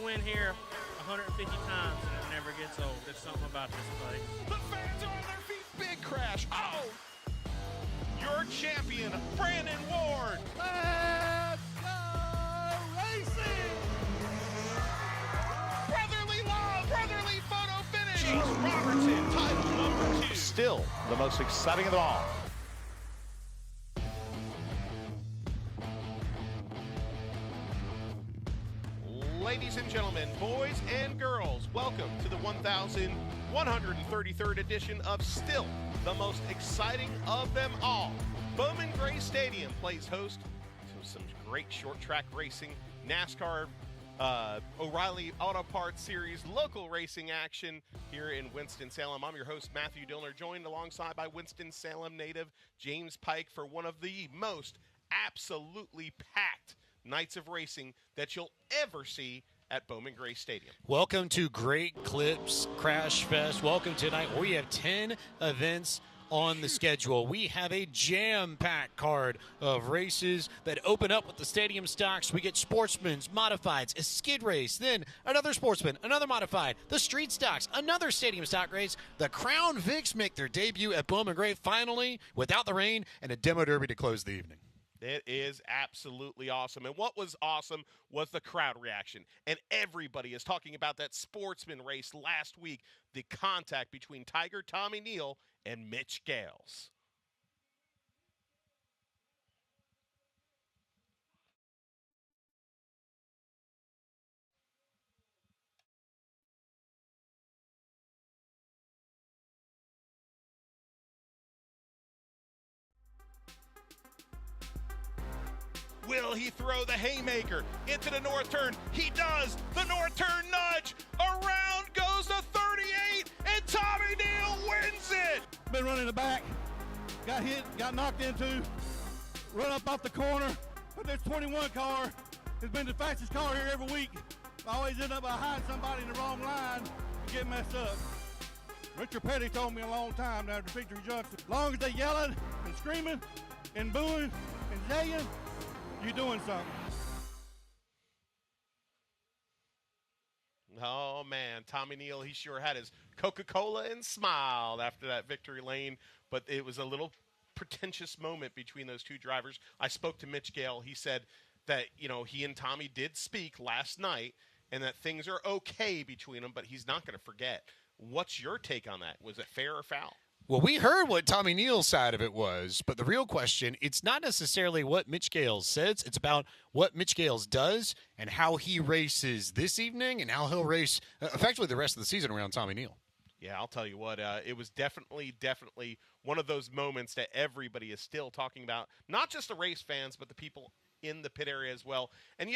can win here 150 times and it never gets old. There's something about this place. The fans are on their feet. Big crash. Oh! Your champion, Brandon Ward. Let's go racing! Brotherly love, brotherly photo finish. Chase Robertson, title number 2. Still the most exciting of them all. Ladies and gentlemen, boys and girls, welcome to the 1133rd edition of still the most exciting of them all. Bowman Gray Stadium plays host to some great short track racing, NASCAR, O'Reilly Auto Parts Series, local racing action here in Winston-Salem. I'm your host, Matthew Dillner, joined alongside by Winston-Salem native James Pike for one of the most absolutely packed nights of racing that you'll ever see at Bowman Gray Stadium. Welcome to Great Clips Crash Fest. Welcome tonight. We have 10 events on the schedule. We have a jam-packed card of races that open up with the stadium stocks. We get sportsmen's, modifieds, a skid race, then another sportsman, another modified, the street stocks, another stadium stock race. The Crown Vics make their debut at Bowman Gray finally without the rain, and a demo derby to close the evening. It is absolutely awesome. And what was awesome was the crowd reaction. And everybody is talking about that sportsman race last week, the contact between Tiger Tommy Neal and Mitch Gales. Will he throw the haymaker into the north turn? He does. The north turn nudge. Around goes the 38, and Tommy Neal wins it. Been running the back, got hit, got knocked into, run up off the corner, but this 21 car has been the fastest car here every week. I always end up behind somebody in the wrong line and get messed up. Richard Petty told me a long time down at the Victory Junction, as long as they yelling and screaming and booing and zaying, you're doing something. Oh, man, Tommy Neal, he sure had his Coca-Cola and smiled after that victory lane, but it was a little pretentious moment between those two drivers. I spoke to Mitch Gale. He said that, he and Tommy did speak last night and that things are okay between them, but he's not going to forget. What's your take on that? Was it fair or foul? Well, we heard what Tommy Neal's side of it was, but the real question, it's not necessarily what Mitch Gales says. It's about what Mitch Gales does and how he races this evening and how he'll race effectively the rest of the season around Tommy Neal. Yeah, I'll tell you what, it was definitely one of those moments that everybody is still talking about, not just the race fans, but the people in the pit area as well. And,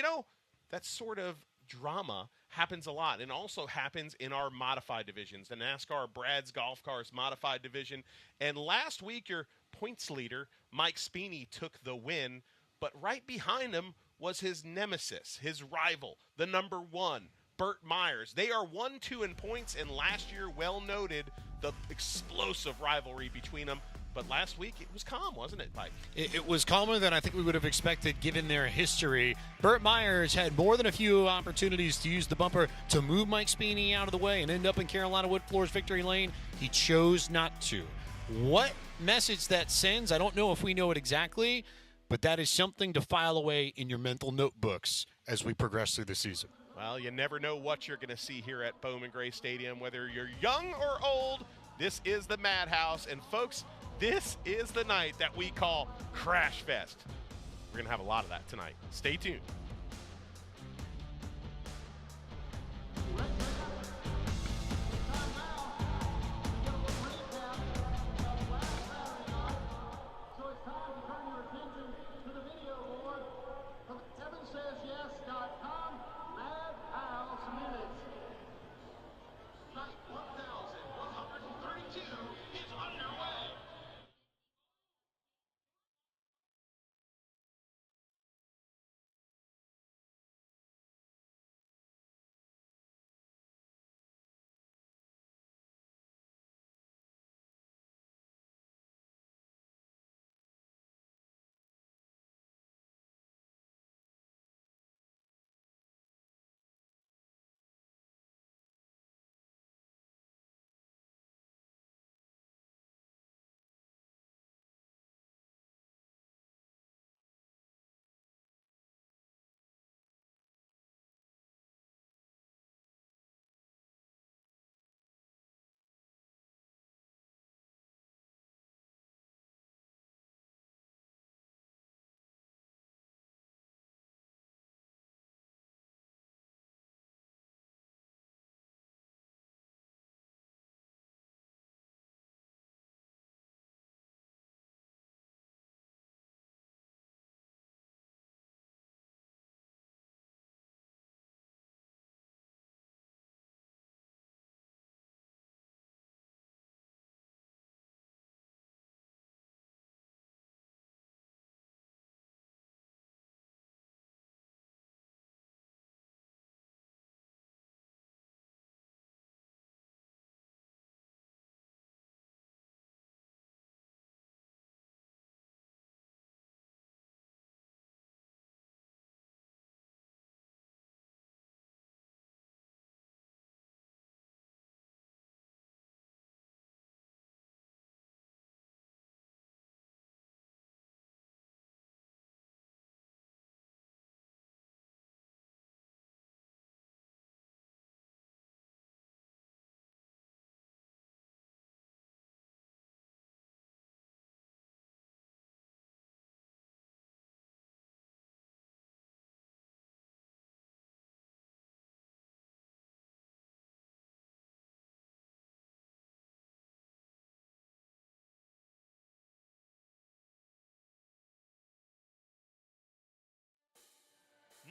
that sort of drama happens a lot and also happens in our modified divisions, the NASCAR Brad's Golf Cars modified division. And last week, your points leader, Mike Speeney, took the win, but right behind him was his nemesis, his rival, the number 1, Burt Myers. They are 1-2 in points, and last year well noted the explosive rivalry between them. But last week, it was calm, wasn't it, Mike? It was calmer than I think we would have expected given their history. Burt Myers had more than a few opportunities to use the bumper to move Mike Speeney out of the way and end up in Carolina Woodfloor's victory lane. He chose not to. What message that sends, I don't know if we know it exactly, but that is something to file away in your mental notebooks as we progress through the season. Well, you never know what you're going to see here at Bowman Gray Stadium, whether you're young or old. This is the Madhouse, and folks, this is the night that we call Crash Fest. We're going to have a lot of that tonight. Stay tuned.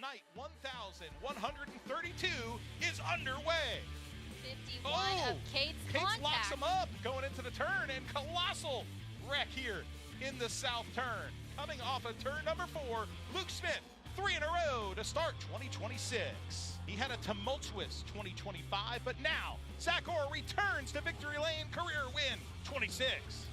Night 1132 is underway. 51 of Kate's locks contact. him up going into the turn, and colossal wreck here in the south turn. Coming off of turn number 4, Luke Smith, 3 in a row to start 2026. He had a tumultuous 2025, but now Zach Orr returns to victory lane, career win 26.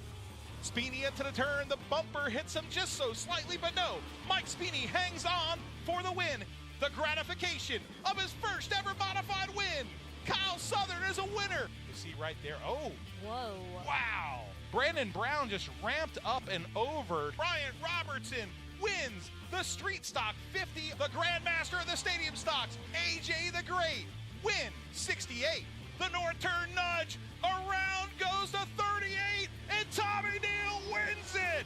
Speeney into the turn, the bumper hits him just so slightly, but no, Mike Speeney hangs on for the win. The gratification of his first ever modified win. Kyle Southern is a winner. You see right there, oh. Whoa. Wow. Brandon Brown just ramped up and over. Bryant Robertson wins the Street Stock 50. The Grandmaster of the Stadium Stocks, AJ the Great, win 68. The North Turn nudge, around goes to 38, and Tommy Neal wins it.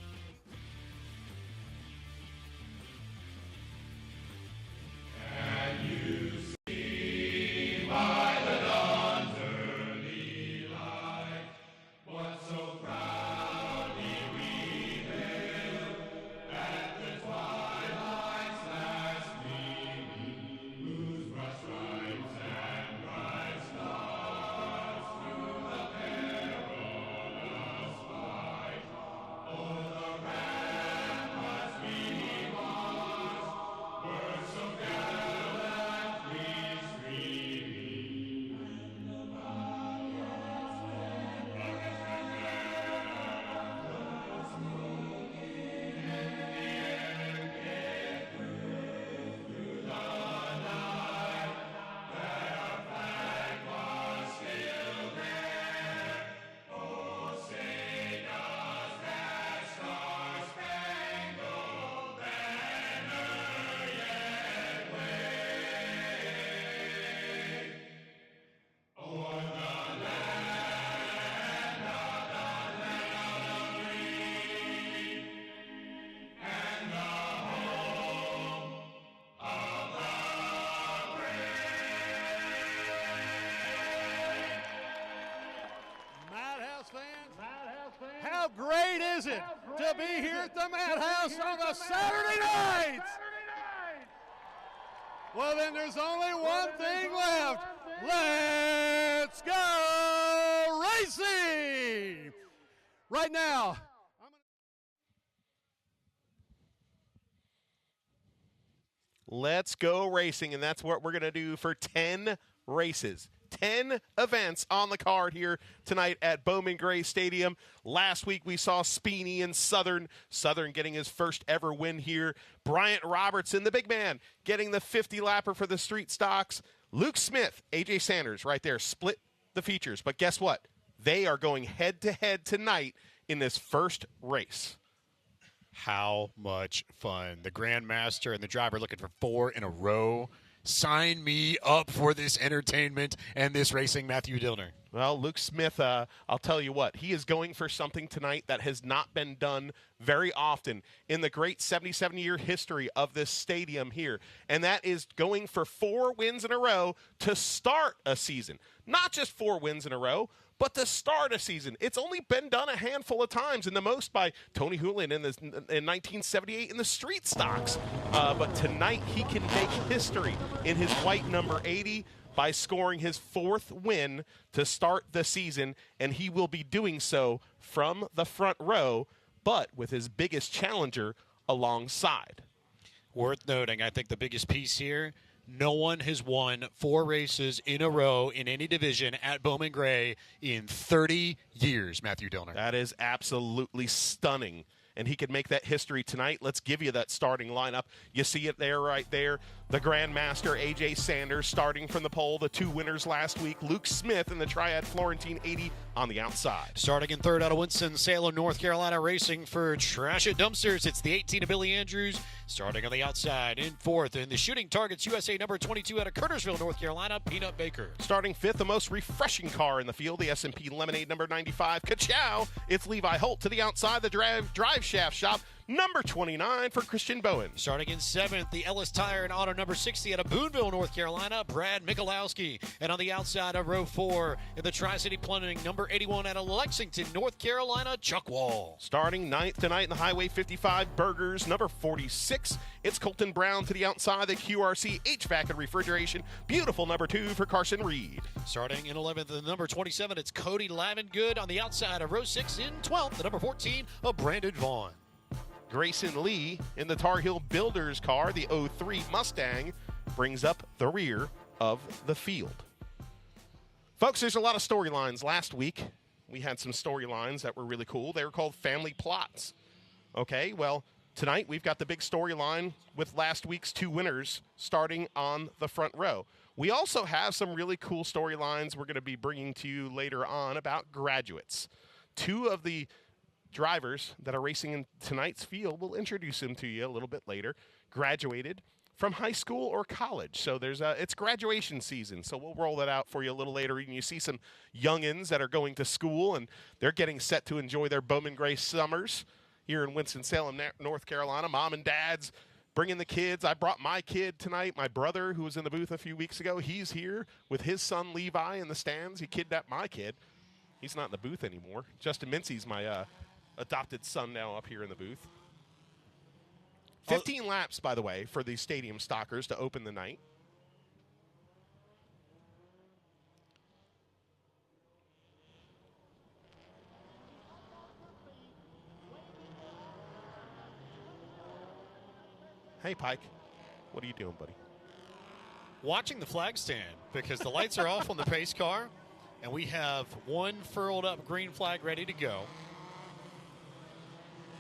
How great is it to be here at the Madhouse on a Saturday night? Well, then there's only one thing left. Let's go racing! Right now, Let's go racing, and that's what we're going to do for 10 races. 10 events on the card here tonight at Bowman Gray Stadium. Last week we saw Speeney and Southern getting his first ever win here. Bryant Robertson, the big man, getting the 50-lapper for the Street Stocks. Luke Smith, AJ Sanders right there, split the features. But guess what? They are going head-to-head tonight in this first race. How much fun. The Grandmaster and the driver looking for 4 in a row. Sign me up for this entertainment and this racing, Matthew Dillner. Well, Luke Smith, I'll tell you what, he is going for something tonight that has not been done very often in the great 77-year history of this stadium here, and that is going for 4 wins in a row to start a season. Not just 4 wins in a row, but to start a season. It's only been done a handful of times, and the most by Tony Hewlin in 1978 in the Street Stocks. But tonight he can make history in his white number 80 by scoring his 4th win to start the season, and he will be doing so from the front row, but with his biggest challenger alongside. Worth noting, I think the biggest piece here, no one has won 4 races in a row in any division at Bowman Gray in 30 years, Matthew Dillner. That is absolutely stunning, and he could make that history tonight. Let's give you that starting lineup. You see it there, right there. The Grandmaster, AJ Sanders, starting from the pole. The 2 winners last week, Luke Smith and the Triad Florentine 80 on the outside. Starting in 3rd out of Winston-Salem, North Carolina, racing for Trash It Dumpsters. It's the 18 of Billy Andrews. Starting on the outside in 4th, in the Shooting Targets USA number 22 out of Curtisville, North Carolina, Peanut Baker. Starting 5th, the most refreshing car in the field, the S&P Lemonade number 95, Ka-chow. It's Levi Holt to the outside, the drive shaft shop. number 29 for Christian Bowen. Starting in 7th, the Ellis Tire and Auto number 60 out of Boonville, North Carolina, Brad Michalowski. And on the outside of row 4, in the Tri-City Plumbing, number 81 out of Lexington, North Carolina, Chuck Wall. Starting 9th tonight in the Highway 55 Burgers, number 46, it's Colton Brown to the outside, the QRC HVAC and Refrigeration. Beautiful number 2 for Carson Reed. Starting in 11th, the number 27, it's Cody Lavengood. On the outside of row 6, in 12th, the number 14 of Brandon Vaughn. Grayson Lee in the Tar Heel Builders car, the 03 Mustang, brings up the rear of the field. Folks, there's a lot of storylines. Last week, we had some storylines that were really cool. They were called family plots. Okay, well, tonight we've got the big storyline with last week's 2 winners starting on the front row. We also have some really cool storylines we're going to be bringing to you later on about graduates. 2 of the drivers that are racing in tonight's field, we'll introduce them to you a little bit later, graduated from high school or college. So it's graduation season, so we'll roll that out for you a little later. And you see some youngins that are going to school, and they're getting set to enjoy their Bowman Gray summers here in Winston-Salem, North Carolina. Mom and dad's bringing the kids. I brought my kid tonight. My brother, who was in the booth a few weeks ago, he's here with his son Levi in the stands. He kidnapped my kid. He's not in the booth anymore. Justin Mincy's my adopted son now up here in the booth. 15 laps, by the way, for the stadium stockers to open the night. Hey, Pike. What are you doing, buddy? Watching the flag stand, because the lights are off on the pace car, and we have one furled up green flag ready to go.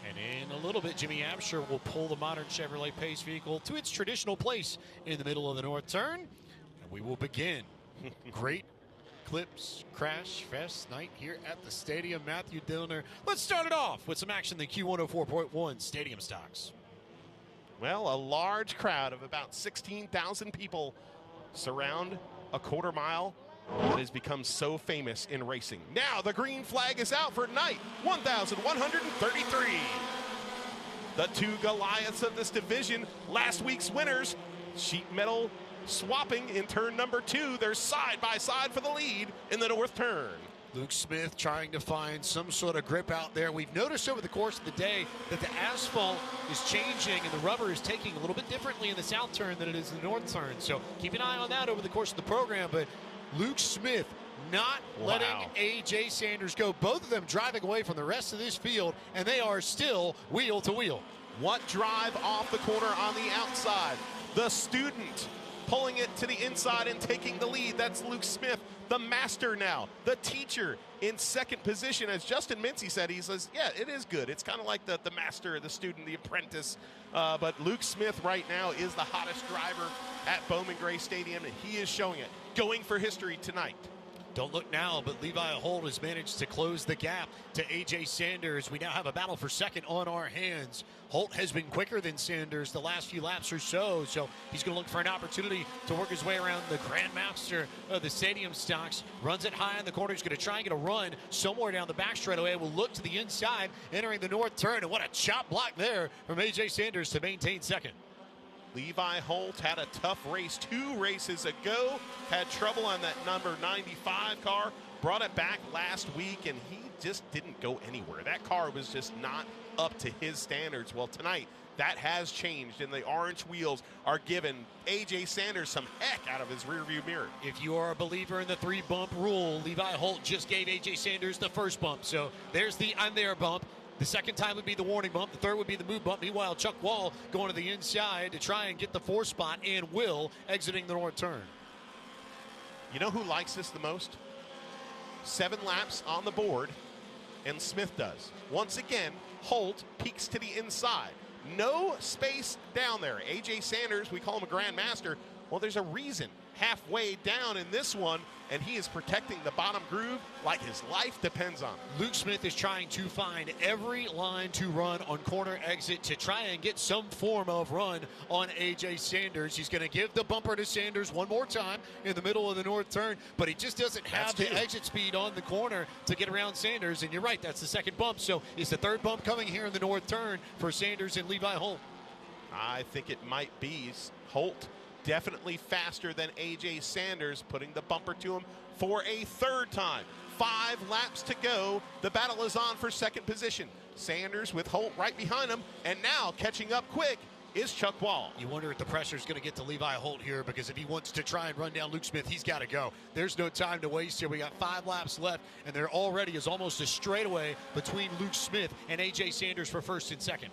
And in a little bit, Jimmy Absher will pull the modern Chevrolet Pace vehicle to its traditional place in the middle of the north turn. And we will begin. Great Clips Crash Fest night here at the stadium. Matthew Dillner. Let's start it off with some action in the Q104.1 Stadium Stocks. Well, a large crowd of about 16,000 people surround a quarter mile that has become so famous in racing. Now the green flag is out for night 1,133. The 2 Goliaths of this division, last week's winners, sheet metal swapping in turn number 2. They're side by side for the lead in the north turn. Luke Smith trying to find some sort of grip out there. We've noticed over the course of the day that the asphalt is changing and the rubber is taking a little bit differently in the south turn than it is in the north turn. So keep an eye on that over the course of the program. But Luke Smith not letting A.J. Sanders go. Both of them driving away from the rest of this field, and they are still wheel to wheel. What drive off the corner on the outside? The student pulling it to the inside and taking the lead. That's Luke Smith, the master now. The teacher in second position. As Justin Mincy said, he says, yeah, it is good. It's kind of like the master, the student, the apprentice. But Luke Smith right now is the hottest driver at Bowman Gray Stadium, and he is showing it. Going for history tonight. Don't look now, but Levi Holt has managed to close the gap to A.J. Sanders. We now have a battle for second on our hands. Holt has been quicker than Sanders the last few laps or so he's going to look for an opportunity to work his way around the grandmaster of the stadium stocks. Runs it high in the corner. He's going to try and get a run somewhere down the back straightaway. Will look to the inside, entering the north turn, and what a chop block there from A.J. Sanders to maintain second. Levi Holt had a tough race 2 races ago, had trouble on that number 95 car, brought it back last week, and he just didn't go anywhere. That car was just not up to his standards. Well, tonight, that has changed, and the orange wheels are giving A.J. Sanders some heck out of his rearview mirror. If you are a believer in the 3-bump rule, Levi Holt just gave A.J. Sanders the first bump. So there's the I'm there bump. The second time would be the warning bump. The third would be the move bump. Meanwhile, Chuck Wall going to the inside to try and get the 4 spot, and Will exiting the north turn. You know who likes this the most? 7 laps on the board, and Smith does. Once again, Holt peeks to the inside. No space down there. A.J. Sanders, we call him a grandmaster. Well, there's a reason. Halfway down in this one, and he is protecting the bottom groove like his life depends on it. Luke Smith is trying to find every line to run on corner exit to try and get some form of run on A.J. Sanders. He's going to give the bumper to Sanders one more time in the middle of the north turn, but he just doesn't have the exit speed on the corner to get around Sanders. And you're right, that's the second bump. So it's the third bump coming here in the north turn for Sanders and Levi Holt. I think it might be Holt. Definitely faster than A.J. Sanders, putting the bumper to him for a third time. 5 laps to go. The battle is on for second position. Sanders with Holt right behind him, and now catching up quick is Chuck Wall. You wonder if the pressure is going to get to Levi Holt here, because if he wants to try and run down Luke Smith, he's got to go. There's no time to waste here. We got 5 laps left, and there already is almost a straightaway between Luke Smith and A.J. Sanders for first and second.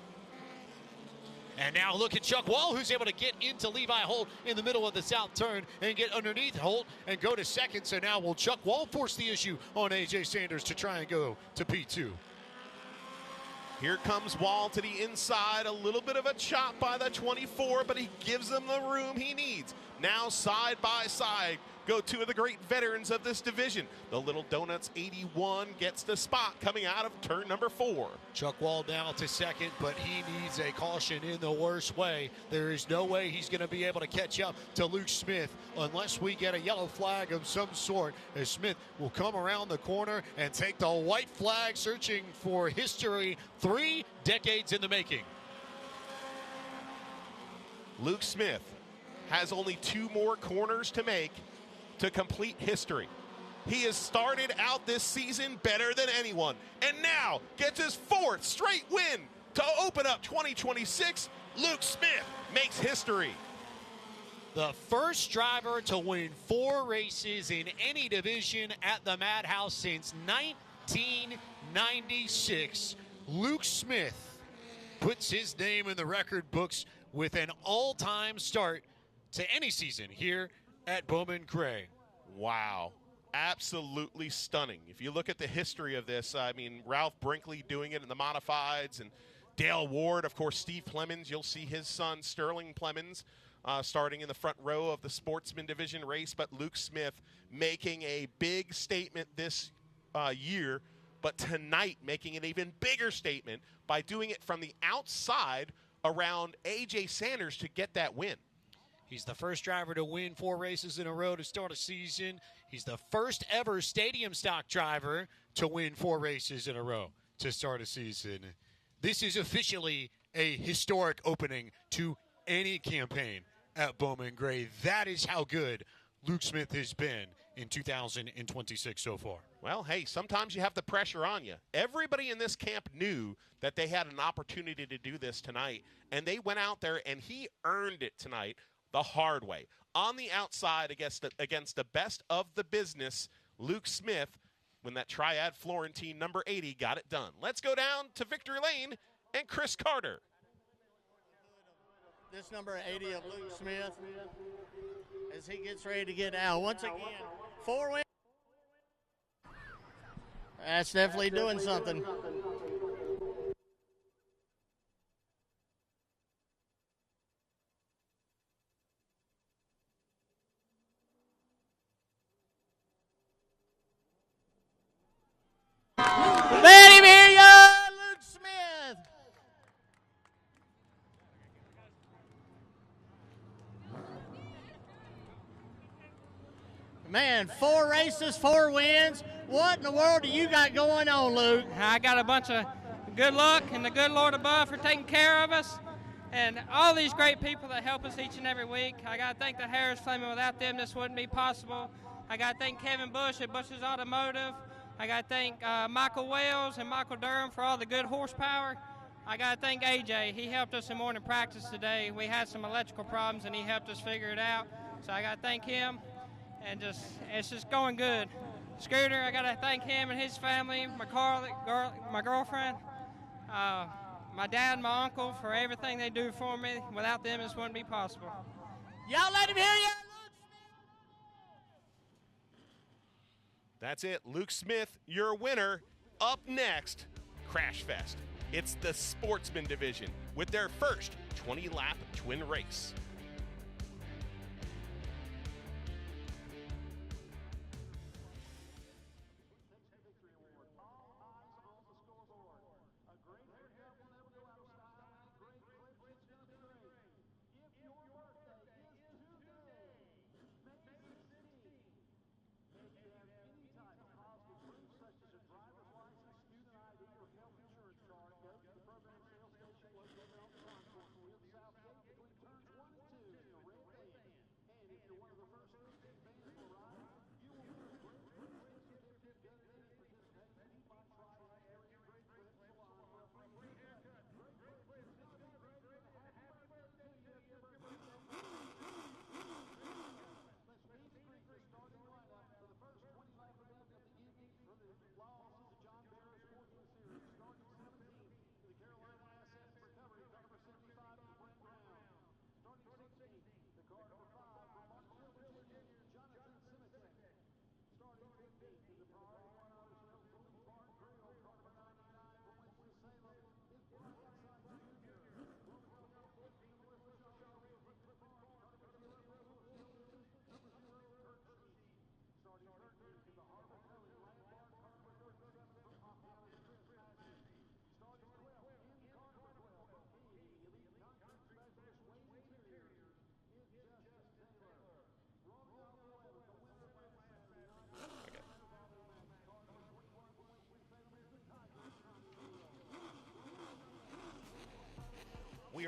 And now look at Chuck Wall, who's able to get into Levi Holt in the middle of the south turn and get underneath Holt and go to second. So now will Chuck Wall force the issue on A.J. Sanders to try and go to P2? Here comes Wall to the inside. A little bit of a chop by the 24, but he gives him the room he needs. Now side by side go 2 of the great veterans of this division. The Little Donuts 81 gets the spot coming out of turn number 4. Chuck Wall down to second, but he needs a caution in the worst way. There is no way he's going to be able to catch up to Luke Smith unless we get a yellow flag of some sort, as Smith will come around the corner and take the white flag, searching for history 3 decades in the making. Luke Smith has only 2 more corners to make to complete history. He has started out this season better than anyone, and now gets his 4th straight win to open up 2026. Luke Smith makes history. The first driver to win 4 races in any division at the Madhouse since 1996. Luke Smith puts his name in the record books with an all-time start to any season here at Bowman Gray. Wow. Absolutely stunning. If you look at the history of this, I mean, Ralph Brinkley doing it in the modifieds, and Dale Ward, of course, Steve Plemons. You'll see his son, Sterling Plemons, starting in the front row of the Sportsman Division race. But Luke Smith making a big statement this year, but tonight making an even bigger statement by doing it from the outside around A.J. Sanders to get that win. He's the first driver to win 4 races in a row to start a season. He's the first ever stadium stock driver to win 4 races in a row to start a season. This is officially a historic opening to any campaign at Bowman Gray. That is how good Luke Smith has been in 2026 so far. Well, hey, sometimes you have the pressure on you. Everybody in this camp knew that they had an opportunity to do this tonight, and they went out there, and he earned it tonight the hard way. On the outside against the best of the business, Luke Smith, when that Triad Florentine number 80 got it done. Let's go down to Victory Lane and Chris Carter. This number 80 of Luke Smith as he gets ready to get out. Once again, 4 wins. That's definitely doing something. Let him hear ya, Luke Smith. Man, 4 races, 4 wins. What in the world do you got going on, Luke? I got a bunch of good luck and the good Lord above for taking care of us, and all these great people that help us each and every week. I got to thank the Harris family. Without them, this wouldn't be possible. I got to thank Kevin Bush at Bush's Automotive. I got to thank Michael Wells and Michael Durham for all the good horsepower. I got to thank AJ. He helped us in morning practice today. We had some electrical problems, and he helped us figure it out. So I got to thank him, and it's just going good. Scooter, I got to thank him and his family, my girlfriend, my dad and my uncle for everything they do for me. Without them, this wouldn't be possible. Y'all let him hear ya. That's it. Luke Smith, your winner. Up next, Crash Fest. It's the Sportsman Division with their first 20-lap twin race.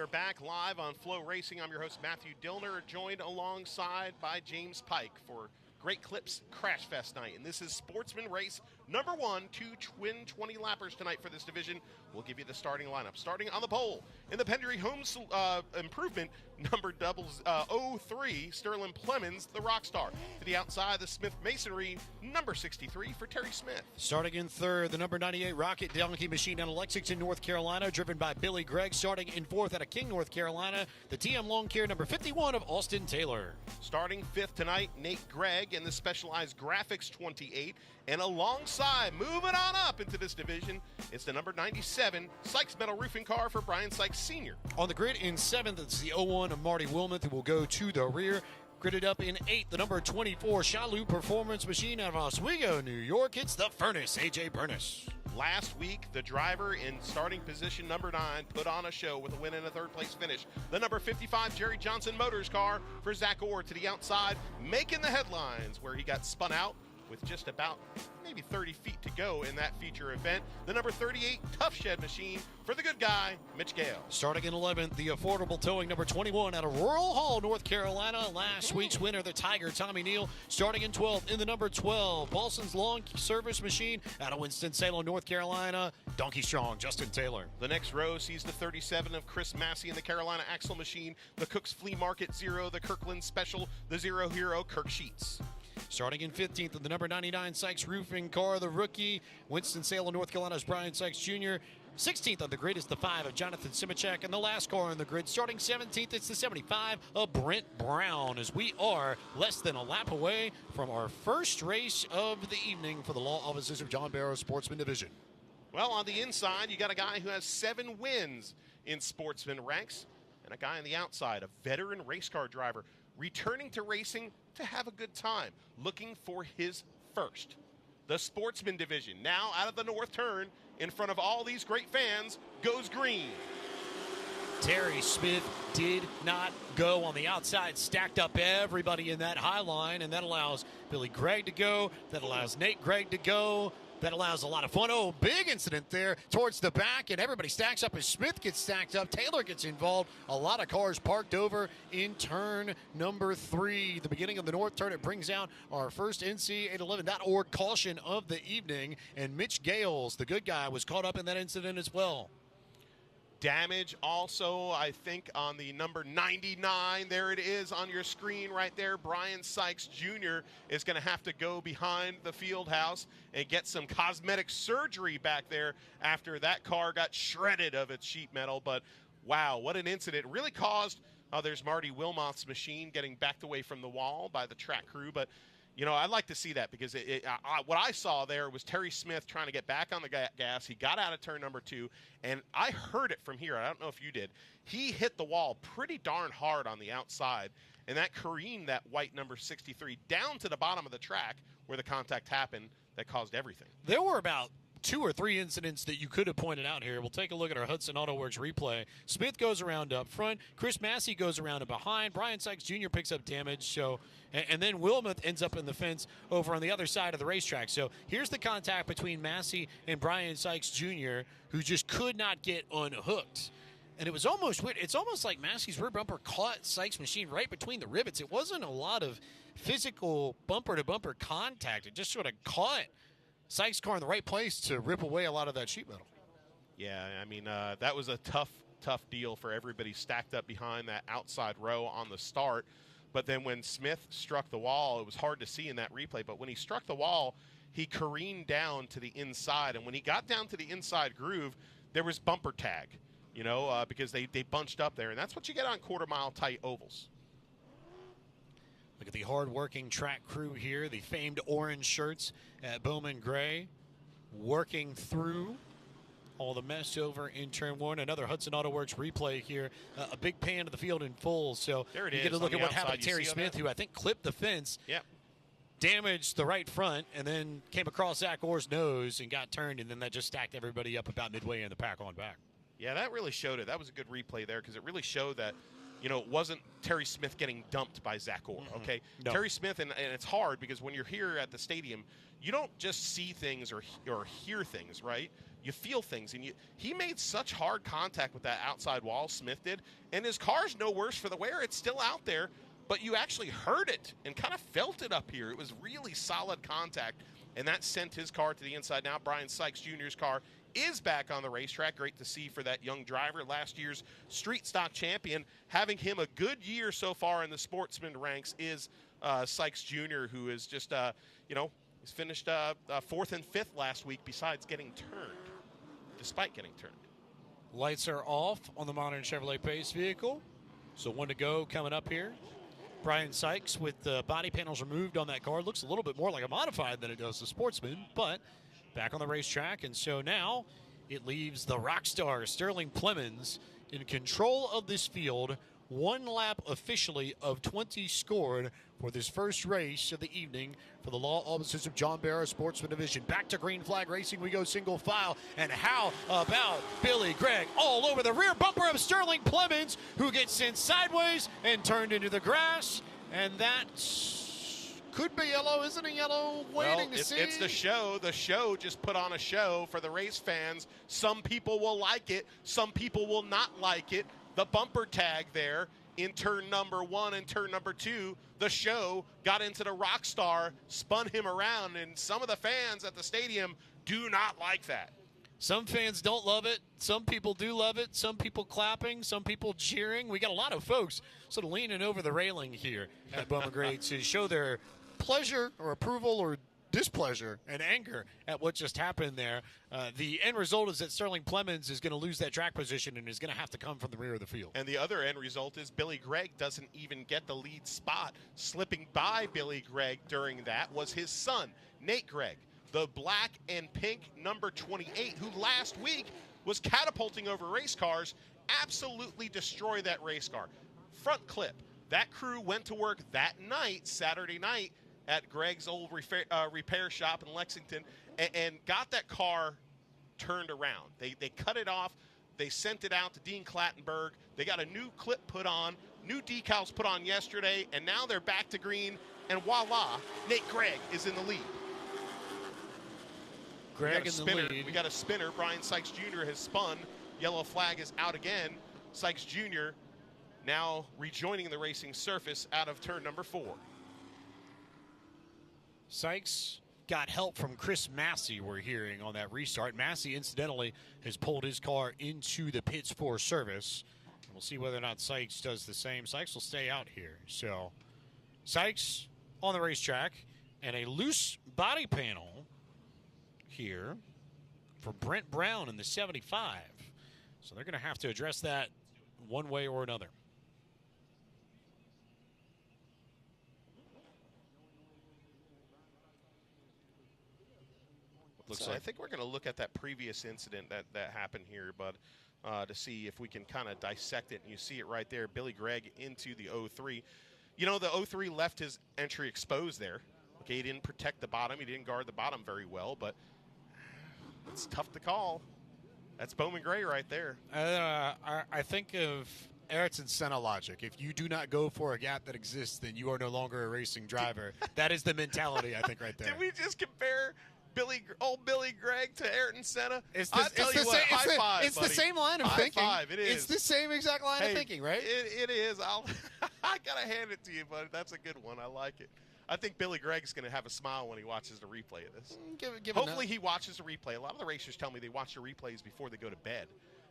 are back live on Flow Racing. I'm your host, Matthew Dillner, joined alongside by James Pike for Great Clips Crash Fest night. And this is Sportsman Race number 1, 2 twin 20-lappers tonight for this division. We'll give you the starting lineup. Starting on the pole, in the Pendry Home Improvement, number 03, Sterling Plemons, the Rockstar. To the outside, the Smith Masonry, number 63 for Terry Smith. Starting in third, the number 98 Rocket Donkey Machine out of Lexington, North Carolina, driven by Billy Gregg. Starting in fourth out of King, North Carolina, the TM Lawn Care number 51 of Austin Taylor. Starting fifth tonight, Nate Gregg in the Specialized Graphics 28. And alongside, moving on up into this division, it's the number 97 Sykes Metal Roofing Car for Brian Sykes Sr. On the grid in seventh, it's the 01 of Marty Wilmoth, who will go to the rear. Gridded up in eighth, the number 24 Shalou Performance Machine out of Oswego, New York. It's the Furnace, A.J. Burness. Last week, the driver in starting position number 9 put on a show with a win and a third-place finish. The number 55 Jerry Johnson Motors car for Zach Orr to the outside, making the headlines where he got spun out with just about maybe 30 feet to go in that feature event. The number 38 Tough Shed Machine for the good guy, Mitch Gale. Starting in 11th, the Affordable Towing number 21 out of Rural Hall, North Carolina. Last week's winner, the Tiger, Tommy Neal. Starting in 12th, in the number 12, Paulson's Lawn Service Machine out of Winston-Salem, North Carolina. Donkey Strong, Justin Taylor. The next row sees the 37 of Chris Massey and the Carolina Axle Machine, the Cook's Flea Market Zero, the Kirkland Special, the Zero Hero, Kirk Sheets. Starting in 15th, the number 99 Sykes Roofing Car, the rookie, Winston-Salem, North Carolina's Brian Sykes Jr. 16th on the grid is the 5 of Jonathan Simachek, and the last car on the grid, starting 17th, it's the 75 of Brent Brown, as we are less than a lap away from our first race of the evening for the law offices of John Barrow Sportsman Division. Well, on the inside, you got a guy who has 7 wins in sportsman ranks, and a guy on the outside, a veteran race car driver, returning to racing to have a good time, looking for his first. The Sportsman Division, now out of the north turn, in front of all these great fans, goes green. Terry Smith did not go on the outside, stacked up everybody in that high line, and that allows Billy Gregg to go, that allows Nate Gregg to go. That allows a lot of fun. Oh, big incident there towards the back, and everybody stacks up as Smith gets stacked up. Taylor gets involved. A lot of cars parked over in turn number 3. The beginning of the north turn. It brings out our first NC811.org caution of the evening, and Mitch Gales, the good guy, was caught up in that incident as well. Damage also, I think, on the number 99. There it is on your screen right there. Brian Sykes Jr. is going to have to go behind the field house and get some cosmetic surgery back there after that car got shredded of its sheet metal. But, wow, what an incident. It really caused, there's Marty Wilmoth's machine getting backed away from the wall by the track crew. But, you know, I'd like to see that because what I saw there was Terry Smith trying to get back on the gas. He got out of turn number 2, and I heard it from here. I don't know if you did. He hit the wall pretty darn hard on the outside, and that careened that white number 63 down to the bottom of the track where the contact happened that caused everything. There were about 2 or 3 incidents that you could have pointed out here. We'll take a look at our Hudson Auto Works replay. Smith goes around up front. Chris Massey goes around and behind. Brian Sykes Jr. picks up damage. So, and then Wilmoth ends up in the fence over on the other side of the racetrack. So here's the contact between Massey and Brian Sykes Jr., who just could not get unhooked. And it was almost weird. It's almost like Massey's rear bumper caught Sykes' machine right between the rivets. It wasn't a lot of physical bumper-to-bumper contact. It just sort of caught Sykes' car in the right place to rip away a lot of that sheet metal. Yeah, I mean, that was a tough deal for everybody stacked up behind that outside row on the start. But then when Smith struck the wall, it was hard to see in that replay. But when he struck the wall, he careened down to the inside. And when he got down to the inside groove, there was bumper tag, you know, because they bunched up there. And that's what you get on quarter-mile tight ovals. Look at the hard-working track crew here, the famed orange shirts at Bowman Gray, working through all the mess over in turn 1. Another Hudson Auto Works replay here. A big pan of the field in full. So there it you is, get to look at what outside. happened to Terry Smith, who I think clipped the fence, damaged the right front, and then came across Zach Orr's nose and got turned, and then that just stacked everybody up about midway in the pack on back. Yeah, that really showed it. That was a good replay there because it really showed that, you know, it wasn't Terry Smith getting dumped by Zach Orr, okay? No. Terry Smith, and it's hard because when you're here at the stadium, you don't just see things or hear things, right? you feel things. And he made such hard contact with that outside wall, Smith did, and his car's no worse for the wear. It's still out there, but you actually heard it and kind of felt it up here. It was really solid contact, and that sent his car to the inside. Now Brian Sykes Jr.'s car is back on the racetrack. Great to see for that young driver, last year's street stock champion. Having him a good year so far in the sportsman ranks is Sykes Jr., who is just, he's finished 4th and 5th last week besides getting turned, despite getting turned. Lights are off on the modern Chevrolet Pace vehicle. So 1 to go coming up here. Brian Sykes with the body panels removed on that car. Looks a little bit more like a modified than it does the sportsman, but back on the racetrack. And so now it leaves the rock star Sterling Plemons in control of this field. 1 lap officially of 20 scored for this first race of the evening for the law offices of John Barrow Sportsman Division. Back to green flag racing we go, single file. And how about Billy Gregg all over the rear bumper of Sterling Plemons, who gets sent sideways and turned into the grass. And that could be yellow. Isn't it yellow? Waiting to see. It's the show. The show just put on a show for the race fans. Some people will like it. Some people will not like it. The bumper tag there in turn number 1 and turn number 2, the show got into the rock star, spun him around, and some of the fans at the stadium do not like that. Some fans don't love it. Some people do love it. Some people clapping. Some people cheering. We got a lot of folks sort of leaning over the railing here at Bowman Gray to show their pleasure or approval or displeasure and anger at what just happened there. The end result is that Sterling Plemons is going to lose that track position and is going to have to come from the rear of the field. And the other end result is Billy Gregg doesn't even get the lead spot. Slipping by Billy Gregg during that was his son, Nate Gregg, the black and pink number 28, who last week was catapulting over race cars, absolutely destroyed that race car. Front clip. That crew went to work that night, Saturday night, at Gregg's old repair shop in Lexington and got that car turned around. They cut it off. They sent it out to Dean Clattenburg. They got a new clip put on, new decals put on yesterday, and now they're back to green, and voila, Nate Gregg is in the lead. Gregg in the lead. We got a spinner. Brian Sykes Jr. has spun. Yellow flag is out again. Sykes Jr. now rejoining the racing surface out of turn number 4. Sykes got help from Chris Massey, we're hearing, on that restart. Massey, incidentally, has pulled his car into the pits for service. We'll see whether or not Sykes does the same. Sykes will stay out here. So Sykes on the racetrack, and a loose body panel here for Brent Brown in the 75. So they're going to have to address that one way or another. So I think we're going to look at that previous incident that happened here, but to see if we can kind of dissect it. And you see it right there, Billy Gregg into the 03. You know, the 03 left his entry exposed there. Okay, he didn't protect the bottom. He didn't guard the bottom very well, but it's tough to call. That's Bowman Gray right there. I think of Ayrton Senna logic. If you do not go for a gap that exists, then you are no longer a racing driver. That is the mentality, I think, right there. Did we just compare old Billy Gregg to Ayrton Senna? It's the same line of thinking. High five, it is. It's the same exact line of thinking, right? It is. I got to hand it to you, but that's a good one. I like it. I think Billy Gregg's going to have a smile when he watches the replay of this. Hopefully he watches the replay. A lot of the racers tell me they watch the replays before they go to bed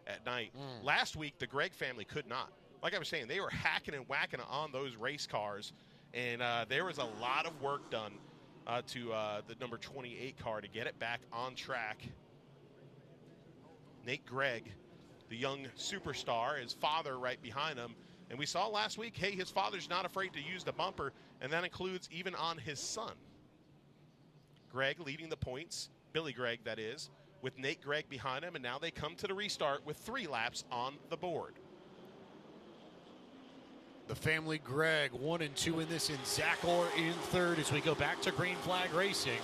at night. Last week, the Gregg family could not. Like I was saying, they were hacking and whacking on those race cars, and there was a lot of work done to the number 28 car to get it back on track. Nate Gregg, the young superstar, his father right behind him. And we saw last week, hey, his father's not afraid to use the bumper, and that includes even on his son. Gregg leading the points, Billy Gregg that is, with Nate Gregg behind him, and now they come to the restart with 3 laps on the board. The family Gregg 1 and 2 in this, and Zach Orr in third as we go back to green flag racing.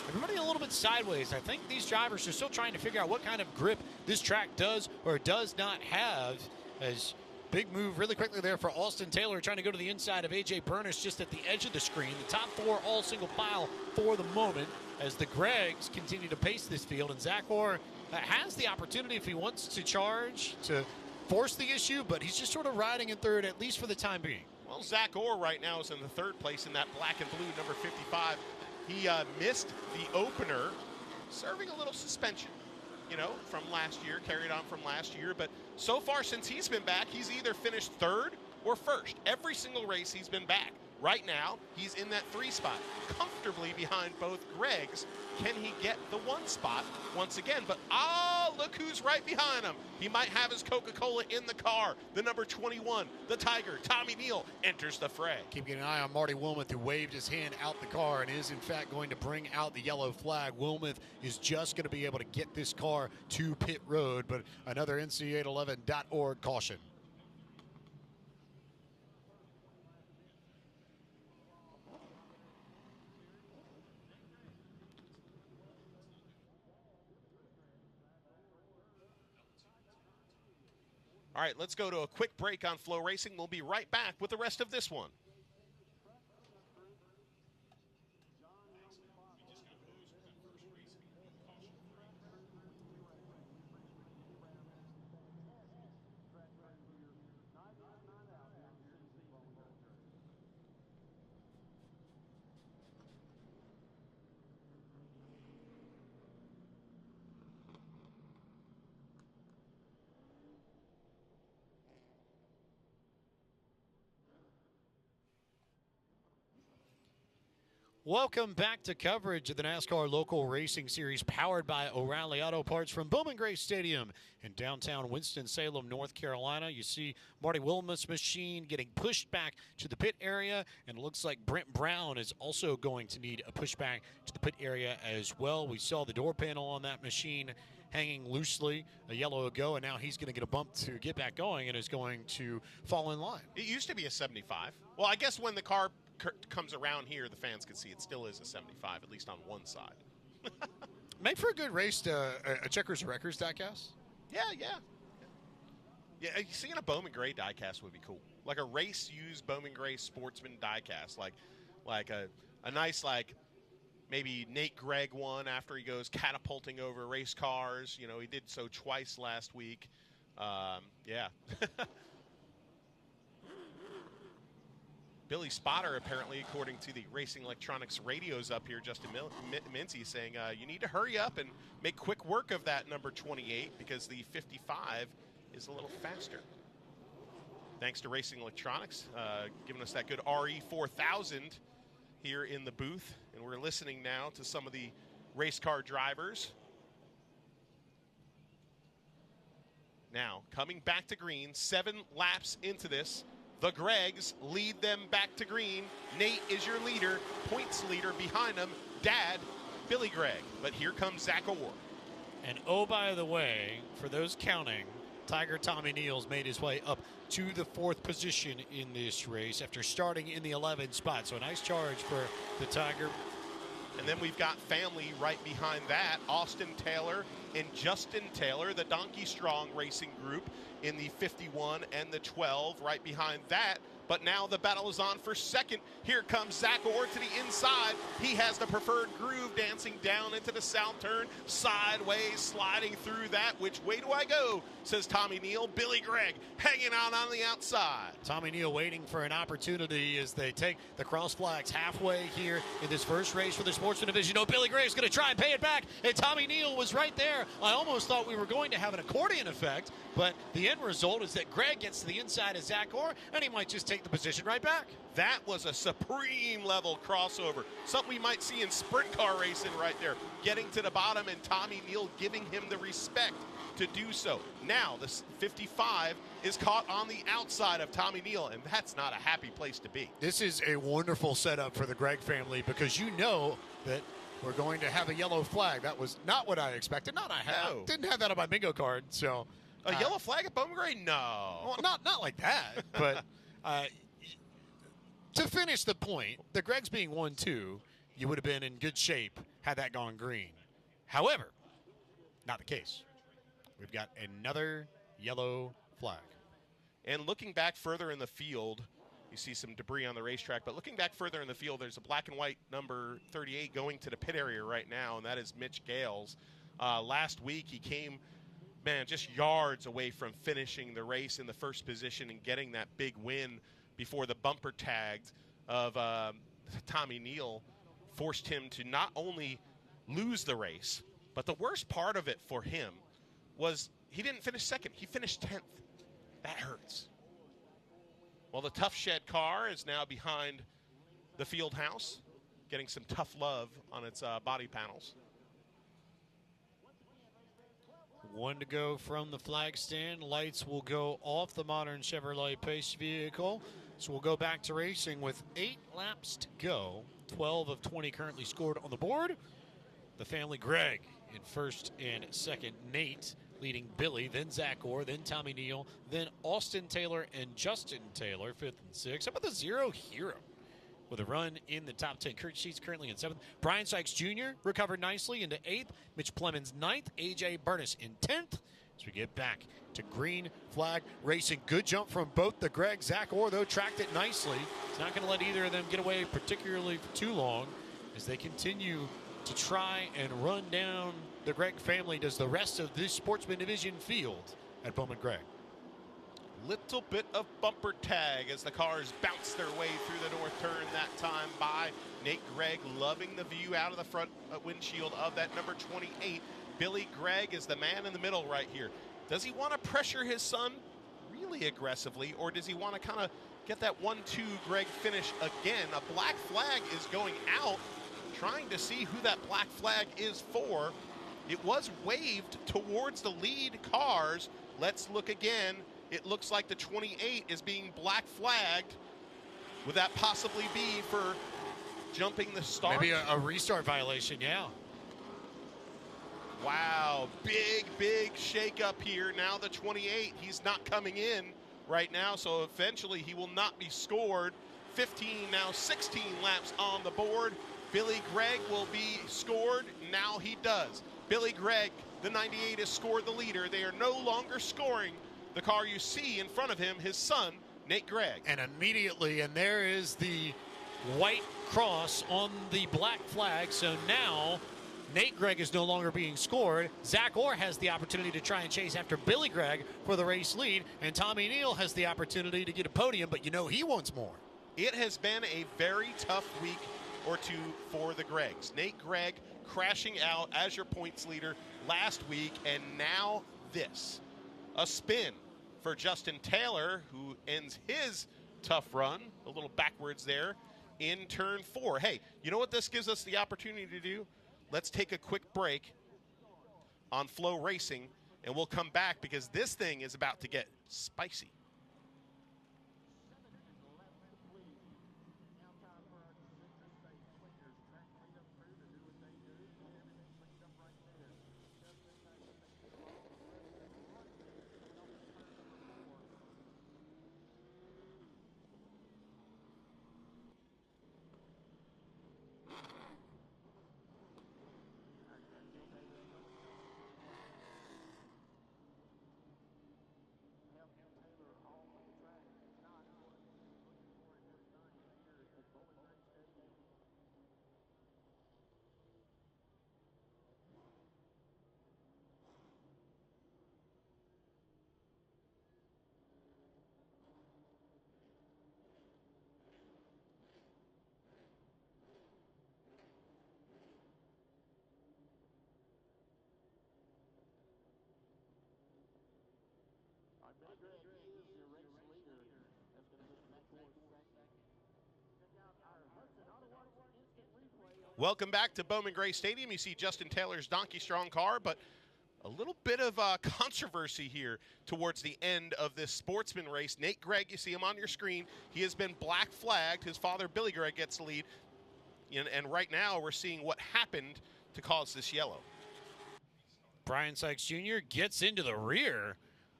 Everybody a little bit sideways. I think these drivers are still trying to figure out what kind of grip this track does or does not have. As big move really quickly there for Austin Taylor, trying to go to the inside of A.J. Burness just at the edge of the screen. The top 4 all single file for the moment as the Greggs continue to pace this field. And Zach Orr has the opportunity if he wants to charge to force the issue, but he's just sort of riding in third, at least for the time being. Well, Zach Orr right now is in the third place in that black and blue number 55. He missed the opener, serving a little suspension, from last year, carried on from last year. But so far since he's been back, he's either finished third or first. Every single race he's been back. Right now, he's in that 3 spot, comfortably behind both Gregs. Can he get the 1 spot once again? But, look who's right behind him. He might have his Coca-Cola in the car. The number 21, the Tiger, Tommy Neal, enters the fray. Keeping an eye on Marty Wilmoth, who waved his hand out the car and is, in fact, going to bring out the yellow flag. Wilmoth is just going to be able to get this car to pit road, but another NC811.org caution. All right, let's go to a quick break on Flow Racing. We'll be right back with the rest of this one. Welcome back to coverage of the NASCAR Local Racing Series powered by O'Reilly Auto Parts from Bowman Gray Stadium in downtown Winston-Salem, North Carolina. You see Marty Wilmoth's machine getting pushed back to the pit area, and it looks like Brent Brown is also going to need a pushback to the pit area as well. We saw the door panel on that machine hanging loosely a yellow ago, and now he's going to get a bump to get back going and is going to fall in line. It used to be a 75. Well, I guess when the car comes around here, the fans can see it still is a 75, at least on one side. Make for a good race, a Checkers Wreckers diecast. Yeah. Seeing a Bowman Gray diecast would be cool. Like a race-used Bowman Gray sportsman diecast. Like a nice, maybe Nate Gregg one after he goes catapulting over race cars. He did so twice last week. Yeah. Billy Spotter, apparently, according to the Racing Electronics radios up here, Justin Mincy, saying you need to hurry up and make quick work of that number 28 because the 55 is a little faster. Thanks to Racing Electronics, giving us that good RE4000 here in the booth. And we're listening now to some of the race car drivers. Now, coming back to green, 7 laps into this. The Gregs lead them back to green. Nate is your leader, points leader behind him. Dad, Billy Gregg. But here comes Zach Orr. And oh, by the way, for those counting, Tiger Tommy Neal's made his way up to the 4th position in this race after starting in the 11th spot. So a nice charge for the Tiger. And then we've got family right behind that. Austin Taylor and Justin Taylor, the Donkey Strong Racing Group in the 51 and the 12 right behind that. But now the battle is on for second. Here comes Zach Orr to the inside. He has the preferred groove dancing down into the south turn, sideways, sliding through that. Which way do I go, says Tommy Neal. Billy Gregg hanging out on the outside. Tommy Neal waiting for an opportunity as they take the cross flags halfway here in this first race for the Sportsman Division. Billy Gregg's going to try and pay it back, and Tommy Neal was right there. I almost thought we were going to have an accordion effect, but the end result is that Gregg gets to the inside of Zach Orr, and he might just take the position right back. That was a supreme level crossover. Something we might see in sprint car racing right there. Getting to the bottom and Tommy Neal giving him the respect to do so. Now the 55 is caught on the outside of Tommy Neal, and that's not a happy place to be. This is a wonderful setup for the Gregg family because you know that we're going to have a yellow flag. That was not what I expected. I didn't have that on my bingo card. So a yellow flag at Bowman Gray? No. Well, not like that. But to finish the point, the Greggs being 1-2, you would have been in good shape had that gone green. However, not the case. We've got another yellow flag. And looking back further in the field, you see some debris on the racetrack, but looking back further in the field, there's a black and white number 38 going to the pit area right now, and that is Mitch Gales. last week. He came, man, just yards away from finishing the race in the first position and getting that big win before the bumper tagged of Tommy Neal forced him to not only lose the race, but the worst part of it for him was he didn't finish second. He finished 10th. That hurts. Well, the Tough Shed car is now behind the field house, getting some tough love on its body panels. 1 to go from the flag stand. Lights will go off the modern Chevrolet Pace vehicle. So we'll go back to racing with 8 laps to go. 12 of 20 currently scored on the board. The family Greg in first and second. Nate leading Billy, then Zach Orr, then Tommy Neal, then Austin Taylor and Justin Taylor, 5th and 6th. How about the Zero Hero with a run in the top 10? Kurt Sheets currently in 7th. Brian Sykes Jr. recovered nicely into 8th. Mitch Plemons 9th. A.J. Burness in 10th. As we get back to green flag racing. Good jump from both the Greg. Zach Orr, though, tracked it nicely. It's not going to let either of them get away particularly for too long as they continue to try and run down the Gregg family. Does the rest of this Sportsman Division field at Bowman Gray. Little bit of bumper tag as the cars bounce their way through the north turn that time by Nate Gregg, loving the view out of the front windshield of that number 28. Billy Gregg is the man in the middle right here. Does he want to pressure his son really aggressively, or does he want to kind of get that 1-2 Gregg finish again? A black flag is going out, trying to see who that black flag is for. It was waved towards the lead cars. Let's look again. It looks like the 28 is being black flagged. Would that possibly be for jumping the start? Maybe a restart violation, yeah. Wow, big shake up here. Now the 28, he's not coming in right now, so eventually he will not be scored. 15, now 16 laps on the board. Billy Gregg will be scored. Now he does. Billy Gregg, the 98, has scored the leader. They are no longer scoring the car you see in front of him, his son, Nate Gregg. And immediately, and there is the white cross on the black flag. So now Nate Gregg is no longer being scored. Zach Orr has the opportunity to try and chase after Billy Gregg for the race lead. And Tommy Neal has the opportunity to get a podium, but you know he wants more. It has been a very tough week or two for the Greggs. Nate Gregg crashing out as your points leader last week, and now this. A spin for Justin Taylor, who ends his tough run, a little backwards there, in turn 4. Hey, you know what this gives us the opportunity to do? Let's take a quick break on Flow Racing, and we'll come back because this thing is about to get spicy. Welcome back to Bowman Gray Stadium. You see Justin Taylor's Donkey Strong car, but a little bit of controversy here towards the end of this sportsman race. Nate Gregg, you see him on your screen. He has been black flagged. His father, Billy Gregg, gets the lead. And right now we're seeing what happened to cause this yellow. Brian Sykes Jr. gets into the rear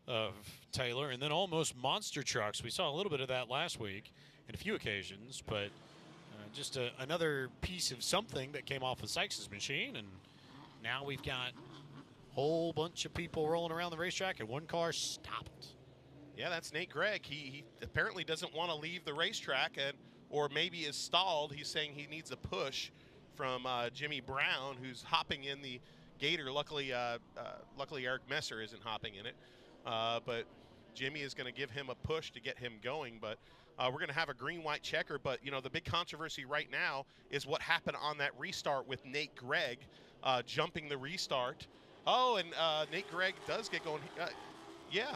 of Taylor and then almost monster trucks. We saw a little bit of that last week in a few occasions, but just another piece of something that came off of Sykes' machine, and now we've got a whole bunch of people rolling around the racetrack and one car stopped. Yeah, that's Nate Gregg. He apparently doesn't want to leave the racetrack, or maybe is stalled. He's saying he needs a push from Jimmy Brown, who's hopping in the Gator. Luckily Eric Messer isn't hopping in it. But Jimmy is going to give him a push to get him going. But we're going to have a green-white checker. But, the big controversy right now is what happened on that restart with Nate Gregg jumping the restart. Oh, and Nate Gregg does get going. Yeah.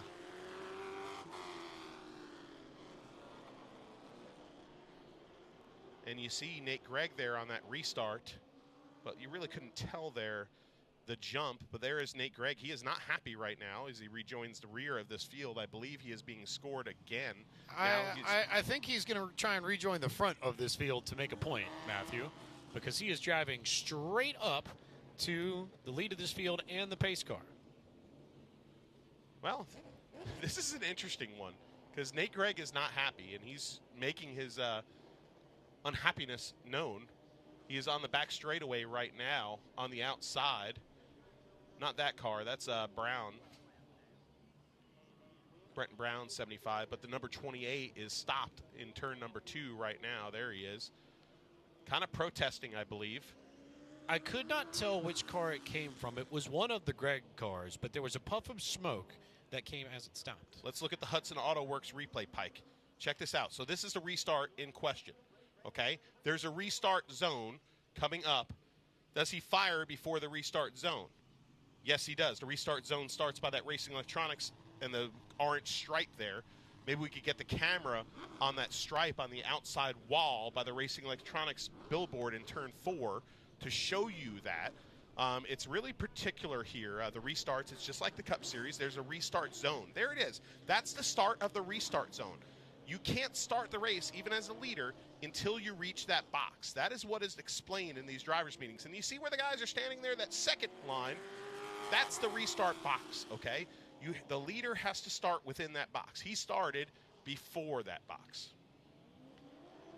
And you see Nate Gregg there on that restart, but you really couldn't tell there the jump. But there is Nate Gregg. He is not happy right now as he rejoins the rear of this field. I believe he is being scored again. I think he's going to try and rejoin the front of this field to make a point, Matthew, because he is driving straight up to the lead of this field and the pace car. Well, this is an interesting one because Nate Gregg is not happy, and he's making his unhappiness known. He is on the back straightaway right now on the outside. Not that car, that's Brown. Brenton Brown, 75, but the number 28 is stopped in turn number 2 right now. There he is. Kind of protesting, I believe. I could not tell which car it came from. It was one of the Gregg cars, but there was a puff of smoke that came as it stopped. Let's look at the Hudson Auto Works replay, Pike. Check this out. So this is the restart in question, okay? There's a restart zone coming up. Does he fire before the restart zone? Yes, he does. The restart zone starts by that Racing Electronics and the orange stripe there. Maybe we could get the camera on that stripe on the outside wall by the Racing Electronics billboard in turn 4 to show you that. It's really particular here. The restarts, it's just like the Cup Series. There's a restart zone. There it is. That's the start of the restart zone. You can't start the race, even as a leader, until you reach that box. That is what is explained in these drivers' meetings. And you see where the guys are standing there, that second line, that's the restart box, okay? The leader has to start within that box. He started before that box.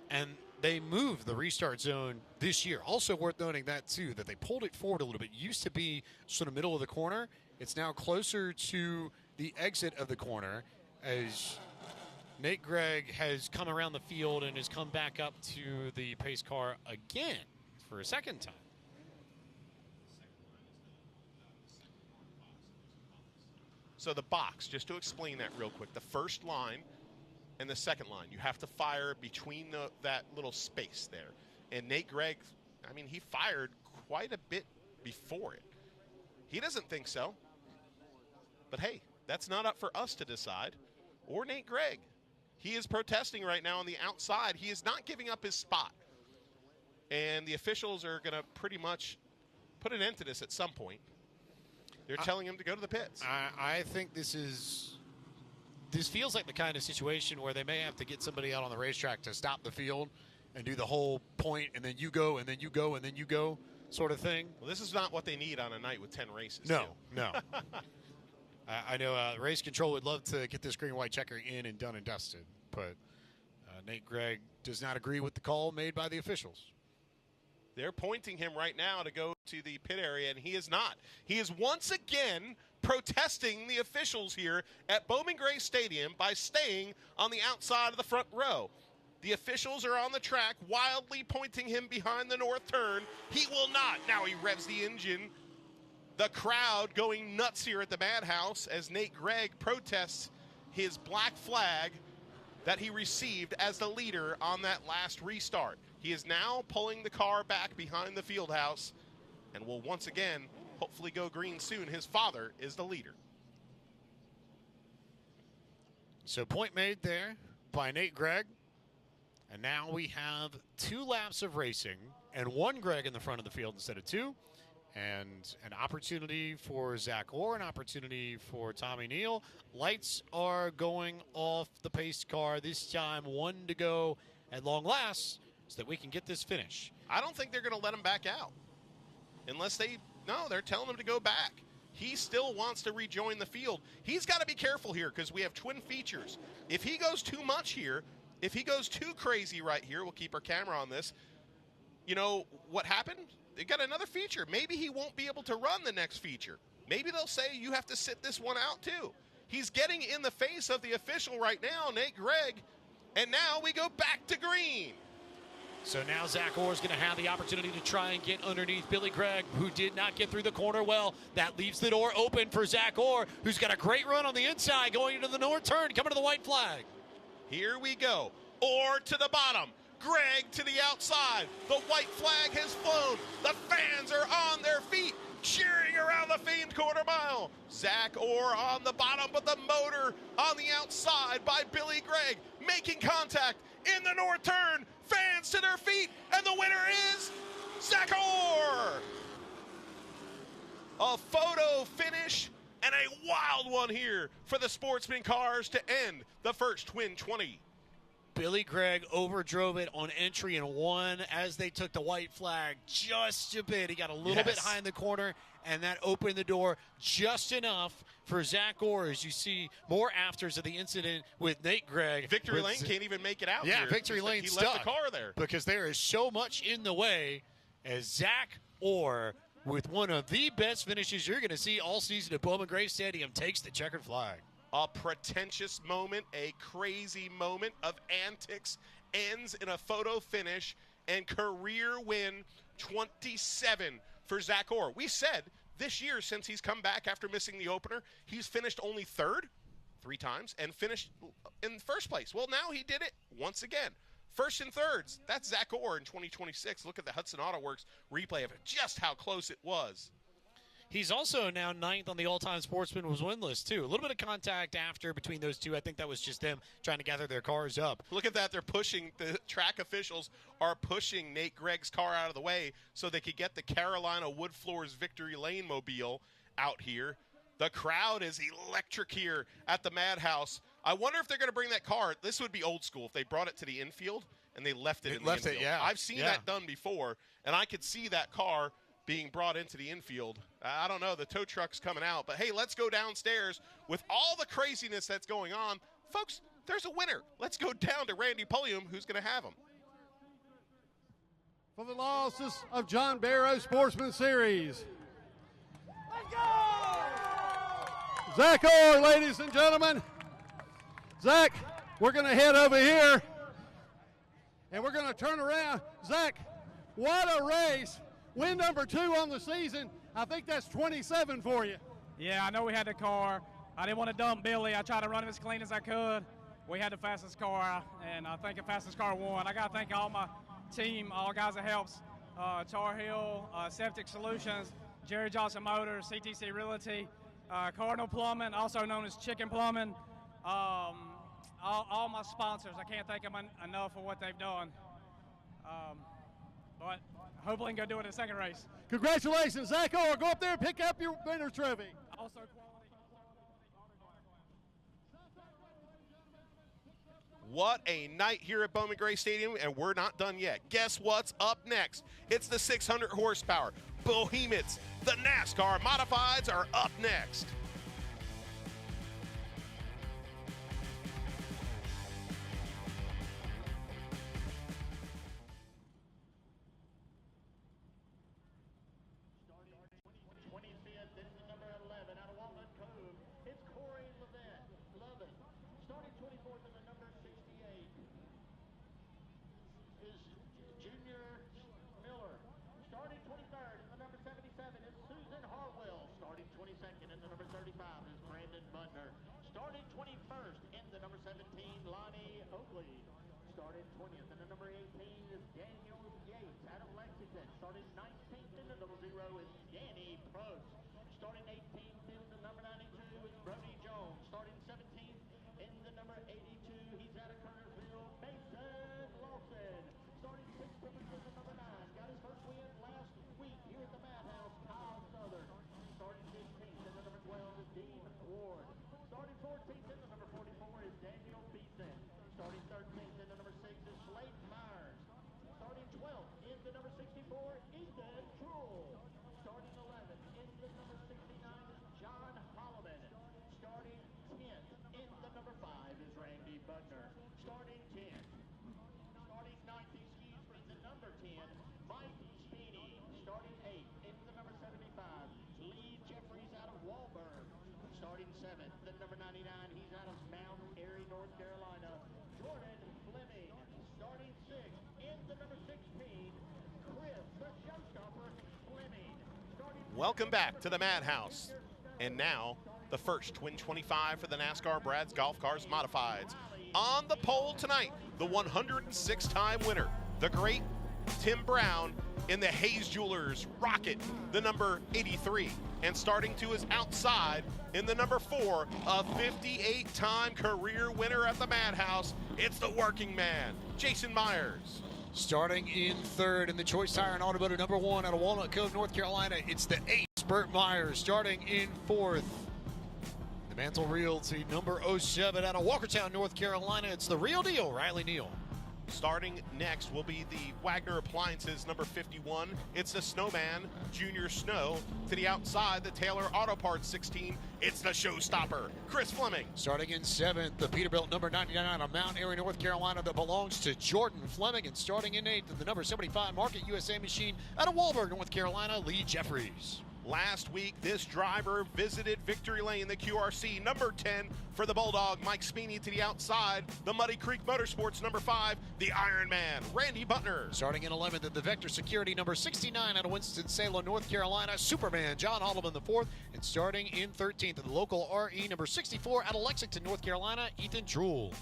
And they moved the restart zone this year. Also worth noting that, too, that they pulled it forward a little bit. It used to be sort of middle of the corner. It's now closer to the exit of the corner as Nate Gregg has come around the field and has come back up to the pace car again for a second time. So the box, just to explain that real quick, the first line and the second line, you have to fire between that little space there. And Nate Gregg, I mean, he fired quite a bit before it. He doesn't think so. But hey, that's not up for us to decide, or Nate Gregg. He is protesting right now on the outside. He is not giving up his spot. And the officials are going to pretty much put an end to this at some point. They're telling him to go to the pits. I think this feels like the kind of situation where they may have to get somebody out on the racetrack to stop the field and do the whole point, and then you go, and then you go, and then you go sort of thing. Well, this is not what they need on a night with 10 races. No. I know race control would love to get this green-white checker in and done and dusted, but Nate Gregg does not agree with the call made by the officials. They're pointing him right now to go to the pit area, and he is not. He is once again protesting the officials here at Bowman Gray Stadium by staying on the outside of the front row. The officials are on the track, wildly pointing him behind the north turn. He will not. Now he revs the engine. The crowd going nuts here at the Madhouse as Nate Gregg protests his black flag that he received as the leader on that last restart. He is now pulling the car back behind the field house and will once again hopefully go green soon. His father is the leader. So point made there by Nate Gregg. And now we have 2 laps of racing and 1 Gregg in the front of the field instead of 2. And an opportunity for Zach Orr, an opportunity for Tommy Neal. Lights are going off the pace car this time. 1 to go at long last so that we can get this finish. I don't think they're going to let him back out. Unless they're telling him to go back. He still wants to rejoin the field. He's got to be careful here because we have twin features. If he goes too much here, if he goes too crazy right here, we'll keep our camera on this. You know what happened? They got another feature. Maybe he won't be able to run the next feature. Maybe they'll say you have to sit this one out too. He's getting in the face of the official right now, Nate Gregg, and now we go back to green. So now Zach Orr's going to have the opportunity to try and get underneath Billy Gregg, who did not get through the corner well. That leaves the door open for Zach Orr, who's got a great run on the inside going into the north turn, coming to the white flag. Here we go. Orr to the bottom. Gregg to the outside. The white flag has flown. The fans are on their feet, cheering around the famed quarter mile. Zach Orr on the bottom, but the motor on the outside by Billy Gregg, making contact in the north turn. Fans to their feet, and the winner is Zach Orr. A photo finish and a wild one here for the Sportsman cars to end the first Twin 20. Billy Gregg overdrove it on entry and won as they took the white flag just a bit. He got a little bit high in the corner, and that opened the door just enough for Zach Orr, as you see more afters of the incident with Nate Gregg. Victory Lane can't even make it out. Yeah, here. Victory Lane he stuck. left the car there. Because there is so much in the way as Zach Orr, with one of the best finishes you're going to see all season at Bowman Gray Stadium, takes the checkered flag. A pretentious moment, a crazy moment of antics, ends in a photo finish and career win 27 for Zach Orr. We said this year, since he's come back after missing the opener, he's finished only third 3 times and finished in first place. Well, now he did it once again. First and thirds. That's Zach Orr in 2026. Look at the Hudson Auto Works replay of it, just how close it was. He's also now 9th on the all-time sportsman was winless, too. A little bit of contact after between those two. I think that was just them trying to gather their cars up. Look at that. They're pushing, the track officials are pushing Nate Gregg's car out of the way so they could get the Carolina Wood Floors Victory Lane mobile out here. The crowd is electric here at the Madhouse. I wonder if they're going to bring that car. This would be old school if they brought it to the infield and they left it in the infield. I've seen that done before, and I could see that car being brought into the infield. I don't know, the tow truck's coming out, but hey, let's go downstairs with all the craziness that's going on. Folks, there's a winner. Let's go down to Randy Pulliam, who's going to have him. For the losses of John Barrow Sportsman Series. Let's go! Zach Orr, ladies and gentlemen. Zach, we're going to head over here, and we're going to turn around. Zach, what a race. Win number 2 on the season. I think that's 27 for you. Yeah, I know we had the car. I didn't want to dump Billy. I tried to run him as clean as I could. We had the fastest car, and I think the fastest car won. I got to thank all my team, all guys that helps, Tar Heel, Septic Solutions, Jerry Johnson Motors, CTC Realty, Cardinal Plumbing, also known as Chicken Plumbing, all my sponsors. I can't thank them enough for what they've done. But hopefully we can go do it in the second race. Congratulations, Zach Orr. Go up there and pick up your winner's trophy. Also, What a night here at Bowman Gray Stadium, and we're not done yet. Guess what's up next? It's the 600 horsepower Behemoths. The NASCAR Modifieds are up next. Starting 23rd in the number 77 is Susan Hartwell. Starting 22nd in the number 13 Welcome back to the Madhouse. And now, the first Twin 25 for the NASCAR Brad's Golf Cars Modifieds. On the pole tonight, the 106-time winner, the great Tim Brown in the Hayes Jewelers Rocket, the number 83. And starting to his outside in the number 4, a 58-time career winner at the Madhouse, it's the working man, Jason Myers. Starting in third in the Choice Tire and Automotive number 1 out of Walnut Cove, North Carolina, it's the ace, Burt Myers. Starting in fourth, the Mantle Realty number 07 out of Walkertown, North Carolina, it's the real deal, Riley Neal. Starting next will be the Wagner Appliances number 51. It's the Snowman, Junior Snow. To the outside, the Taylor Auto Parts 16. It's the Showstopper, Chris Fleming. Starting in seventh, the Peterbilt number 99 out of Mount Airy, North Carolina, that belongs to Jordan Fleming. And starting in eighth, the number 75 Market USA machine out of Walburg, North Carolina, Lee Jeffries. Last week, this driver visited Victory Lane, the QRC, number 10 for the Bulldog, Mike Speeney. To the outside, the Muddy Creek Motorsports, number 5, the Iron Man, Randy Butner. Starting in 11th at the Vector Security, number 69 out of Winston-Salem, North Carolina, Superman, John Haldeman the 4th. And starting in 13th at the local RE, number 64 out of Lexington, North Carolina, Ethan Truhl.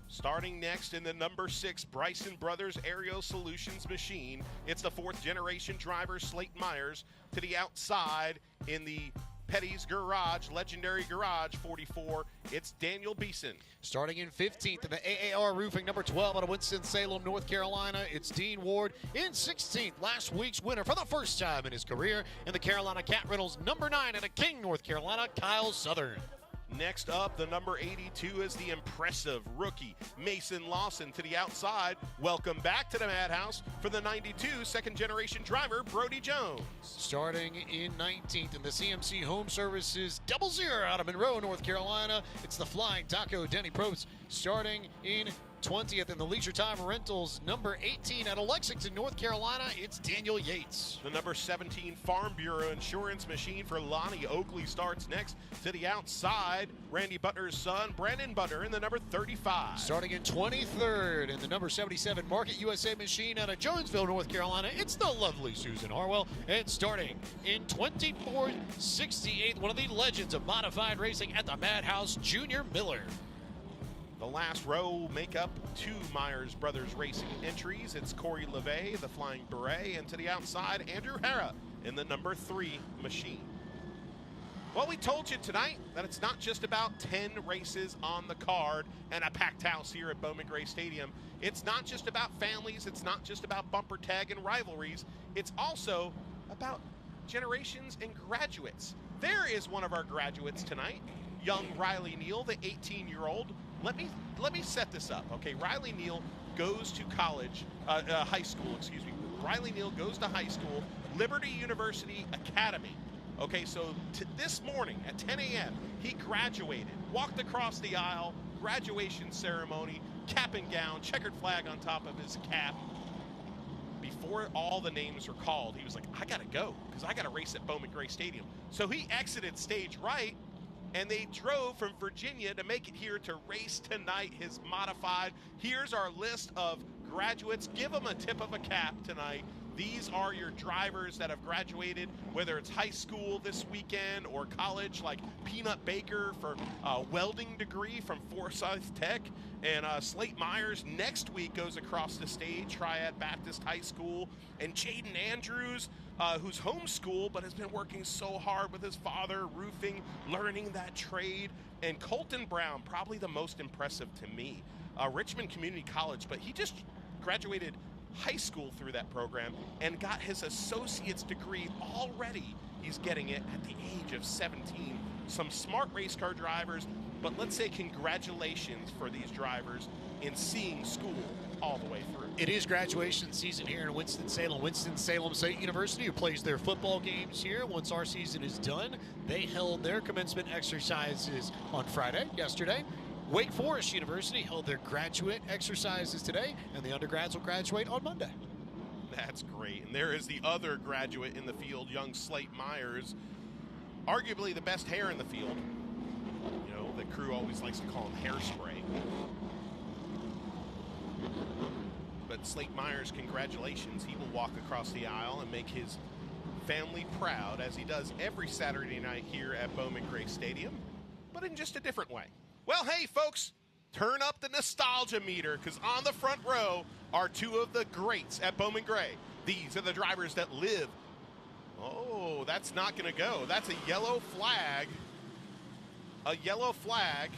Starting next in the number 6 Bryson Brothers Aerial Solutions machine, it's the 4th generation driver, Slayton Myers. To the outside in the Petty's Garage, Legendary Garage 44, it's Daniel Beeson. Starting in 15th in the AAR Roofing, number 12 out of Winston-Salem, North Carolina, it's Dean Ward. In 16th, last week's winner for the first time in his career in the Carolina Cat Rentals, number 9 out of King, North Carolina, Kyle Southern. Next up, the number 82 is the impressive rookie, Mason Lawson. To the outside, welcome back to the Madhouse for the 92 second-generation driver, Brody Jones. Starting in 19th in the CMC Home Services 00 out of Monroe, North Carolina, it's the Flying Taco, Denny Probst. Starting in 20th in the Leisure Time Rentals, number 18 out of Lexington, North Carolina, it's Daniel Yates. The number 17 Farm Bureau Insurance machine for Lonnie Oakley starts next. To the outside, Randy Butner's son, Brandon Butner, in the number 35. Starting in 23rd in the number 77 Market USA machine out of Jonesville, North Carolina, it's the lovely Susan Harwell. And starting in 24th, 68th, one of the legends of modified racing at the Madhouse, Junior Miller. The last row make up 2 Myers Brothers Racing entries. It's Corey LeVay, the Flying Beret, and to the outside, Andrew Hara in the number 3 machine. Well, we told you tonight that it's not just about 10 races on the card and a packed house here at Bowman Gray Stadium. It's not just about families. It's not just about bumper tag and rivalries. It's also about generations and graduates. There is one of our graduates tonight, young Riley Neal, the 18-year-old. Let me set this up, okay? Riley Neal goes to high school. Riley Neal goes to high school, Liberty University Academy. Okay, so this morning at 10 a.m., he graduated, walked across the aisle, graduation ceremony, cap and gown, checkered flag on top of his cap. Before all the names were called, he was like, I gotta go, because I gotta race at Bowman Gray Stadium. So he exited stage right, and they drove from Virginia to make it here to race tonight, his modified. Here's our list of graduates. Give them a tip of a cap tonight. These are your drivers that have graduated, whether it's high school this weekend or college, like Peanut Baker for a welding degree from Forsyth Tech. And Slate Myers next week goes across the stage, Triad Baptist High School. And Jaden Andrews, who's homeschooled but has been working so hard with his father, roofing, learning that trade. And Colton Brown, probably the most impressive to me, Richmond Community College, but he just graduated high school through that program and got his associate's degree already. He's getting it at the age of 17. Some smart race car drivers, but let's say congratulations for these drivers in seeing school all the way through. It is graduation season here in Winston-Salem. Winston-Salem State University, who plays their football games here. Once our season is done, they held their commencement exercises on Friday, yesterday. Wake Forest University held their graduate exercises today, and the undergrads will graduate on Monday. That's great. And there is the other graduate in the field, young Slate Myers, arguably the best hair in the field. You know, the crew always likes to call him Hairspray. But Slate Myers, congratulations. He will walk across the aisle and make his family proud, as he does every Saturday night here at Bowman Gray Stadium, but in just a different way. Well, hey, folks, turn up the nostalgia meter, because on the front row are two of the greats at Bowman Gray. These are the drivers that live. Oh, that's not going to go. That's a yellow flag. A yellow flag.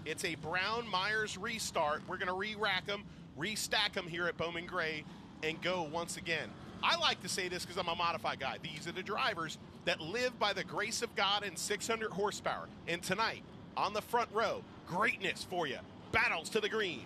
It's a Brown-Myers restart. We're going to re-rack them, restack them here at Bowman Gray, and go once again. I like to say this because I'm a modified guy. These are the drivers that live by the grace of God and 600 horsepower. And tonight, on the front row, greatness for you. Battles to the green.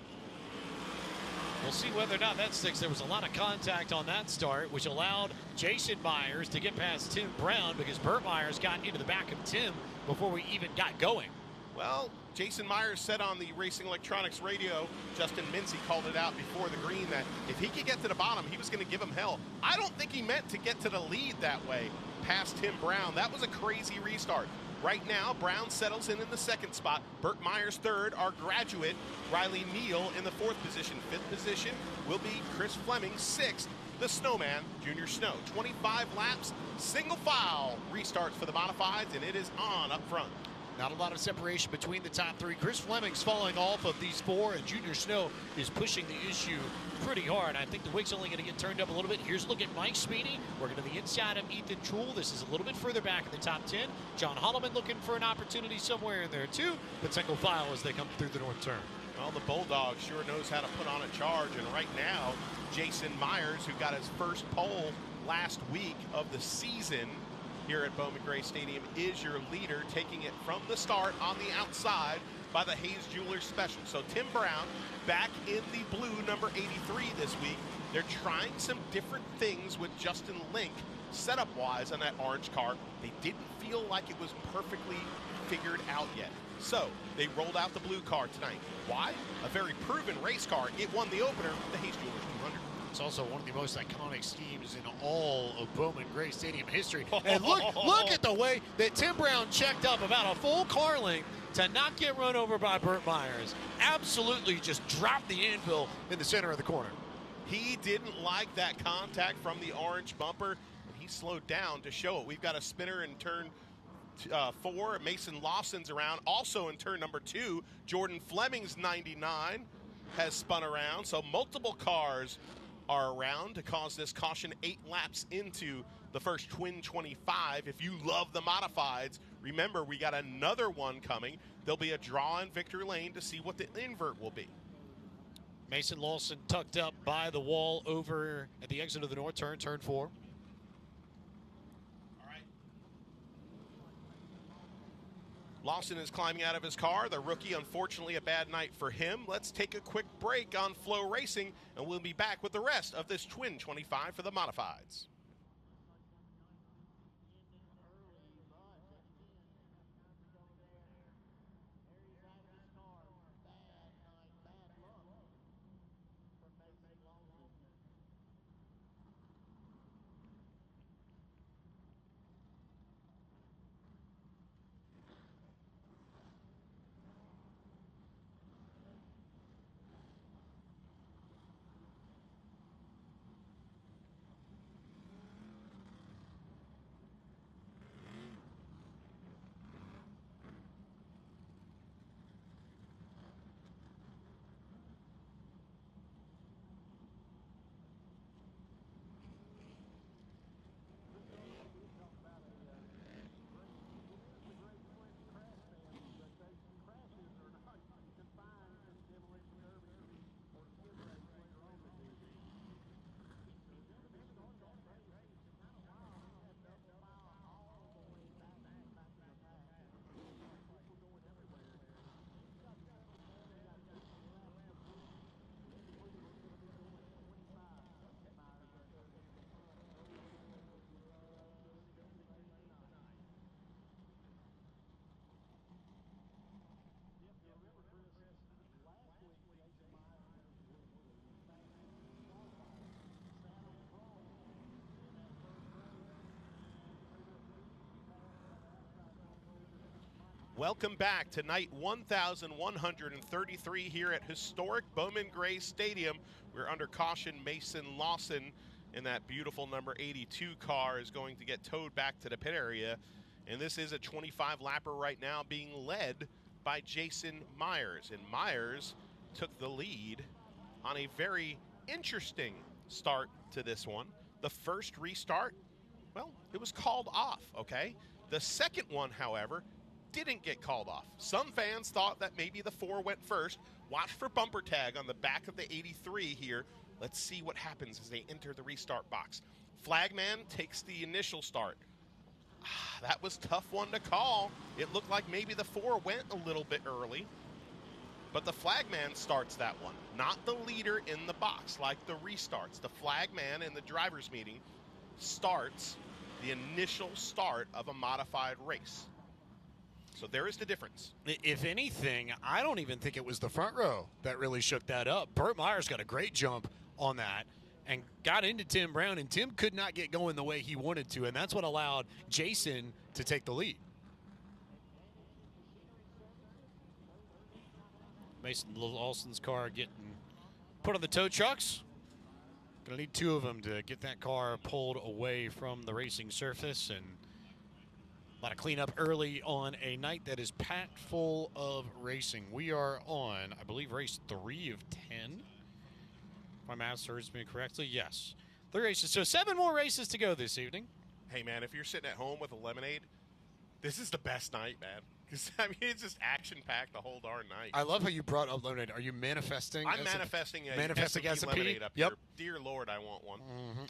We'll see whether or not that sticks. There was a lot of contact on that start, which allowed Jason Myers to get past Tim Brown, because Burt Myers got into the back of Tim before we even got going. Well, Jason Myers said on the Racing Electronics radio, Justin Mincy called it out before the green, that if he could get to the bottom, he was going to give him hell. I don't think he meant to get to the lead that way past Tim Brown. That was a crazy restart. Right now, Brown settles in the second spot. Burt Myers third. Our graduate, Riley Neal, in the fourth position. Fifth position will be Chris Fleming. Sixth, the Snowman, Junior Snow. 25 laps, single file restarts for the modifieds, and it is on up front. Not a lot of separation between the top three. Chris Fleming's falling off of these four, and Junior Snow is pushing the issue pretty hard. I think the wig's only going to get turned up a little bit. Here's a look at Mike Speedy working to the inside of Ethan Truel. This is a little bit further back in the top 10. John Holloman looking for an opportunity somewhere in there too, but single file as they come through the north turn. Well, the Bulldog sure knows how to put on a charge, and right now, Jason Myers, who got his first pole last week of the season here at Bowman Gray Stadium, is your leader, taking it from the start on the outside by the Hayes Jewelers Special. So Tim Brown back in the blue number 83 this week. They're trying some different things with Justin Link setup-wise on that orange car. They didn't feel like it was perfectly figured out yet. So they rolled out the blue car tonight. Why? A very proven race car. It won the opener, the Hayes Jewelers 200. It's also one of the most iconic schemes in all of Bowman Gray Stadium history. And look at the way that Tim Brown checked up about a full car length to not get run over by Burt Myers. Absolutely just dropped the anvil in the center of the corner. He didn't like that contact from the orange bumper, and he slowed down to show it. We've got a spinner in turn 4. Mason Lawson's around. Also in turn number 2, Jordan Fleming's 99 has spun around. So multiple cars are around to cause this caution 8 laps into the first Twin 25. If you love the modifieds, remember we got another one coming. There'll be a draw in Victory Lane to see what the invert will be. Mason Lawson tucked up by the wall over at the exit of the north turn, turn 4. Lawson is climbing out of his car. The rookie, unfortunately, a bad night for him. Let's take a quick break on Flow Racing, and we'll be back with the rest of this Twin 25 for the modifieds. Welcome back to night 1,133 here at historic Bowman Gray Stadium. We're under caution. Mason Lawson in that beautiful number 82 car is going to get towed back to the pit area. And this is a 25-lapper right now being led by Jason Myers. And Myers took the lead on a very interesting start to this one. The first restart, well, it was called off, okay? The second one, however, didn't get called off. Some fans thought that maybe the 4 went first. Watch for bumper tag on the back of the 83 here. Let's see what happens as they enter the restart box. Flagman takes the initial start. That was a tough one to call. It looked like maybe the 4 went a little bit early, but the flagman starts that one, not the leader in the box like the restarts. The flagman in the driver's meeting starts the initial start of a modified race. So there is the difference. If anything, I don't even think it was the front row that really shook that up. Burt Myers got a great jump on that and got into Tim Brown, and Tim could not get going the way he wanted to, and that's what allowed Jason to take the lead. Mason Alston's car getting put on the tow trucks. Gonna need 2 of them to get that car pulled away from the racing surface, and a lot of cleanup early on a night that is packed full of racing. We are on, I believe, race 3 of 10. If my math serves me correctly, yes. 3 races, so 7 more races to go this evening. Hey, man, if you're sitting at home with a lemonade, this is the best night, man. Because, I mean, it's just action-packed the whole darn night. I love how you brought up lemonade. Are you manifesting? I'm manifesting a manifesting S&P S&P? lemonade up Yep. here. Dear Lord, I want one.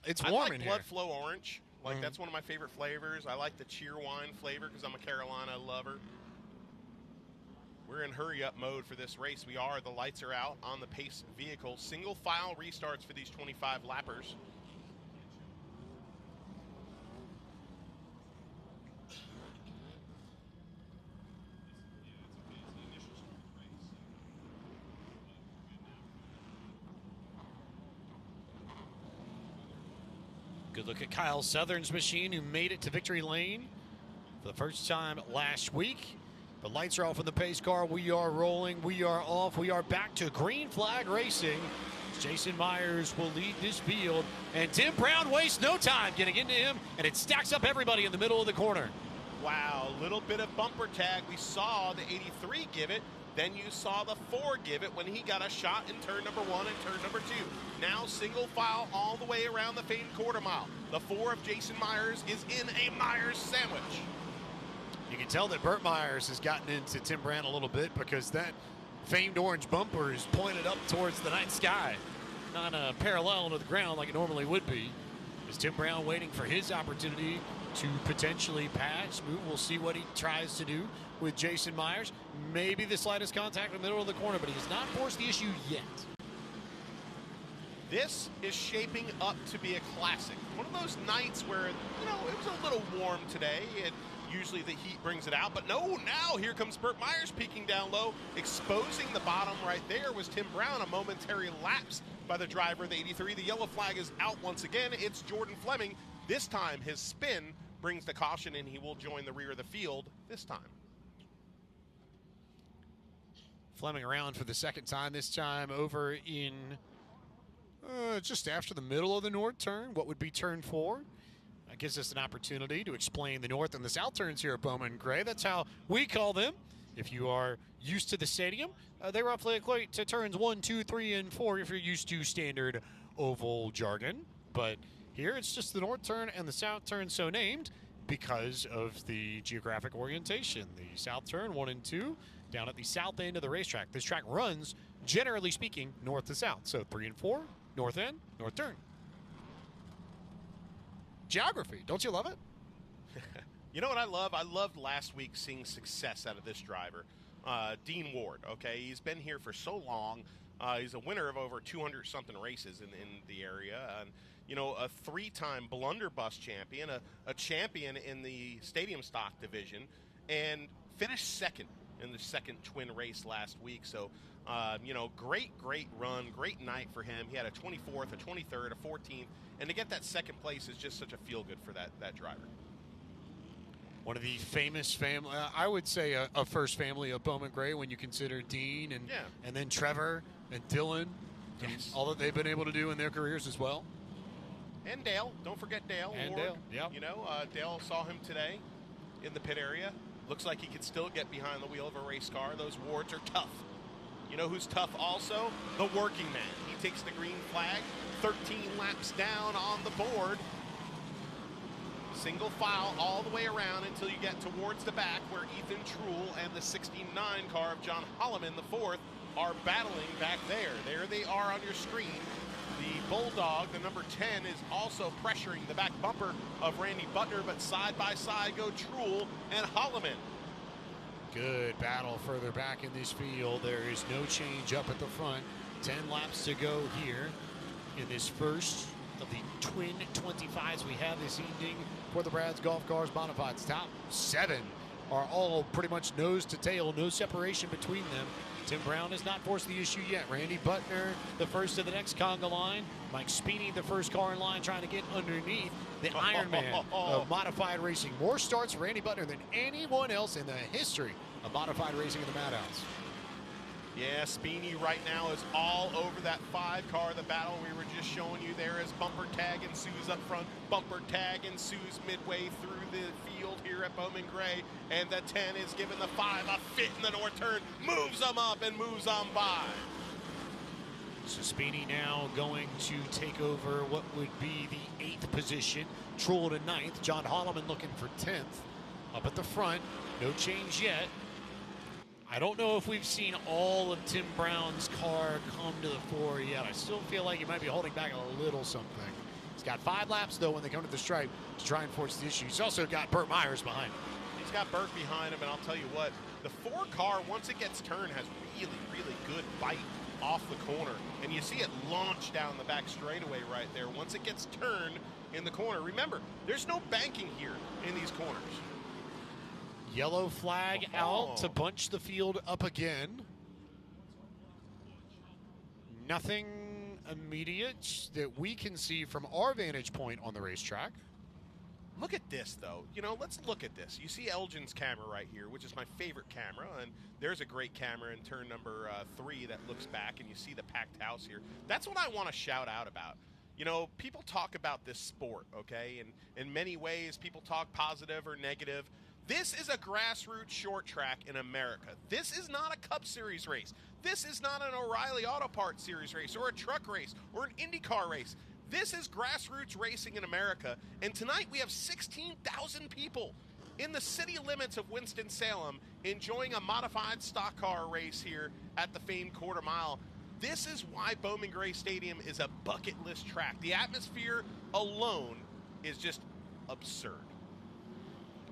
It's I warm like in Blood here. Flow Orange. Like, that's one of my favorite flavors. I like the cheer wine flavor because I'm a Carolina lover. We're in hurry-up mode for this race. We are. The lights are out on the pace vehicle. Single-file restarts for these 25 lappers. Good look at Kyle Southern's machine, who made it to victory lane for the first time last week. The lights are off in the pace car. We are rolling. We are off. We are back to green flag racing. Jason Myers will lead this field, and Tim Brown wastes no time getting into him, and it stacks up everybody in the middle of the corner. Wow, a little bit of bumper tag. We saw the 83 give it. Then you saw the 4 give it when he got a shot in turn number 1 and turn number 2. Now single file all the way around the famed quarter mile. The 4 of Jason Myers is in a Myers sandwich. You can tell that Burt Myers has gotten into Tim Brown a little bit because that famed orange bumper is pointed up towards the night sky, not parallel to the ground like it normally would be. Is Tim Brown waiting for his opportunity to potentially pass? We'll see what he tries to do with Jason Myers. Maybe the slightest contact in the middle of the corner, but he has not forced the issue yet. This is shaping up to be a classic. One of those nights where, you know, it was a little warm today, and usually the heat brings it out. But no, now here comes Burt Myers peeking down low. Exposing the bottom right there was Tim Brown. A momentary lapse by the driver of the 83. The yellow flag is out once again. It's Jordan Fleming. This time his spin brings the caution, and he will join the rear of the field this time. Fleming around for the second time, this time over in just after the middle of the north turn, what would be turn 4. That gives us an opportunity to explain the north and the south turns here at Bowman Gray. That's how we call them. If you are used to the stadium, they roughly equate to turns 1, 2, 3, and 4 if you're used to standard oval jargon. But here it's just the north turn and the south turn, so named because of the geographic orientation. The south turn 1 and 2 down at the south end of the racetrack. This track runs, generally speaking, north to south. So 3 and 4, north end, north turn. Geography, don't you love it? You know what I love? I loved last week seeing success out of this driver, Dean Ward. Okay, he's been here for so long. He's a winner of over 200-something races in the area, and you know, a 3-time blunderbuss champion, a champion in the stadium stock division, and finished second in the second twin race last week. So, you know, great run, great night for him. He had a 24th, a 23rd, a 14th, and to get that second place is just such a feel-good for that driver. One of the famous family, I would say a first family of Bowman Gray when you consider Dean and then Trevor and Dylan, and all that they've been able to do in their careers as well. And Dale. Don't forget Dale. And Ward. Dale, yep. You know, Dale saw him today in the pit area. Looks like he could still get behind the wheel of a race car. Those Wards are tough. You know who's tough also? The working man. He takes the green flag, 13 laps down on the board. Single file all the way around until you get towards the back where Ethan Truhl and the 69 car of John Holloman, the fourth, are battling back there. There they are on your screen. The Bulldog, the number 10, is also pressuring the back bumper of Randy Butner, but side by side go Truhl and Holloman. Good battle further back in this field. There is no change up at the front. 10 laps to go here in this first of the twin 25s we have this evening for the Brad's Golf Cars Modifieds. Top 7 are all pretty much nose to tail, no separation between them. Tim Brown has not forced the issue yet. Randy Butner, the first of the next conga line. Mike Spini, the first car in line, trying to get underneath the Ironman of modified racing. More starts for Randy Butner than anyone else in the history of modified racing in the Madhouse. Yeah, Spini right now is all over that 5 car. The battle we were just showing you there as bumper tag ensues up front. Bumper tag ensues midway through the field here at Bowman Gray. And the 10 is giving the 5 a fit in the north turn. Moves them up and moves on by. So Spini now going to take over what would be the 8th position. Truhl to 9th. John Holloman looking for 10th. Up at the front, no change yet. I don't know if we've seen all of Tim Brown's car come to the fore yet. I still feel like he might be holding back a little something. He's got 5 laps, though, when they come to the stripe to try and force the issue. He's also got Burt Myers behind him. He's got Burt behind him, and I'll tell you what, the 4 car, once it gets turned, has really, really good bite off the corner. And you see it launch down the back straightaway right there once it gets turned in the corner. Remember, there's no banking here in these corners. Yellow flag out to bunch the field up again. Nothing immediate that we can see from our vantage point on the racetrack. Look at this, though. You know, let's look at this. You see Elgin's camera right here, which is my favorite camera, and there's a great camera in turn number 3 that looks back, and you see the packed house here. That's what I want to shout out about. You know, people talk about this sport, okay, and in many ways people talk positive or negative. This is a grassroots short track in America. This is not a Cup Series race. This is not an O'Reilly Auto Parts Series race or a truck race or an IndyCar race. This is grassroots racing in America, and tonight we have 16,000 people in the city limits of Winston-Salem enjoying a modified stock car race here at the famed quarter mile. This is why Bowman Gray Stadium is a bucket list track. The atmosphere alone is just absurd.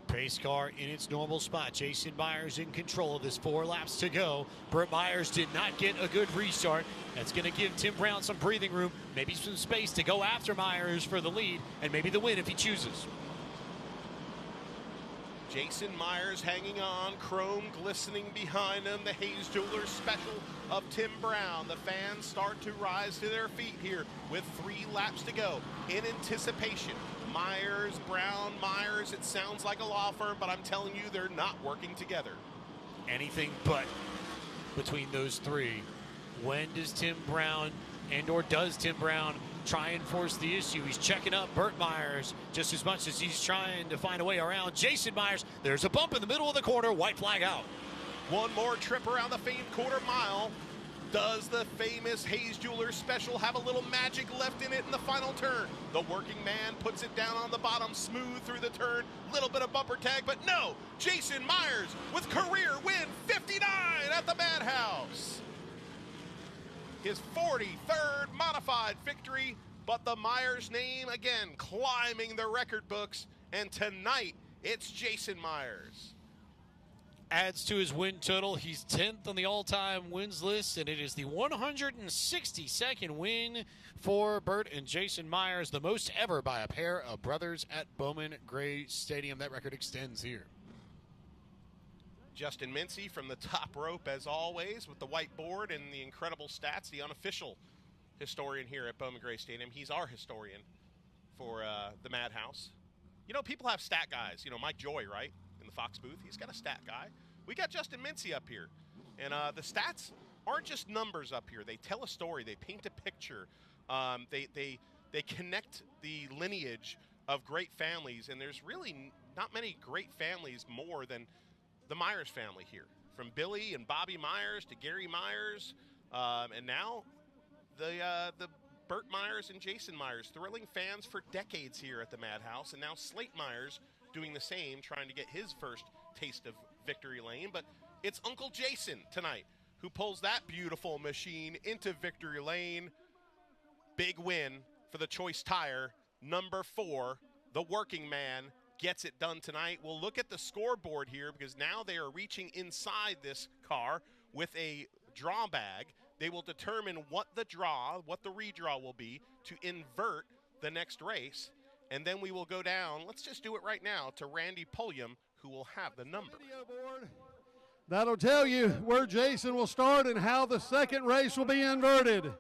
Pace car in its normal spot. Jason Myers in control of this. 4 laps to go. Burt Myers did not get a good restart. That's going to give Tim Brown some breathing room, maybe some space to go after Myers for the lead, and maybe the win if he chooses. Jason Myers hanging on, chrome glistening behind him. The Hayes Jewelers special of Tim Brown. The fans start to rise to their feet here with 3 laps to go in anticipation. Myers, Brown, Myers, it sounds like a law firm, but I'm telling you, they're not working together. Anything but between those 3. When does Tim Brown or does Tim Brown try and force the issue? He's checking up Burt Myers just as much as he's trying to find a way around Jason Myers. There's a bump in the middle of the corner, white flag out. One more trip around the famed quarter mile. Does the famous Hayes Jewelers special have a little magic left in it in the final turn? The working man puts it down on the bottom, smooth through the turn, little bit of bumper tag, but no! Jason Myers with career win 59 at the Madhouse. His 43rd modified victory, but the Myers name again climbing the record books, and tonight it's Jason Myers. Adds to his win total. He's 10th on the all-time wins list, and it is the 162nd win for Burt and Jason Myers, the most ever by a pair of brothers at Bowman Gray Stadium. That record extends here. Justin Mincy from the top rope, as always, with the whiteboard and the incredible stats, the unofficial historian here at Bowman Gray Stadium. He's our historian for the Madhouse. You know, people have stat guys. You know, Mike Joy, right? In the Fox booth, he's got a stat guy. We got Justin Mincy up here, and the stats aren't just numbers up here. They tell a story. They paint a picture. They they connect the lineage of great families, and there's really not many great families more than the Myers family here. From Billy and Bobby Myers to Gary Myers, and now the Burt Myers and Jason Myers, thrilling fans for decades here at the Madhouse, and now Slate Myers doing the same, trying to get his first taste of victory lane. But it's Uncle Jason tonight who pulls that beautiful machine into victory lane. Big win for the Choice Tire. Number 4, the working man, gets it done tonight. We'll look at the scoreboard here because now they are reaching inside this car with a draw bag. They will determine what the redraw will be to invert the next race. And then we will go down, let's just do it right now, to Randy Pulliam, who will have the number. That'll tell you where Jason will start and how the second race will be inverted.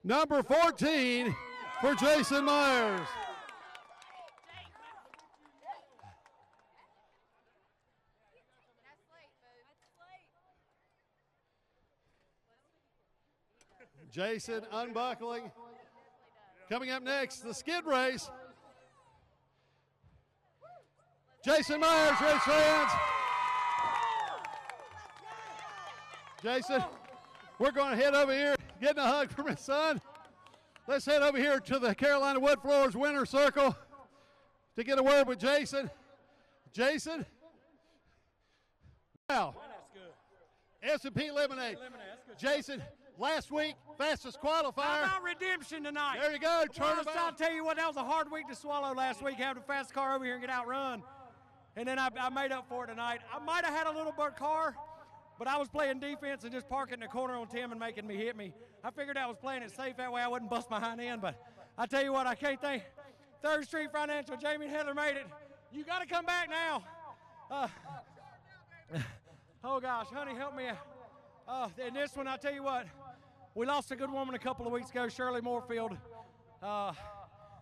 Number 14 for Jason Myers. Jason unbuckling. Coming up next, the skid race. Jason Myers, race fans. Jason, we're going to head over here, getting a hug from his son. Let's head over here to the Carolina Wood Floors winner circle to get a word with Jason. Jason, wow. S&P Lemonade. Jason, last week, fastest qualifier. How about redemption tonight? There you go. I'll tell you what, that was a hard week to swallow last week, having the fast car over here and get outrun. And then I made up for it tonight. I might have had a little bird car, but I was playing defense and just parking in the corner on Tim and making me hit me. I figured I was playing it safe that way I wouldn't bust my hind end, but I tell you what, I can't thank 3rd Street Financial. Jamie and Heather made it. You got to come back now. Oh, gosh, honey, help me. And this one, I tell you what, we lost a good woman a couple of weeks ago, Shirley Moorfield.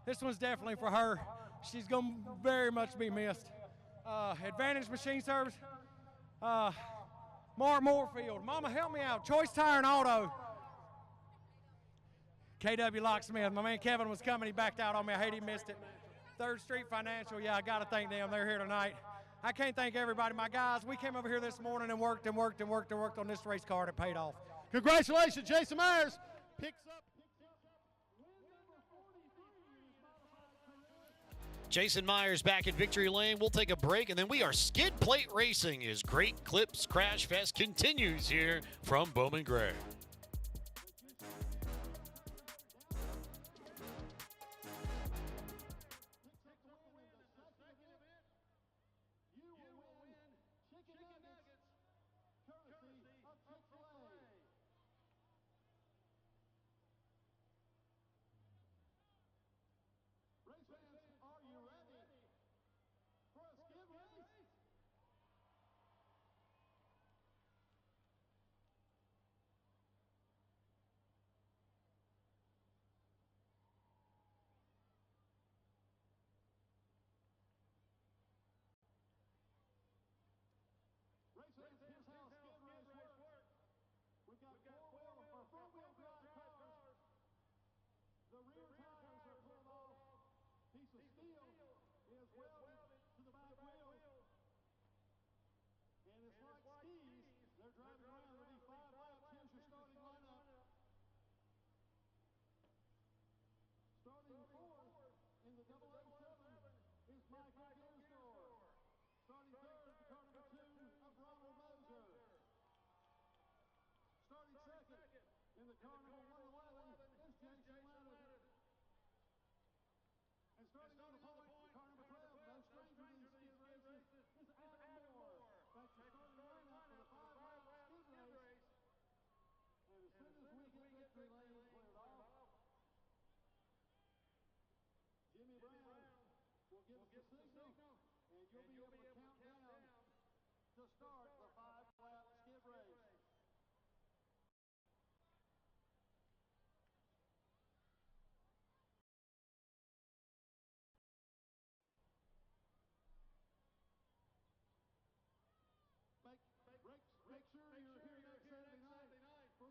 This one's definitely for her. She's going to very much be missed. Advantage Machine Service, Mark Moorfield. Mama, help me out. Choice Tire and Auto. KW Locksmith. My man Kevin was coming. He backed out on me. I hate he missed it. 3rd Street Financial. Yeah, I got to thank them. They're here tonight. I can't thank everybody. My guys, we came over here this morning and worked on this race car, and it paid off. Congratulations, Jason Myers. Picks up. Jason Myers back at Victory Lane. We'll take a break, and then we are skid plate racing as Great Clips Crash Fest continues here from Bowman Gray. Make sure you're here next Saturday night for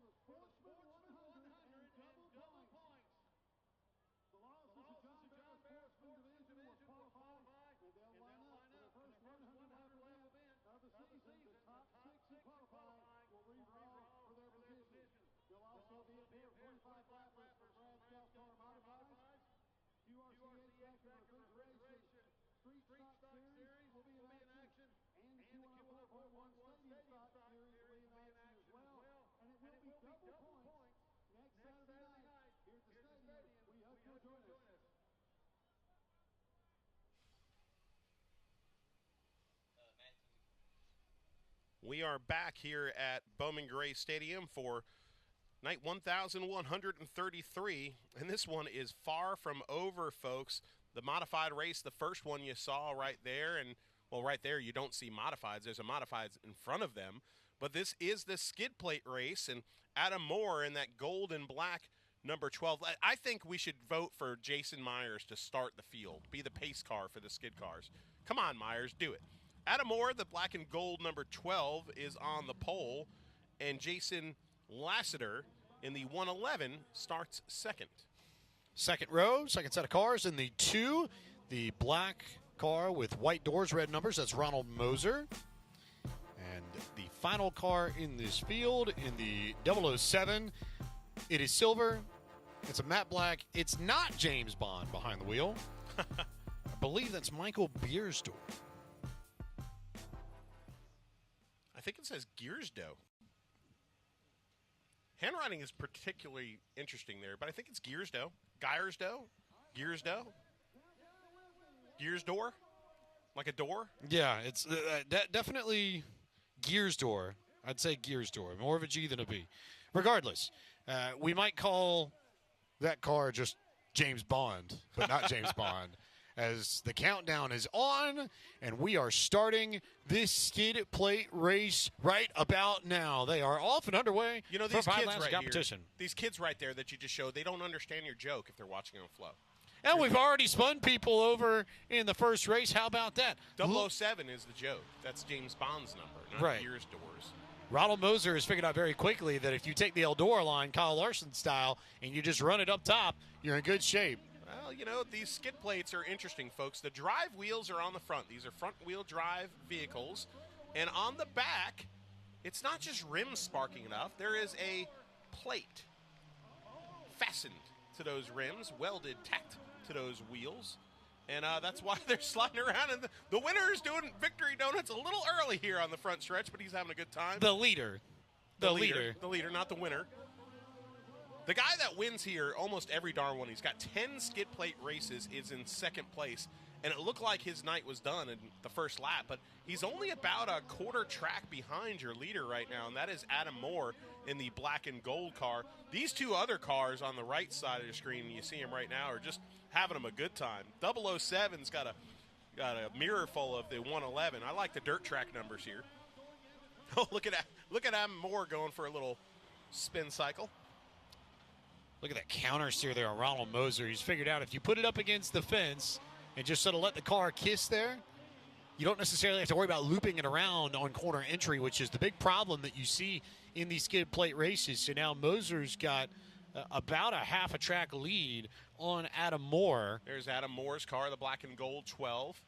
We are back here at Bowman Gray Stadium for night 1133, and this one is far from over, folks. The modified race, the first one you saw right there, and, well, right there you don't see modifieds. There's a modifieds in front of them. But this is the skid plate race, and Adam Moore in that gold and black number 12. I think we should vote for Jason Myers to start the field, be the pace car for the skid cars. Come on, Myers, do it. Adam Moore, the black and gold number 12, is on the pole, and Jason Lassiter in the 111 starts second. Second row, second set of cars in the 2. The black car with white doors, red numbers, that's Ronald Moser. And the final car in this field in the 007, it is silver. It's a matte black. It's not James Bond behind the wheel. I believe that's Michael Biersdorf. I think it says Giersdow. Handwriting is particularly interesting there, but I think it's Giersdow. Giersdow? Giersdow? Giersdoor? Like a door? Yeah, it's definitely Giersdoor. I'd say Giersdoor. More of a G than a B. Regardless, we might call that car just James Bond, but not James Bond, as the countdown is on, and we are starting this skid plate race right about now. They are off and underway. You know, these for kids laps right competition. here, these kids right there that you just showed, they don't understand your joke if they're watching on Flow. And we've already spun people over in the first race. How about that? 007 is the joke. That's James Bond's number, not Right. Giersdoor's. Ronald Moser has figured out very quickly that if you take the Eldora line, Kyle Larson style, and you just run it up top, you're in good shape. Well, you know, these skid plates are interesting, folks. The drive wheels are on the front. These are front-wheel drive vehicles. And on the back, it's not just rims sparking it off. There is a plate fastened to those rims, welded, tacked to those wheels. And that's why they're sliding around. And the winner is doing Victory Donuts a little early here on the front stretch, but he's having a good time. The leader. The leader, not the winner. The guy that wins here almost every darn one, he's got 10 skid plate races, is in second place. And it looked like his night was done in the first lap, but he's only about a quarter track behind your leader right now, and that is Adam Moore in the black and gold car. These two other cars on the right side of the screen, you see them right now, are just having them a good time. 007's got a mirror full of the 111. I like the dirt track numbers here. Oh, look at that. Look at Adam Moore going for a little spin cycle. Look at that counter steer there on Ronald Moser. He's figured out if you put it up against the fence and just sort of let the car kiss there, you don't necessarily have to worry about looping it around on corner entry, which is the big problem that you see in these skid plate races. So now Moser's got about a half a track lead on Adam Moore. There's Adam Moore's car, the black and gold 12.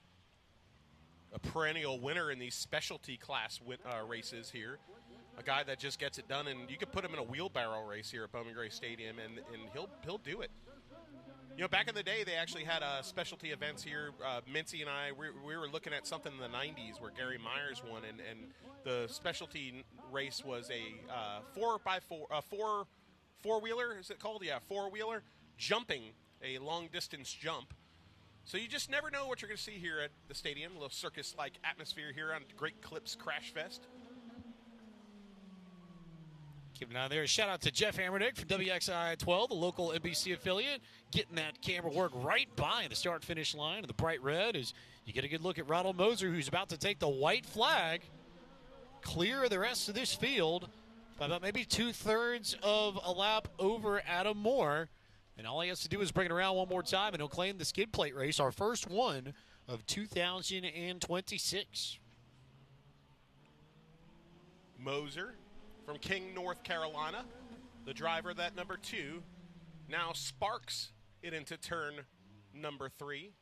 A perennial winner in these specialty class races here. A guy that just gets it done, and you could put him in a wheelbarrow race here at Bowman Gray Stadium, and he'll do it. You know, back in the day, they actually had specialty events here. Mincy and I, we were looking at something in the 90s where Gary Myers won, and the specialty race was a 4x4, four-wheeler, is it called? Yeah, four-wheeler, jumping, a long-distance jump. So you just never know what you're going to see here at the stadium. A little circus-like atmosphere here on Great Clips Crash Fest. Keep an eye there. Shout out to Jeff Hammernick from WXI 12, the local NBC affiliate, getting that camera work right by the start-finish line of the bright red as you get a good look at Ronald Moser, who's about to take the white flag, clear of the rest of this field by about maybe 2/3 of a lap over Adam Moore. And all he has to do is bring it around one more time, and he'll claim the skid plate race, our first one of 2026. Moser from King, North Carolina, the driver of that number 2, now sparks it into turn number 3.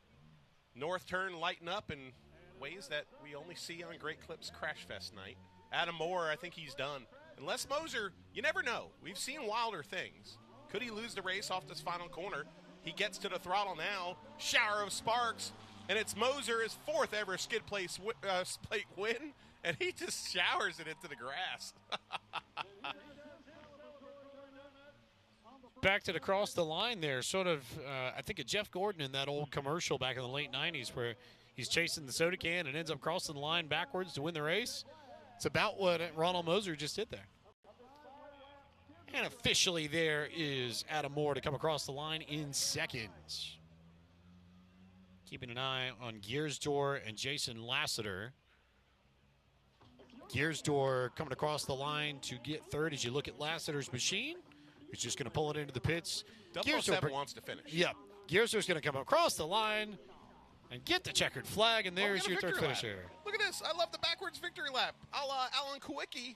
North turn lighting up in ways that we only see on Great Clips Crash Fest night. Adam Moore, I think he's done. And Les Moser, you never know. We've seen wilder things. Could he lose the race off this final corner? He gets to the throttle now. Shower of sparks. And it's Moser, his 4th ever skid plate win. And he just showers it into the grass. Back to the cross the line there. Sort of, I think of Jeff Gordon in that old commercial back in the late 90s where he's chasing the soda can and ends up crossing the line backwards to win the race. It's about what Ronald Moser just did there. And officially there is Adam Moore to come across the line in 2nd. Keeping an eye on Giersdor and Jason Lassiter. Giersdor coming across the line to get 3rd as you look at Lassiter's machine. He's just going to pull it into the pits. 007 wants to finish. Yeah. Giersdor's going to come across the line and get the checkered flag, and there's your 3rd finisher. Look at this. I love the backwards victory lap. A la Alan Kwiecki.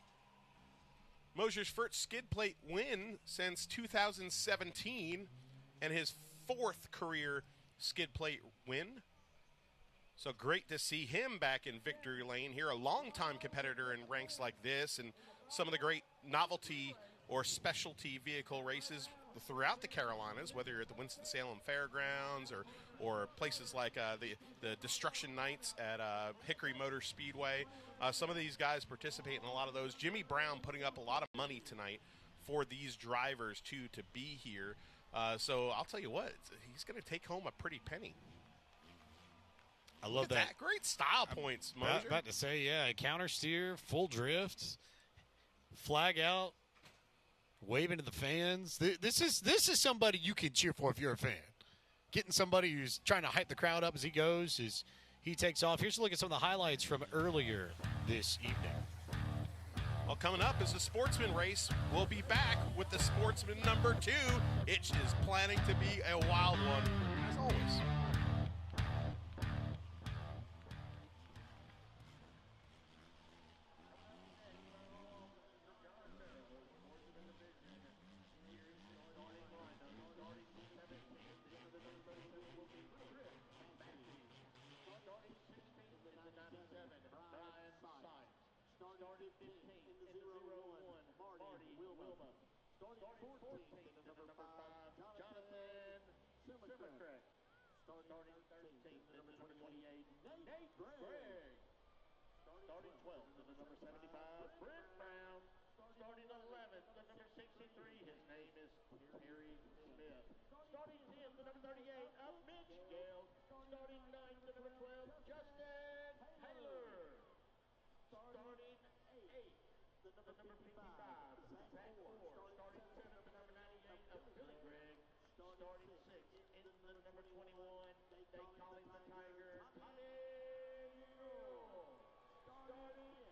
Moser's first skid plate win since 2017 and his 4th career skid plate win. So great to see him back in victory lane here, a longtime competitor in ranks like this and some of the great novelty or specialty vehicle races throughout the Carolinas, whether you're at the Winston-Salem Fairgrounds or places like the Destruction Nights at Hickory Motor Speedway. Some of these guys participate in a lot of those. Jimmy Brown putting up a lot of money tonight for these drivers, too, to be here. So I'll tell you what, he's going to take home a pretty penny. I love that. Great style points, Moser. About to say, yeah, counter steer, full drift, flag out, waving to the fans. This is somebody you can cheer for if you're a fan. Getting somebody who's trying to hype the crowd up as he goes, as he takes off. Here's a look at some of the highlights from earlier this evening. Well, coming up is the Sportsman race. We'll be back with the Sportsman number 2. It is planning to be a wild one, as always. Starting 12th, the number 75, Brent Brown. Starting 11th, the number 63, his name is Terry Smith. Starting 10th, the number 38, Mitch Gale. Starting 9th, the number 12, Justin Taylor. Starting 8th, the number 55, Zach Moore. Starting 7th, the number 98, Billy Gregg. Starting 6th, in the number 21, they call him the Tiger, starting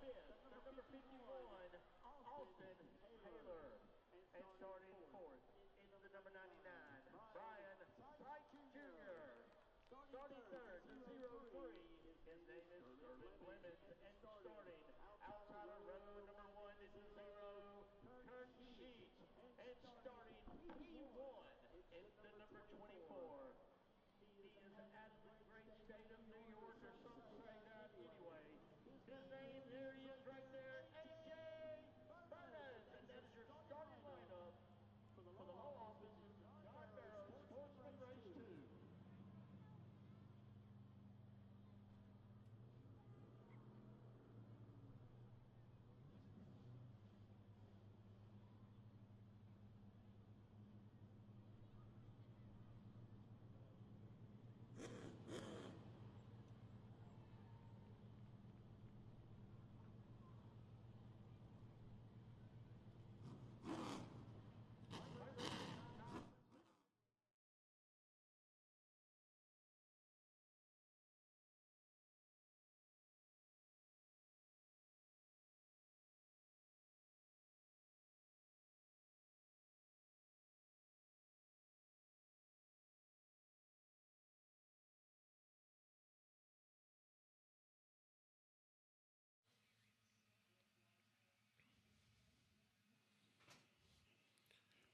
5th, the number 51, Austin Taylor. And starting 4th, in the number 99, Brian Sykes Jr. Starting 3rd, the 03, his name is Sterling Clemens. And starting outside of row number 1 is the 0, Kurt Sheets. And starting P1 in the number 24. He is out of the great state of New York, or some say that anyway. His name, there he is right there, AJ Burnett. And that is your starting lineup for the law office, John Barrow, Sportsman Race 2.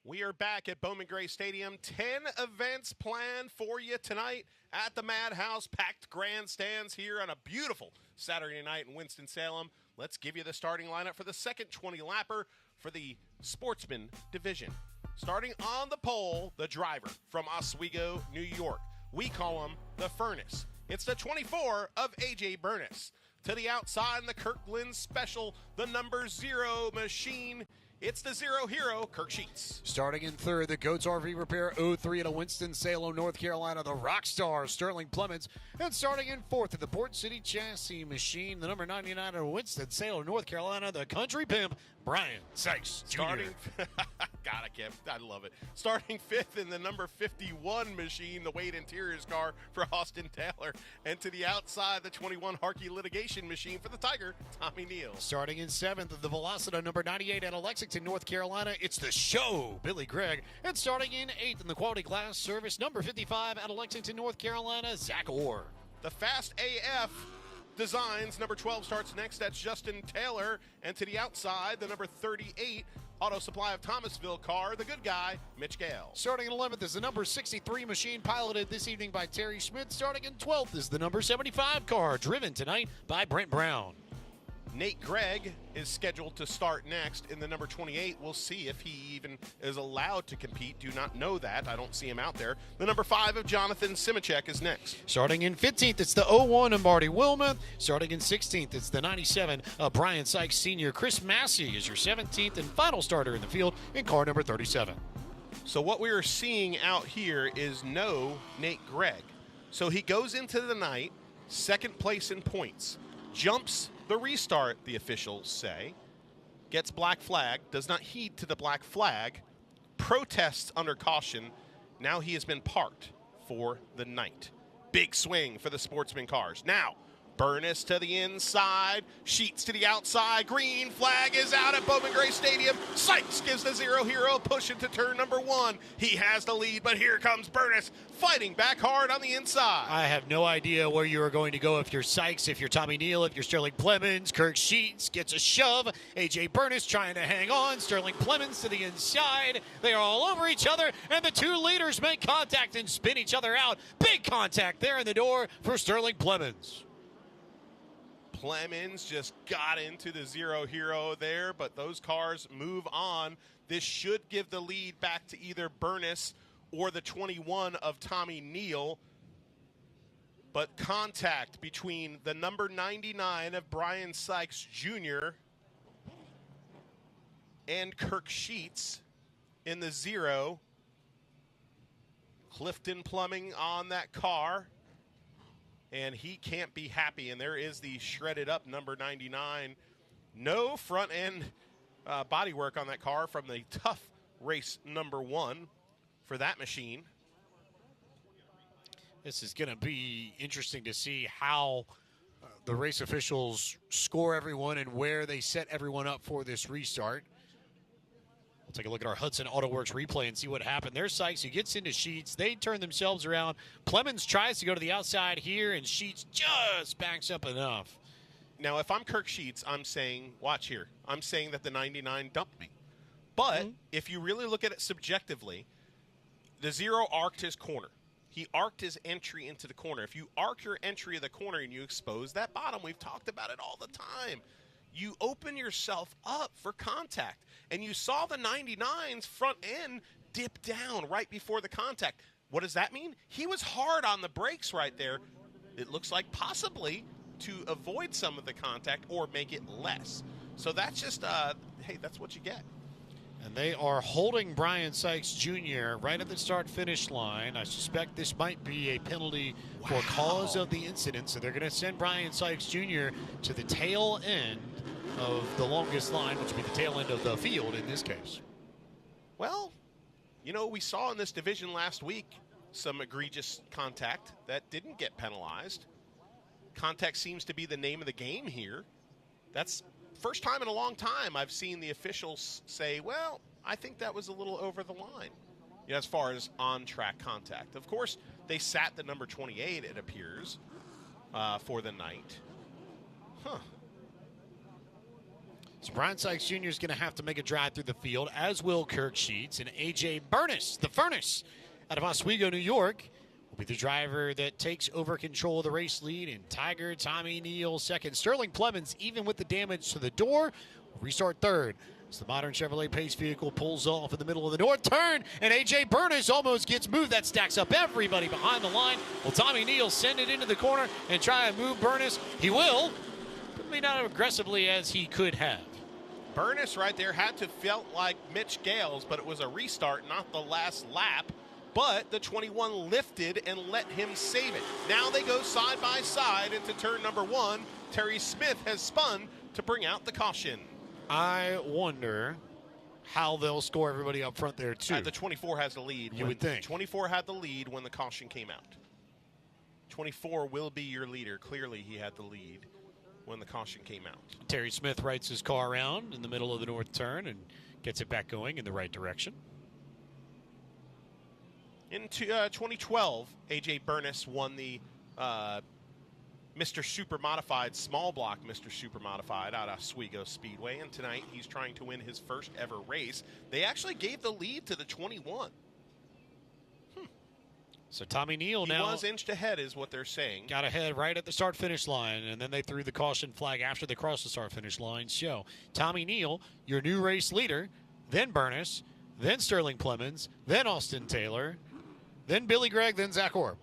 We are back at Bowman Gray Stadium. 10 events planned for you tonight at the Madhouse. Packed grandstands here on a beautiful Saturday night in Winston-Salem. Let's give you the starting lineup for the second 20-lapper for the Sportsman Division. Starting on the pole, the driver from Oswego, New York. We call him the Furnace. It's the 24 of A.J. Burness. To the outside in the Kirkland Special, the number 0 machine. It's the Zero Hero, Kirk Sheets. Starting in third, the Goats RV Repair 03 out of Winston-Salem, North Carolina, the Rockstar Sterling Clemens. And starting in fourth at the Port City Chassis Machine, the number 99 out of Winston-Salem, North Carolina, the Country Pimp, Brian Sykes Jr. I love it. Starting fifth in the number 51 machine, the Wade Interiors car for Austin Taylor. And to the outside, the 21 Harkey Litigation machine for the Tiger, Tommy Neal. Starting in seventh, the Velocita number 98 out of Lexington, North Carolina, it's the Show, Billy Gregg. And starting in eighth in the Quality Glass Service, number 55 out of Lexington, North Carolina, Zach Orr. The Fast AF Designs, number 12 starts next. That's Justin Taylor. And to the outside, the number 38 Auto Supply of Thomasville car, the good guy, Mitch Gale. Starting in 11th is the number 63 machine piloted this evening by Terry Schmidt. Starting in 12th is the number 75 car driven tonight by Brent Brown. Nate Gregg is scheduled to start next in the number 28. We'll see if he even is allowed to compete. Do not know that. I don't see him out there. The number 5 of Jonathan Simicek is next. Starting in 15th, it's the 01 of Marty Wilmoth. Starting in 16th, it's the 97 of Brian Sykes Sr. Chris Massey is your 17th and final starter in the field in car number 37. So what we are seeing out here is no Nate Gregg. So he goes into the night, second place in points, jumps the restart, the officials say, gets black flag, does not heed to the black flag, protests under caution. Now he has been parked for the night. Big swing for the Sportsman cars. Now, Burness to the inside, Sheets to the outside, green flag is out at Bowman Gray Stadium. Sykes gives the Zero Hero push into turn number 1. He has the lead, but here comes Burness fighting back hard on the inside. I have no idea where you are going to go if you're Sykes, if you're Tommy Neal, if you're Sterling Clemens. Kirk Sheets gets a shove. A.J. Burness trying to hang on. Sterling Clemens to the inside. They are all over each other, and the two leaders make contact and spin each other out. Big contact there in the door for Sterling Clemens. Clemens just got into the Zero Hero there, but those cars move on. This should give the lead back to either Burness or the 21 of Tommy Neal. But contact between the number 99 of Brian Sykes Jr. and Kirk Sheets in the Zero. Clifton Plumbing on that car. And he can't be happy. And there is the shredded up number 99. No front end bodywork on that car from the tough race number 1 for that machine. This is going to be interesting to see how the race officials score everyone and where they set everyone up for this restart. We'll take a look at our Hudson AutoWorks replay and see what happened. There's Sykes who gets into Sheets. They turn themselves around. Clemens tries to go to the outside here, and Sheets just backs up enough. Now, if I'm Kirk Sheets, I'm saying, watch here, I'm saying that the 99 dumped me. But if you really look at it subjectively, the Zero arced his corner. He arced his entry into the corner. If you arc your entry of the corner and you expose that bottom, we've talked about it all the time, you open yourself up for contact. And you saw the 99's front end dip down right before the contact. What does that mean? He was hard on the brakes right there. It looks like possibly to avoid some of the contact or make it less. So that's just, hey, that's what you get. And they are holding Brian Sykes Jr. right at the start-finish line. I suspect this might be a penalty for cause of the incident. So they're going to send Brian Sykes Jr. to the tail end of the longest line, which would be the tail end of the field in this case. Well, you know, we saw in this division last week some egregious contact that didn't get penalized. Contact seems to be the name of the game here. That's first time in a long time I've seen the officials say, well, I think that was a little over the line, you know, as far as on-track contact. Of course, they sat the number 28, it appears, for the night. So Brian Sykes Jr. is going to have to make a drive through the field, as will Kirk Sheets. And A.J. Burness, the Furnace, out of Oswego, New York, will be the driver that takes over control of the race lead. And Tiger, Tommy Neal second. Sterling Clemens, even with the damage to the door, will restart third. So the modern Chevrolet Pace vehicle pulls off in the middle of the north turn, and A.J. Burness almost gets moved. That stacks up everybody behind the line. Will Tommy Neal send it into the corner and try and move Burness? He will, but maybe not aggressively as he could have. Burness right there had to felt like Mitch Gales, but it was a restart, not the last lap. But the 21 lifted and let him save it. Now they go side by side into turn number 1. Terry Smith has spun to bring out the caution. I wonder how they'll score everybody up front there, too. The 24 has the lead. You would think. 24 had the lead when the caution came out. 24 will be your leader. Clearly, he had the lead when the caution came out. Terry Smith rights his car around in the middle of the north turn and gets it back going in the right direction. In 2012, A.J. Burness won the Mr. Super Modified, small block Mr. Super Modified out of Oswego Speedway, and tonight he's trying to win his first ever race. They actually gave the lead to the 21. So Tommy Neal he now was inched ahead is what they're saying. got ahead right at the start-finish line, and then they threw the caution flag after they crossed the start-finish line. So Tommy Neal, your new race leader, then Burness, then Sterling Plemons, then Austin Taylor, then Billy Gregg, then Zach Orb.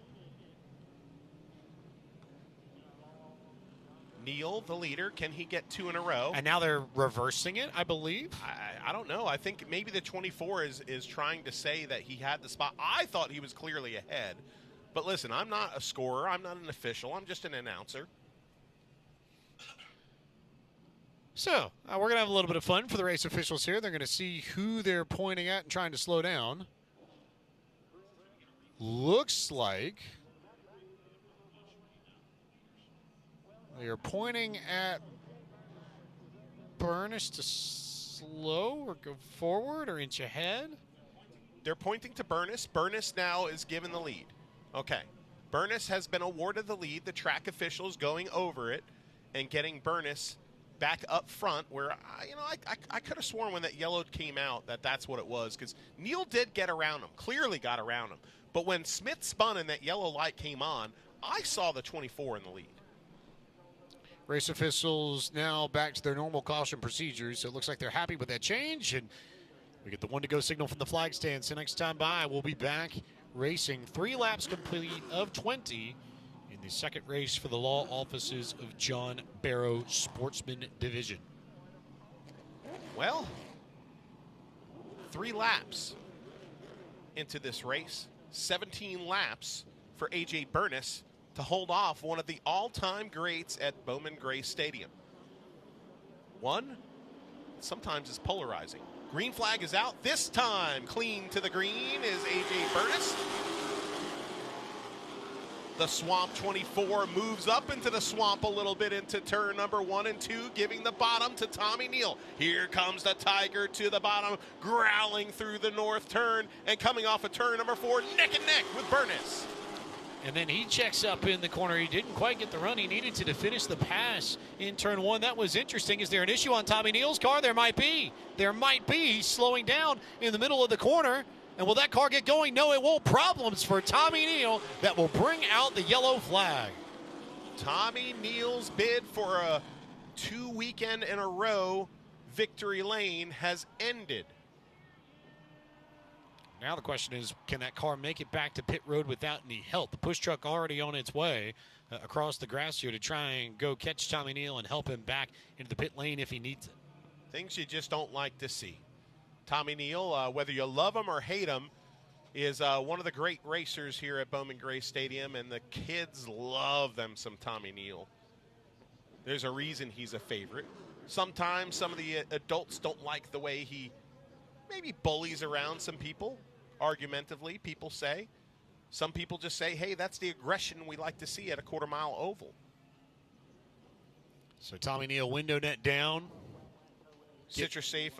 Neal, the leader, can he get 2 in a row? And now they're reversing it, I believe. I don't know. I think maybe the 24 is trying to say that he had the spot. I thought he was clearly ahead. But listen, I'm not a scorer. I'm not an official. I'm just an announcer. So we're going to have a little bit of fun for the race officials here. They're going to see who they're pointing at and trying to slow down. Looks like they're pointing at Burness to slow or go forward or inch ahead. They're pointing to Burness. Burness now is given the lead. Okay. Burness has been awarded the lead. The track officials going over it and getting Burness back up front where, I could have sworn when that yellow came out that that's what it was because Neal did get around him, clearly got around him. But when Smith spun and that yellow light came on, I saw the 24 in the lead. Race officials now back to their normal caution procedures. So it looks like they're happy with that change. And we get the 1-to-go signal from the flag stand. So next time by, we'll be back racing 3 laps complete of 20 in the second race for the law offices of John Barrow Sportsman Division. Well, 3 laps into this race. 17 laps for A.J. Burness to hold off one of the all-time greats at Bowman Gray Stadium. One sometimes is polarizing. Green flag is out. This time, clean to the green is A.J. Burness. The Swamp 24 moves up into the swamp a little bit into turn number 1 and 2, giving the bottom to Tommy Neal. Here comes the Tiger to the bottom, growling through the north turn, and coming off of turn number 4, neck and neck with Burness. And then he checks up in the corner. He didn't quite get the run he needed to finish the pass in turn 1. That was interesting. Is there an issue on Tommy Neal's car? There might be. There might be. He's slowing down in the middle of the corner. And will that car get going? No, it won't. Problems for Tommy Neal that will bring out the yellow flag. Tommy Neal's bid for a 2 weekend in a row victory lane has ended. Now the question is, can that car make it back to pit road without any help? The push truck already on its way across the grass here to try and go catch Tommy Neal and help him back into the pit lane if he needs it. Things you just don't like to see. Tommy Neal, whether you love him or hate him, is one of the great racers here at Bowman Gray Stadium, and the kids love them some Tommy Neal. There's a reason he's a favorite. Sometimes some of the adults don't like the way he maybe bullies around some people, argumentatively, people say. Some people just say, hey, that's the aggression we like to see at a quarter-mile oval. So Tommy Neal, window net down. Citrus Safe,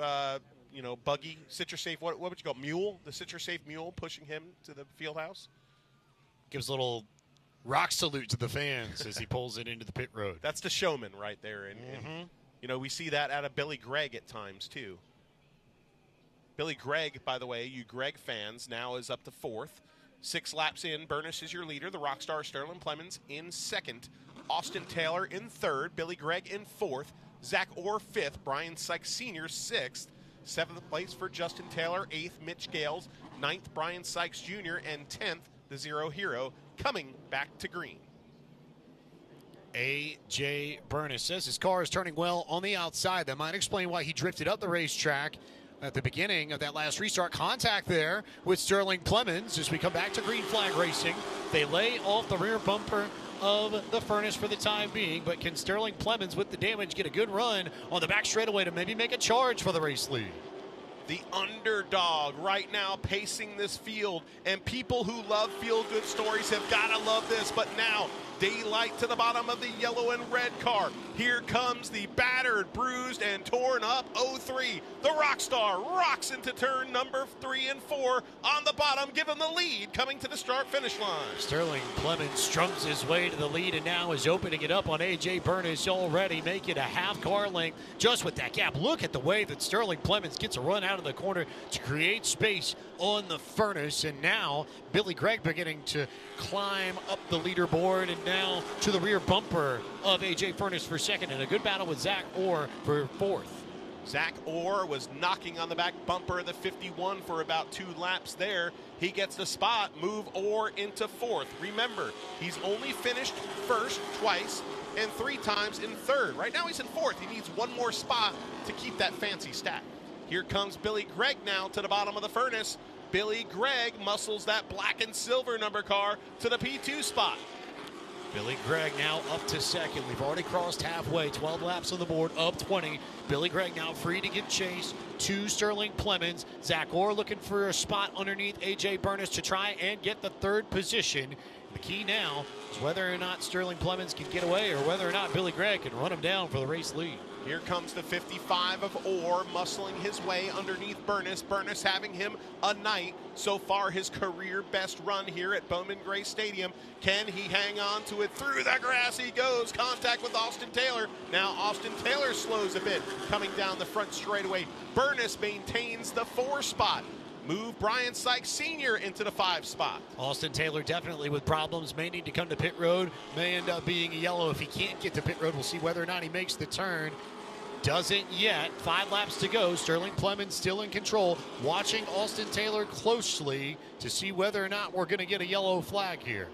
buggy. Citrus Safe, what would you call it? Mule? The Citrus Safe mule pushing him to the field house? Gives a little rock salute to the fans as he pulls it into the pit road. That's the showman right there. And we see that out of Billy Gregg at times, too. Billy Gregg, by the way, you Gregg fans, now is up to 4th. 6 laps in, Burness is your leader. The Rockstar Sterling Plemons in 2nd. Austin Taylor in 3rd. Billy Gregg in 4th. Zach Orr 5th, Brian Sykes Sr. 6th, 7th place for Justin Taylor, 8th Mitch Gales, 9th Brian Sykes Jr., and 10th the Zero Hero coming back to green. A.J. Burness says his car is turning well on the outside. That might explain why he drifted up the racetrack at the beginning of that last restart. Contact there with Sterling Clemens as we come back to green flag racing. They lay off the rear bumper of the furnace for the time being, but can Sterling Clemens with the damage get a good run on the back straightaway to maybe make a charge for the race lead? The underdog right now pacing this field, and people who love feel-good stories have got to love this, but now daylight to the bottom of the yellow and red car. Here comes the battered, bruised, and torn up 03. The Rockstar rocks into turn number 3 and 4 on the bottom, giving the lead coming to the start-finish line. Sterling Clemens strums his way to the lead and now is opening it up on A.J. Burness already, make it a half car length just with that gap. Look at the way that Sterling Clemens gets a run out of the corner to create space on the furnace, and now Billy Gregg beginning to climb up the leaderboard and now to the rear bumper of A.J. Furnace for second, and a good battle with Zach Orr for fourth. Zach Orr was knocking on the back bumper of the 51 for about 2 laps there. He gets the spot, move Orr into fourth. Remember, he's only finished first twice and 3 times in third. Right now he's in fourth. He needs 1 more spot to keep that fancy stat. Here comes Billy Gregg now to the bottom of the furnace. Billy Gregg muscles that black and silver number car to the P2 spot. Billy Gregg now up to second. We've already crossed halfway, 12 laps on the board, up 20. Billy Gregg now free to give chase to Sterling Clemens. Zach Orr looking for a spot underneath A.J. Burness to try and get the third position. The key now is whether or not Sterling Clemens can get away or whether or not Billy Gregg can run him down for the race lead. Here comes the 55 of Orr muscling his way underneath Burness. Burness having him a night. So far his career best run here at Bowman Gray Stadium. Can he hang on to it? Through the grass he goes. Contact with Austin Taylor. Now Austin Taylor slows a bit coming down the front straightaway. Burness maintains the 4 spot. Move Brian Sykes Sr. into the 5 spot. Austin Taylor definitely with problems, may need to come to pit road, may end up being a yellow if he can't get to pit road. We'll see whether or not he makes the turn. Doesn't yet. 5 laps to go. Sterling Clemens still in control. Watching Austin Taylor closely to see whether or not we're going to get a yellow flag here.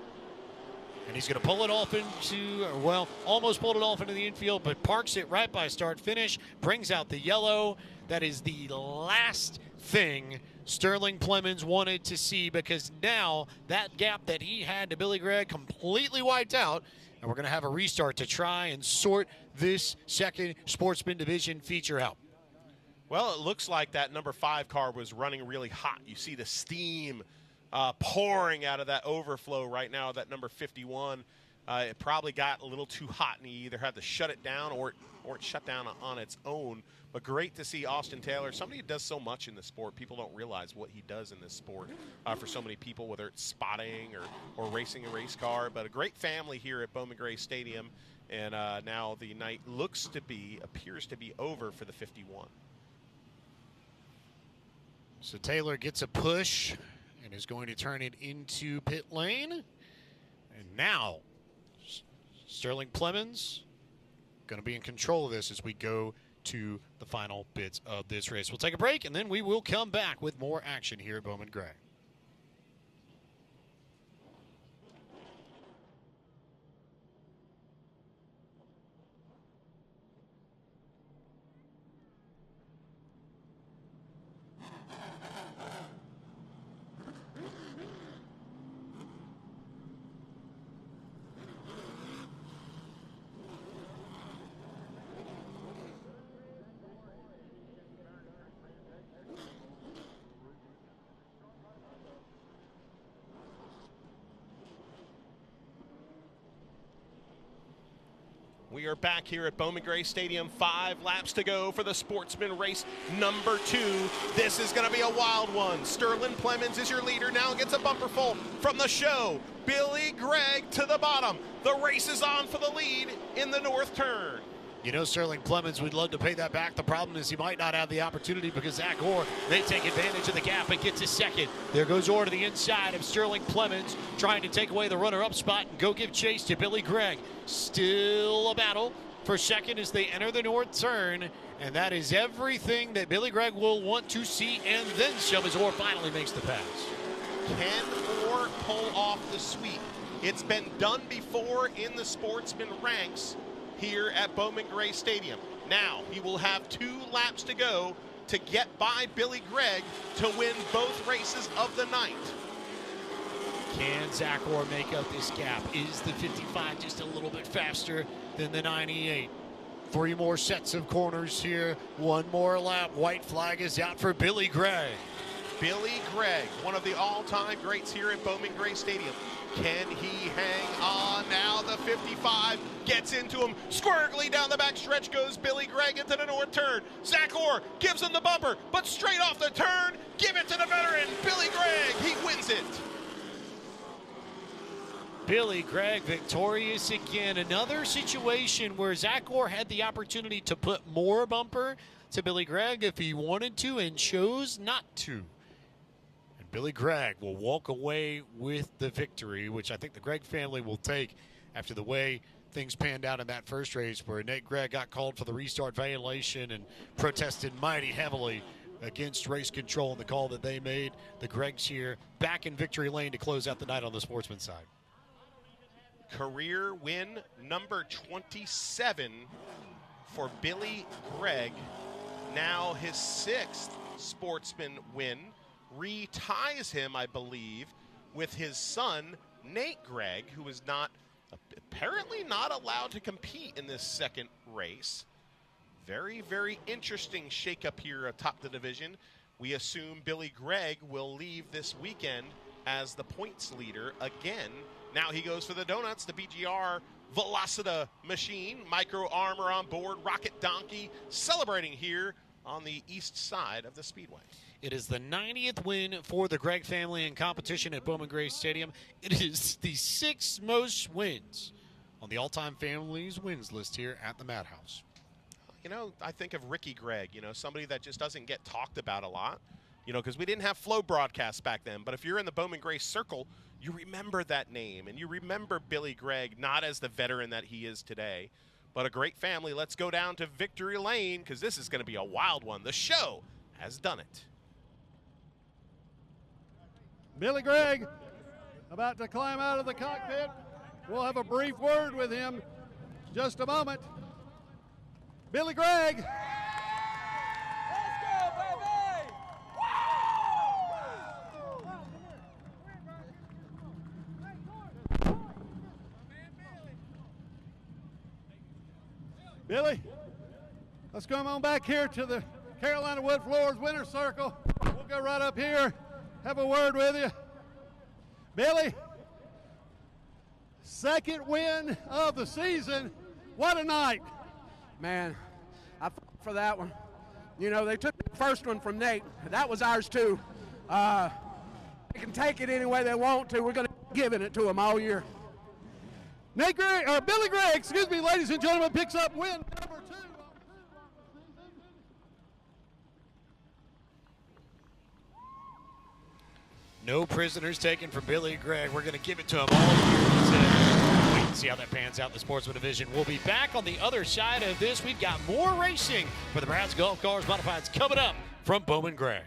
And he's going to pull it off into, well, almost pulled it off into the infield, but parks it right by start finish, brings out the yellow. That is the last thing Sterling Clemens wanted to see, because now that gap that he had to Billy Gregg completely wiped out, and we're going to have a restart to try and sort this second Sportsman Division feature out. Well, it looks like that number 5 car was running really hot. You see the steam pouring out of that overflow right now, that number 51. It probably got a little too hot, and he either had to shut it down or it shut down on its own. But great to see Austin Taylor, somebody who does so much in the sport. People don't realize what he does in this sport for so many people, whether it's spotting or racing a race car. But a great family here at Bowman Gray Stadium. And now the night appears to be over for the 51. So Taylor gets a push and is going to turn it into pit lane. And now Sterling Clemens going to be in control of this as we go to the final bits of this race. We'll take a break, and then we will come back with more action here at Bowman Gray. We are back here at Bowman Gray Stadium. 5 laps to go for the Sportsman race number 2. This is going to be a wild one. Sterling Clemens is your leader now, gets a bumper full from the show. Billy Gregg to the bottom. The race is on for the lead in the north turn. You know, Sterling Clemens would love to pay that back. The problem is he might not have the opportunity because Zach Orr may take advantage of the gap and gets a second. There goes Orr to the inside of Sterling Clemens, trying to take away the runner-up spot and go give chase to Billy Gregg. Still a battle for second as they enter the north turn, and that is everything that Billy Gregg will want to see and then some as Orr finally makes the pass. Can Orr pull off the sweep? It's been done before in the sportsman ranks here at Bowman Gray Stadium. Now he will have 2 laps to go to get by Billy Gregg to win both races of the night. Can Zach Orr make up this gap? Is the 55 just a little bit faster than the 98? 3 more sets of corners here. 1 more lap. White flag is out for Billy Gregg. Billy Gregg, one of the all-time greats here at Bowman Gray Stadium. Can he hang on? Now the 55 gets into him. Squirgly down the back stretch goes Billy Gregg into the north turn. Zach Orr gives him the bumper, but straight off the turn, give it to the veteran, Billy Gregg. He wins it. Billy Gregg victorious again. Another situation where Zach Orr had the opportunity to put more bumper to Billy Gregg if he wanted to and chose not to. And Billy Gregg will walk away with the victory, which I think the Gregg family will take after the way things panned out in that first race where Nate Gregg got called for the restart violation and protested mighty heavily against race control and the call that they made. The Greggs here back in victory lane to close out the night on the sportsman side. Career win number 27 for Billy Gregg. Now his 6th sportsman win reties him, I believe, with his son, Nate Gregg, who is apparently not allowed to compete in this second race. Very, very interesting shakeup here atop the division. We assume Billy Gregg will leave this weekend as the points leader again. Now he goes for the donuts, the BGR Velocita machine, micro armor on board, Rocket Donkey celebrating here on the east side of the Speedway. It is the 90th win for the Gregg family in competition at Bowman Gray Stadium. It is the 6th most wins on the all-time families wins list here at the Madhouse. You know, I think of Ricky Gregg, somebody that just doesn't get talked about a lot, because we didn't have flow broadcasts back then. But if you're in the Bowman Gray circle, you remember that name, and you remember Billy Gregg, not as the veteran that he is today, but a great family. Let's go down to Victory Lane, because this is going to be a wild one. The show has done it. Billy Gregg about to climb out of the cockpit. We'll have a brief word with him just a moment. Billy Gregg. Billy, let's come on back here to the Carolina Wood Floors Winter Circle. We'll go right up here, have a word with you. Billy, 2nd win of the season. What a night. Man, I fought for that one. They took the first one from Nate. That was ours too. They can take it any way they want to. We're going to be giving it to them all year. Billy Gregg, ladies and gentlemen, picks up win number 2. No prisoners taken from Billy Gregg. We're going to give it to him all year. Wait and see how that pans out in the sportsman division. We'll be back on the other side of this. We've got more racing for the Brad's Golf Cars Modifieds coming up from Bowman Gray.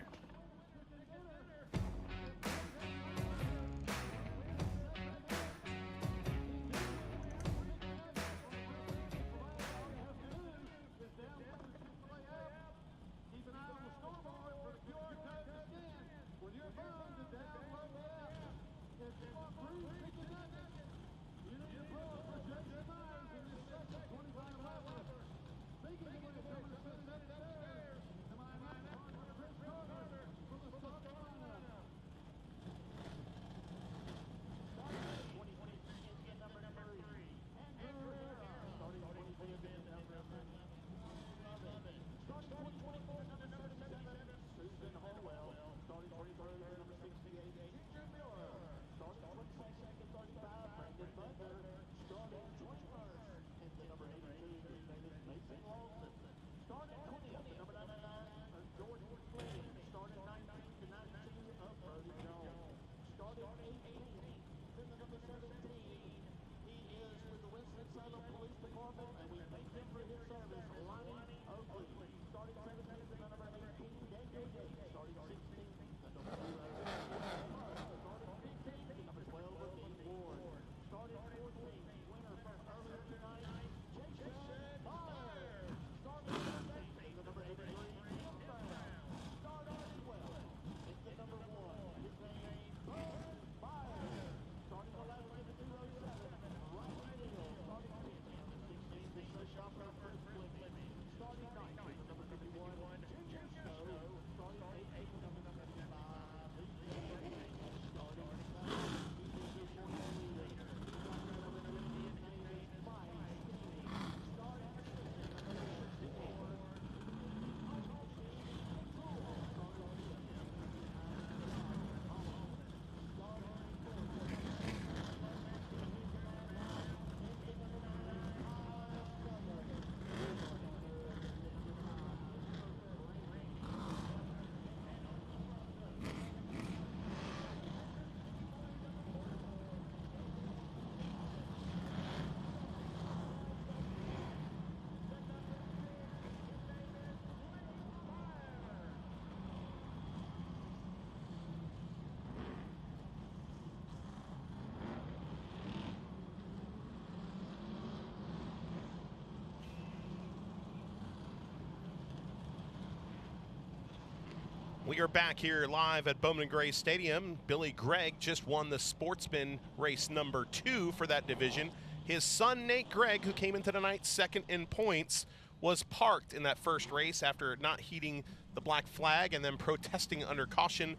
We are back here live at Bowman Gray Stadium. Billy Gregg just won the Sportsman race number 2 for that division. His son, Nate Gregg, who came into the night second in points, was parked in that first race after not heeding the black flag and then protesting under caution.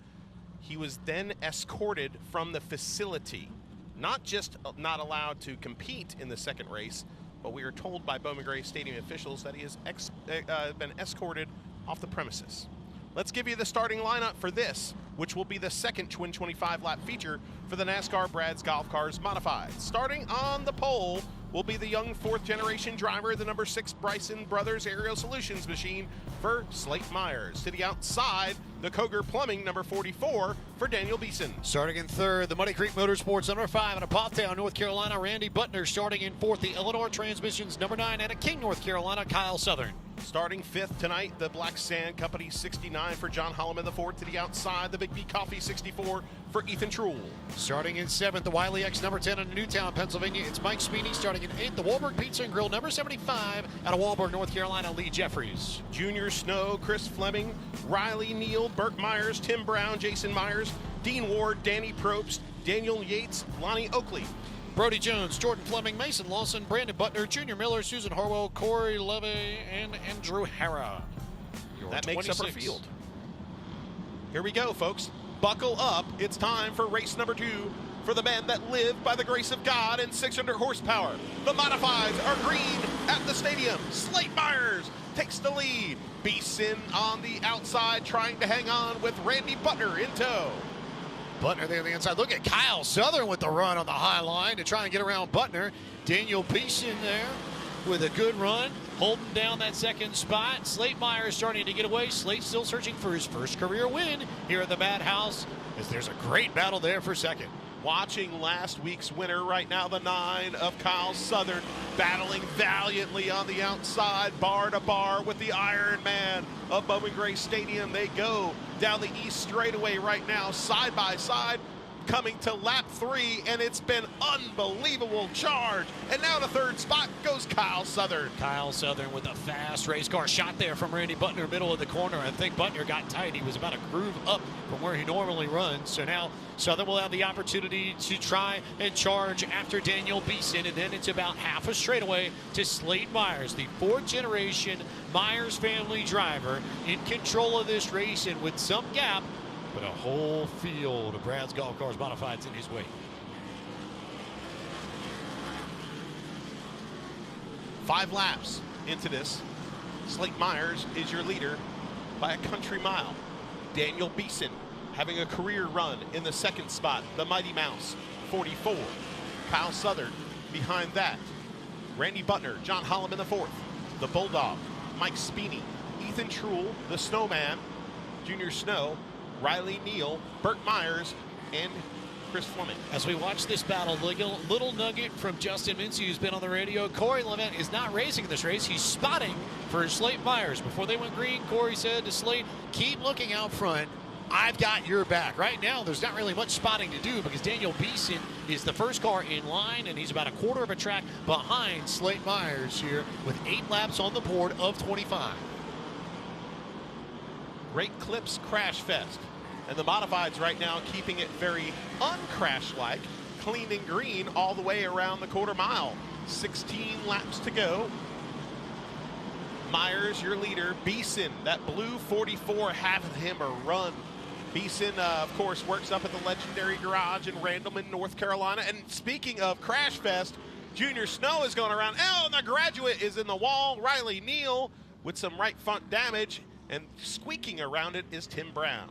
He was then escorted from the facility. Not just not allowed to compete in the second race, but we are told by Bowman Gray Stadium officials that he has been escorted off the premises. Let's give you the starting lineup for this, which will be the second Twin 25-lap feature for the NASCAR Brad's Golf Cars Modified. Starting on the pole will be the young fourth-generation driver, the number 6 Bryson Brothers Aerial Solutions machine for Slate Myers. To the outside, the Koger Plumbing, number 44, for Daniel Beeson. Starting in third, the Muddy Creek Motorsports, number 5, out of Pottstown, North Carolina, Randy Butner. Starting in fourth, the Eleanor Transmissions, number 9, out of King, North Carolina, Kyle Southern. Starting fifth tonight, the Black Sand Company 69 for John Holloman IV. To the outside, the Big B Coffee 64 for Ethan Truhl. Starting in seventh, the Wiley X number 10 in Newtown, Pennsylvania. It's Mike Sweeney. Starting in eighth, the Wahlberg Pizza and Grill number 75 out of Wahlberg, North Carolina, Lee Jeffries. Junior Snow, Chris Fleming, Riley Neal, Burt Myers, Tim Brown, Jason Myers, Dean Ward, Danny Probst, Daniel Yates, Lonnie Oakley. Brody Jones, Jordan Fleming, Mason Lawson, Brandon Butner, Junior Miller, Susan Harwell, Corey Levy, and Andrew Hara. That makes up our field. Here we go, folks. Buckle up. It's time for race number 2 for the men that live by the grace of God and 600 horsepower. The modifieds are green at the stadium. Slate Myers takes the lead. Beeson on the outside trying to hang on with Randy Butner in tow. Butner there on the inside. Look at Kyle Southern with the run on the high line to try and get around Butner. Daniel Beeson there with a good run, holding down that second spot. Slate Myers starting to get away. Slate still searching for his first career win here at the Madhouse, as there's a great battle there for second. Watching last week's winner right now, the 9 of Kyle Southern, battling valiantly on the outside, bar to bar with the Iron Man of Bowman Gray Stadium. They go down the east straightaway right now, side by side, coming to lap 3, and it's been unbelievable charge. And now to third spot goes Kyle Southern. Kyle Southern with a fast race car shot there from Randy Butner, middle of the corner. I think Butner got tight. He was about a groove up from where he normally runs. So now Southern will have the opportunity to try and charge after Daniel Beeson, and then it's about half a straightaway to Slate Myers, the 4th generation Myers family driver, in control of this race and with some gap, but a whole field of Brad's Golf Cars Modifieds in his way. 5 laps into this. Slate Myers is your leader by a country mile. Daniel Beeson having a career run in the second spot. The Mighty Mouse, 44. Kyle Southern behind that. Randy Butner, John Holloman IV. The Bulldog, Mike Speeney, Ethan Truhl, the Snowman, Junior Snow, Riley Neal, Burt Myers, and Chris Fleming. As we watch this battle, little nugget from Justin Mincy, who's been on the radio. Corey Levent is not racing this race. He's spotting for Slate Myers. Before they went green, Corey said to Slate, keep looking out front. I've got your back. Right now, there's not really much spotting to do because Daniel Beeson is the first car in line, and he's about a quarter of a track behind Slate Myers here with 8 laps on the board of 25. Great Clips Crash Fest. And the modifieds right now keeping it very uncrash-like, clean and green all the way around the quarter mile. 16 laps to go. Myers, your leader. Beeson, that blue 44, having him a run. Beeson, of course, works up at the legendary garage in Randleman, North Carolina. And speaking of Crash Fest, Junior Snow is going around. Oh, and the graduate is in the wall. Riley Neal with some right front damage. And squeaking around it is Tim Brown.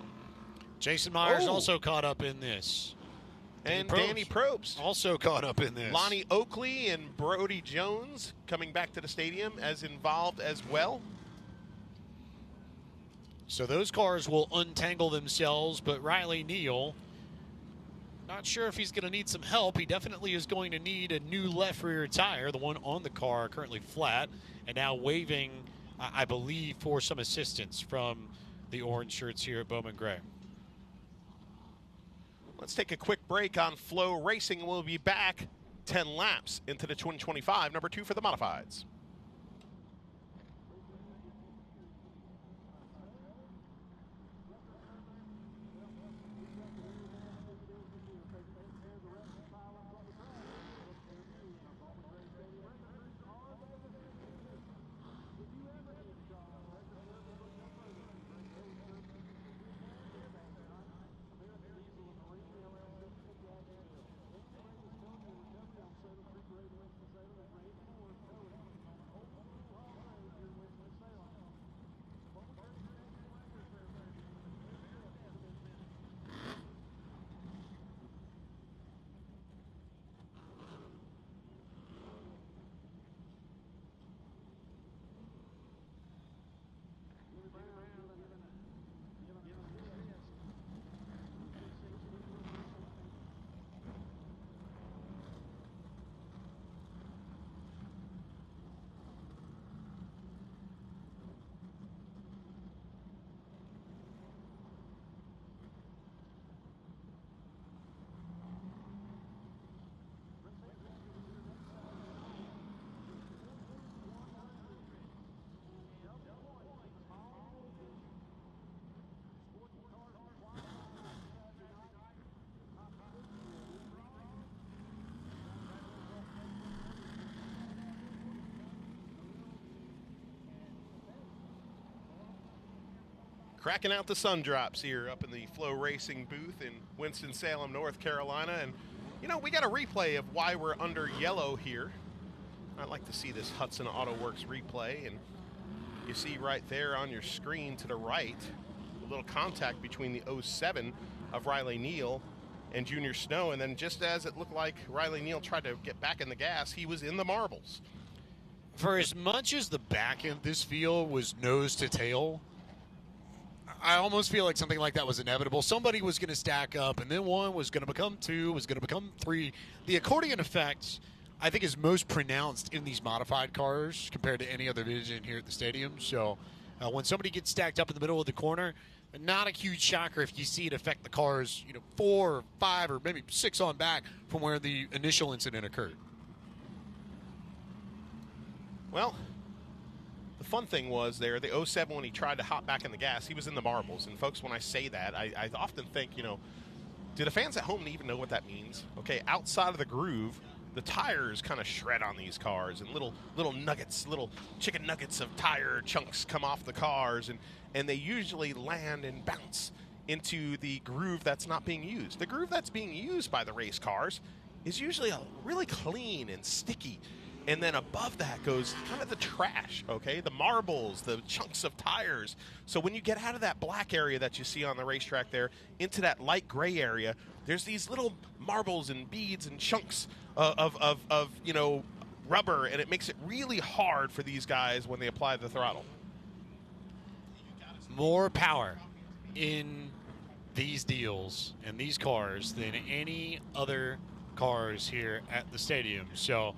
Jason Myers also caught up in this. And Danny Probst also caught up in this. Lonnie Oakley and Brody Jones coming back to the stadium as involved as well. So those cars will untangle themselves, but Riley Neal, not sure if he's going to need some help. He definitely is going to need a new left rear tire, the one on the car currently flat, and now waving, I believe, for some assistance from the orange shirts here at Bowman Gray. Let's take a quick break on Flow Racing, and we'll be back 10 laps into the 2025, number 2 for the modifieds. cracking out the sun drops here up in the Flow Racing booth in Winston-Salem, North Carolina. And, you know, we got a replay of why we're under yellow here. I'd like to see this Hudson Auto Works replay. And you see right there on your screen to the right, a little contact between the 07 of Riley Neal and Junior Snow. And then just as it looked like Riley Neal tried to get back in the gas, he was in the marbles. For as much as the back end of this field was nose to tail, I almost feel like something like that was inevitable. Somebody was going to stack up, and then one was going to become two, was going to become three. The accordion effect, I think, is most pronounced in these modified cars compared to any other division here at the stadium. So when somebody gets stacked up in the middle of the corner, not a huge shocker if you see it affect the cars, 4 or 5 or maybe 6 on back from where the initial incident occurred. Well, the fun thing was there, the 07, when he tried to hop back in the gas, he was in the marbles. And, folks, when I say that, I often think, do the fans at home even know what that means? Okay, outside of the groove, the tires kind of shred on these cars, and little nuggets, little chicken nuggets of tire chunks come off the cars, and they usually land and bounce into the groove that's not being used. The groove that's being used by the race cars is usually really clean and sticky. And then above that goes kind of the trash, okay? The marbles, the chunks of tires. So when you get out of that black area that you see on the racetrack there into that light gray area, there's these little marbles and beads and chunks of rubber, and it makes it really hard for these guys when they apply the throttle. More power in these deals and these cars than any other cars here at the stadium. So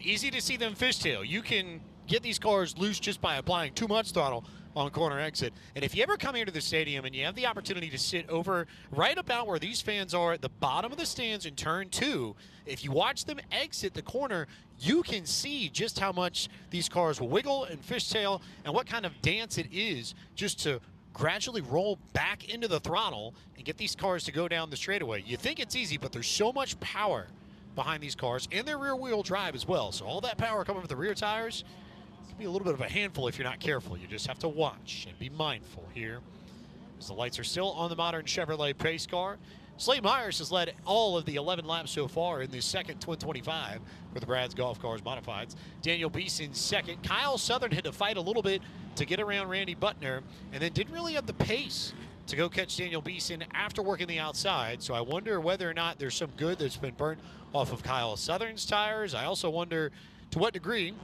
easy to see them fishtail. You can get these cars loose just by applying too much throttle on corner exit. And if you ever come here to the stadium and you have the opportunity to sit over right about where these fans are at the bottom of the stands in turn 2, if you watch them exit the corner, you can see just how much these cars will wiggle and fishtail and what kind of dance it is just to gradually roll back into the throttle and get these cars to go down the straightaway. You think it's easy, but there's so much power behind these cars and their rear-wheel drive as well. So all that power coming from the rear tires can be a little bit of a handful if you're not careful. You just have to watch and be mindful here. As the lights are still on the modern Chevrolet pace car. Slade Myers has led all of the 11 laps so far in the second Twin 25 for the Brad's Golf Cars Modifieds. Daniel Beeson second. Kyle Southern had to fight a little bit to get around Randy Butner and then didn't really have the pace to go catch Daniel Beeson after working the outside. So I wonder whether or not there's some good that's been burnt off of Kyle Southern's tires. I also wonder to what degree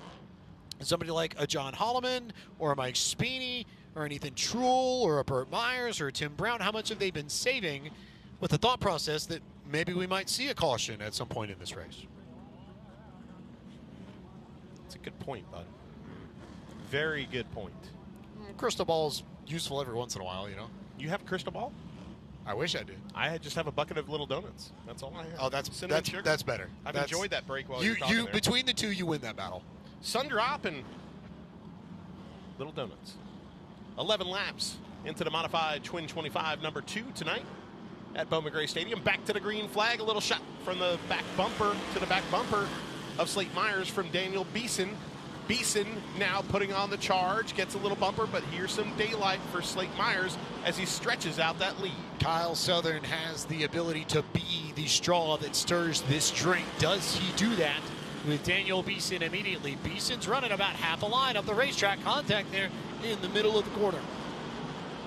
somebody like a John Holloman or a Mike Speeney or an Ethan Truel or a Burt Myers or a Tim Brown, how much have they been saving with the thought process that maybe we might see a caution at some point in this race? That's a good point, bud. Very good point. Crystal ball's useful every once in a while, You have a crystal ball? I wish I did. I just have a bucket of little donuts. That's all I have. Oh, that's better. I've enjoyed that break while you're talking there. Between the two, you win that battle. Sun drop and little donuts. 11 laps into the modified Twin 25 number 2 tonight at Bowman Gray Stadium. Back to the green flag. A little shot from the back bumper to the back bumper of Slate Myers from Daniel Beeson. Beeson now putting on the charge, gets a little bumper, but here's some daylight for Slate Myers as he stretches out that lead. Kyle Southern has the ability to be the straw that stirs this drink. Does he do that with Daniel Beeson immediately? Beeson's running about half a line up the racetrack. Contact there in the middle of the corner.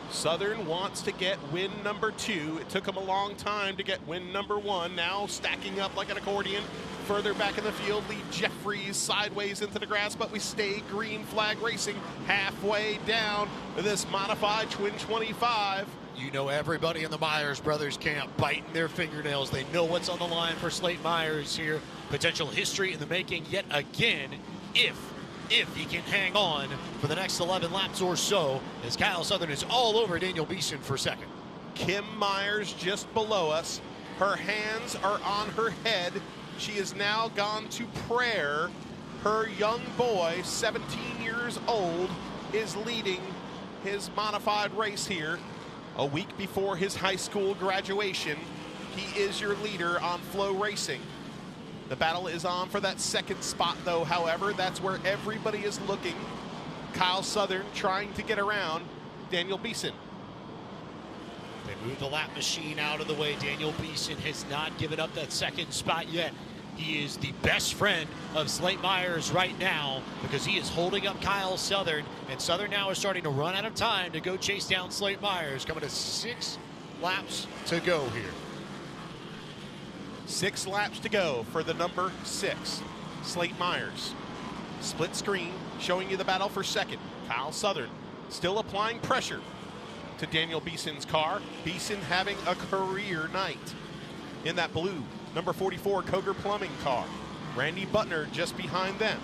Southern wants to get win number 2. It took him a long time to get win number 1. Now stacking up like an accordion. Further back in the field, Lee Jeffries sideways into the grass, but we stay green flag racing halfway down this modified Twin 25. You know everybody in the Myers brothers camp biting their fingernails. They know what's on the line for Slate Myers here. Potential history in the making yet again if he can hang on for the next 11 laps or so, as Kyle Southern is all over Daniel Beeson for second. Kim Myers just below us. Her hands are on her head. She has now gone to prayer. Her young boy, 17 years old, is leading his modified race here. A week before his high school graduation, he is your leader on Flow Racing. The battle is on for that second spot, though, however. That's where everybody is looking. Kyle Southern trying to get around Daniel Beeson. They move the lap machine out of the way. Daniel Beeson has not given up that second spot yet. He is the best friend of Slate Myers right now because he is holding up Kyle Southern, and Southern now is starting to run out of time to go chase down Slate Myers, coming to 6 laps to go here. 6 laps to go for the number 6, Slate Myers. Split screen showing you the battle for second. Kyle Southern still applying pressure to Daniel Beeson's car. Beeson having a career night in that blue number 44 Koger Plumbing car. Randy Butner just behind them.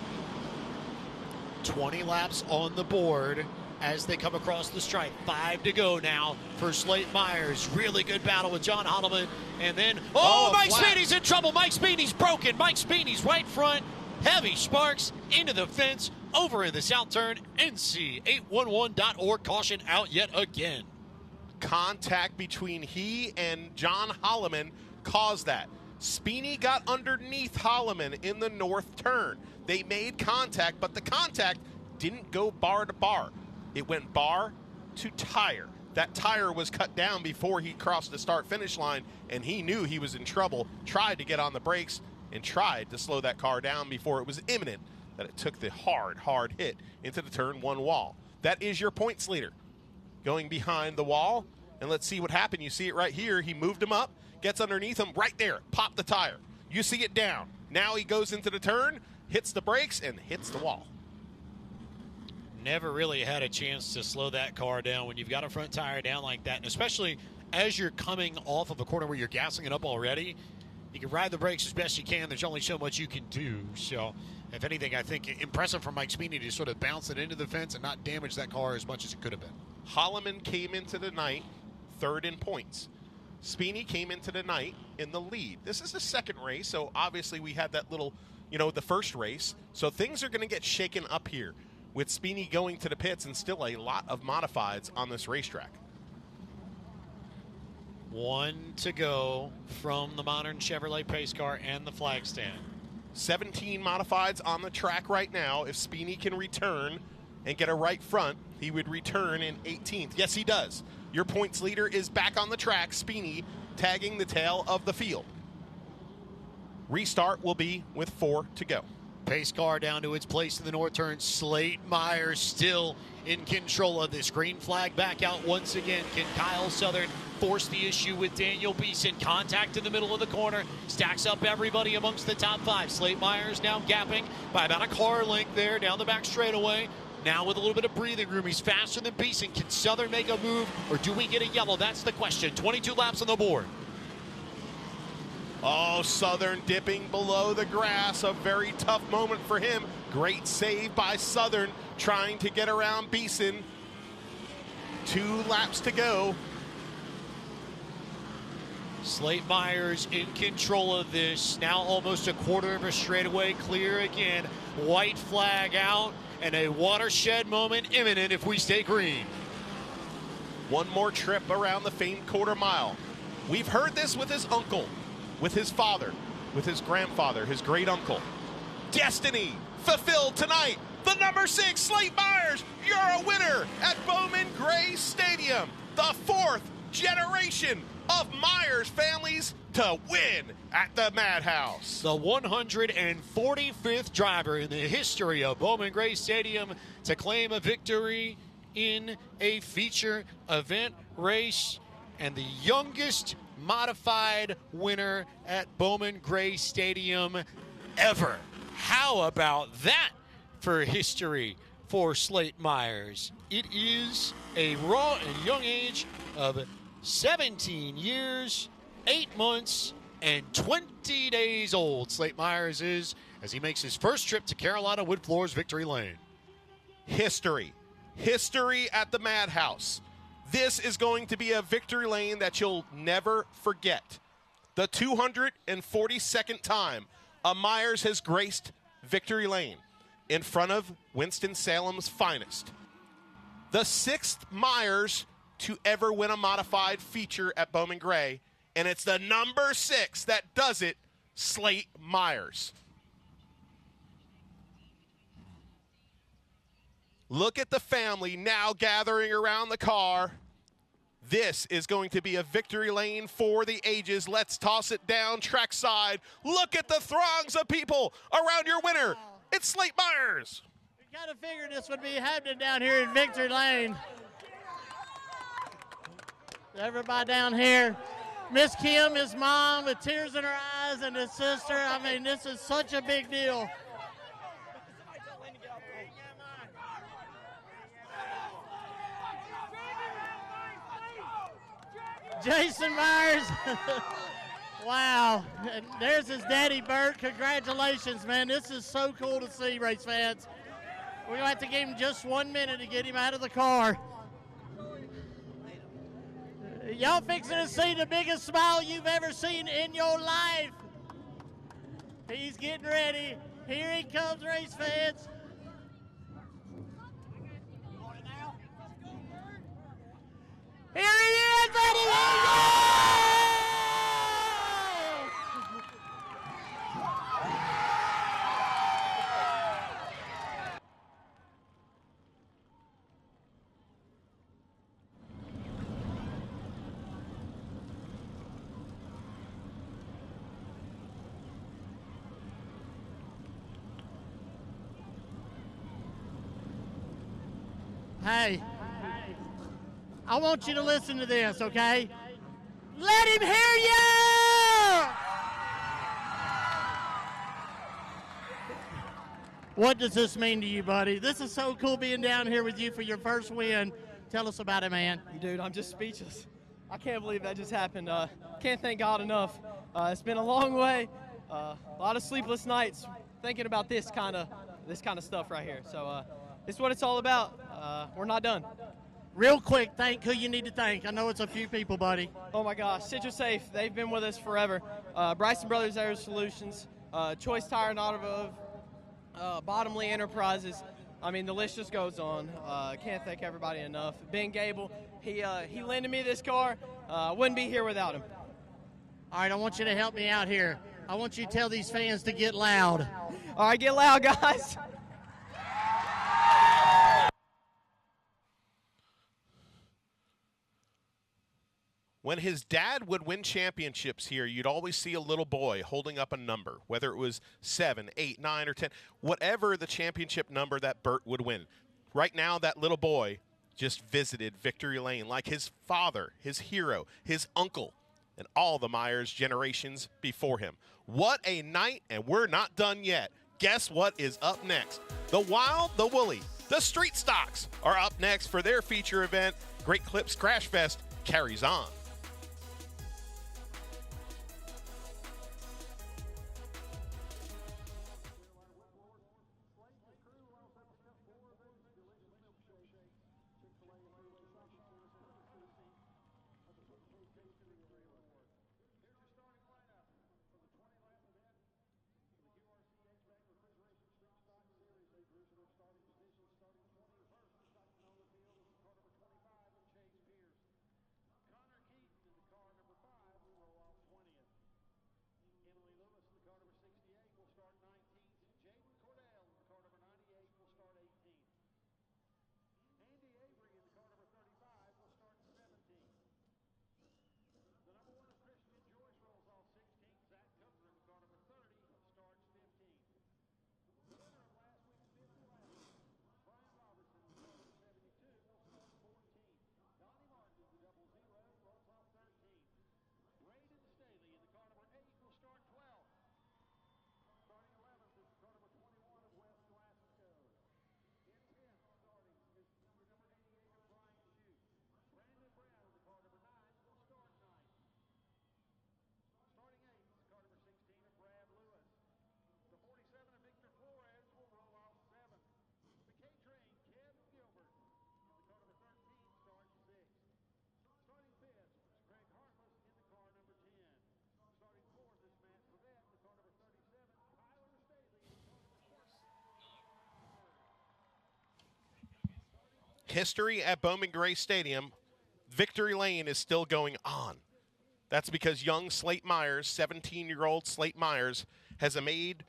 20 laps on the board as they come across the stripe. 5 to go now for Slate Myers. Really good battle with John Holloman. And then, Mike Speeney's in trouble. Mike Speeney's broken. Mike Speeney's right front. Heavy sparks into the fence. Over in the south turn. NC811.org. Caution out yet again. Contact between he and John Holloman caused that. Speeney got underneath Holloman in the north turn. They made contact, but the contact didn't go bar to bar. It went bar to tire. That tire was cut down before he crossed the start-finish line, and he knew he was in trouble, tried to get on the brakes, and tried to slow that car down before it was imminent that it took the hard hit into the turn 1 wall. That is your points leader going behind the wall, and let's see what happened. You see it right here. He moved him up, gets underneath him right there, popped the tire. You see it down. Now he goes into the turn, hits the brakes, and hits the wall. Never really had a chance to slow that car down when you've got a front tire down like that, and especially as you're coming off of a corner where you're gassing it up already. You can ride the brakes as best you can. There's only so much you can do. So, if anything, I think impressive from Mike Speeney to sort of bounce it into the fence and not damage that car as much as it could have been. Holloman came into the night third in points. Speeney came into the night in the lead. This is the second race, so obviously we had that little, the first race. So things are going to get shaken up here with Speeney going to the pits and still a lot of modifieds on this racetrack. 1 to go from the modern Chevrolet pace car and the flag stand. 17 modifieds on the track right now. If Speeney can return and get a right front, he would return in 18th. Yes, he does. Your points leader is back on the track. Speeney tagging the tail of the field. Restart will be with 4 to go. Pace car down to its place in the north turn. Slate Myers still in control of this. Green flag back out once again. Can Kyle Southern force the issue with Daniel Beeson? Contact in the middle of the corner. Stacks up everybody amongst the top 5. Slate Myers now gapping by about a car length there down the back straightaway. Now with a little bit of breathing room. He's faster than Beeson. Can Southern make a move, or do we get a yellow? That's the question. 22 laps on the board. Oh, Southern dipping below the grass. A very tough moment for him. Great save by Southern trying to get around Beeson. 2 laps to go. Slate Myers in control of this. Now almost a quarter of a straightaway clear again. White flag out, and a watershed moment imminent if we stay green. One more trip around the famed quarter mile. We've heard this with his uncle, with his father, with his grandfather, his great uncle. Destiny fulfilled tonight. The number 6 Slate Myers, you're a winner at Bowman Gray Stadium. The 4th generation of Myers families to win at the Madhouse. The 145th driver in the history of Bowman Gray Stadium to claim a victory in a feature event race, and the youngest modified winner at Bowman Gray Stadium ever. How about that for history for Slate Myers? It is a raw and young age of 17 years, 8 months, and 20 days old. Slate Myers is, as he makes his first trip to Carolina Wood Floors Victory Lane. History at the Madhouse. This is going to be a victory lane that you'll never forget. The 242nd time a Myers has graced victory lane in front of Winston-Salem's finest. The 6th Myers to ever win a modified feature at Bowman Gray, and it's the number 6 that does it, Slate Myers. Look at the family now gathering around the car. This is going to be a victory lane for the ages. Let's toss it down trackside. Look at the throngs of people around your winner. It's Slate Myers. We kind of figured this would be happening down here in Victory Lane. Everybody down here. Miss Kim, his mom, with tears in her eyes, and his sister. I mean, this is such a big deal. Jason Myers. Wow. And there's his daddy, Bert. Congratulations, man. This is so cool to see, race fans. We're going to have to give him just 1 minute to get him out of the car. Y'all fixing to see the biggest smile you've ever seen in your life. He's getting ready. Here he comes, race fans. Here he is, buddy! Hey, I want you to listen to this, okay? Let him hear you! What does this mean to you, buddy? This is so cool being down here with you for your first win. Tell us about it, man. Dude, I'm just speechless. I can't believe that just happened. Can't thank God enough. It's been a long way. A lot of sleepless nights thinking about this kind of stuff right here. So it's what it's all about. We're not done. Real quick, thank who you need to thank. I know it's a few people, buddy. Oh my gosh, CitroSafe, they've been with us forever. Bryson Brothers Air Solutions, Choice Tire and Automotive, Bottomley Enterprises. I mean, the list just goes on. Can't thank everybody enough. Ben Gable, he lended me this car. Wouldn't be here without him. All right, I want you to help me out here. I want you to tell these fans to get loud. All right, get loud, guys. When his dad would win championships here, you'd always see a little boy holding up a number, whether it was 7, 8, 9, or 10, whatever the championship number that Bert would win. Right now, that little boy just visited Victory Lane like his father, his hero, his uncle, and all the Myers generations before him. What a night, and we're not done yet. Guess what is up next? The Wild, the Woolly, the Street Stocks are up next for their feature event. Great Clips Crash Fest carries on. History at Bowman Gray Stadium. Victory Lane is still going on. That's because young Slate Myers, 17-year-old Slate Myers, has made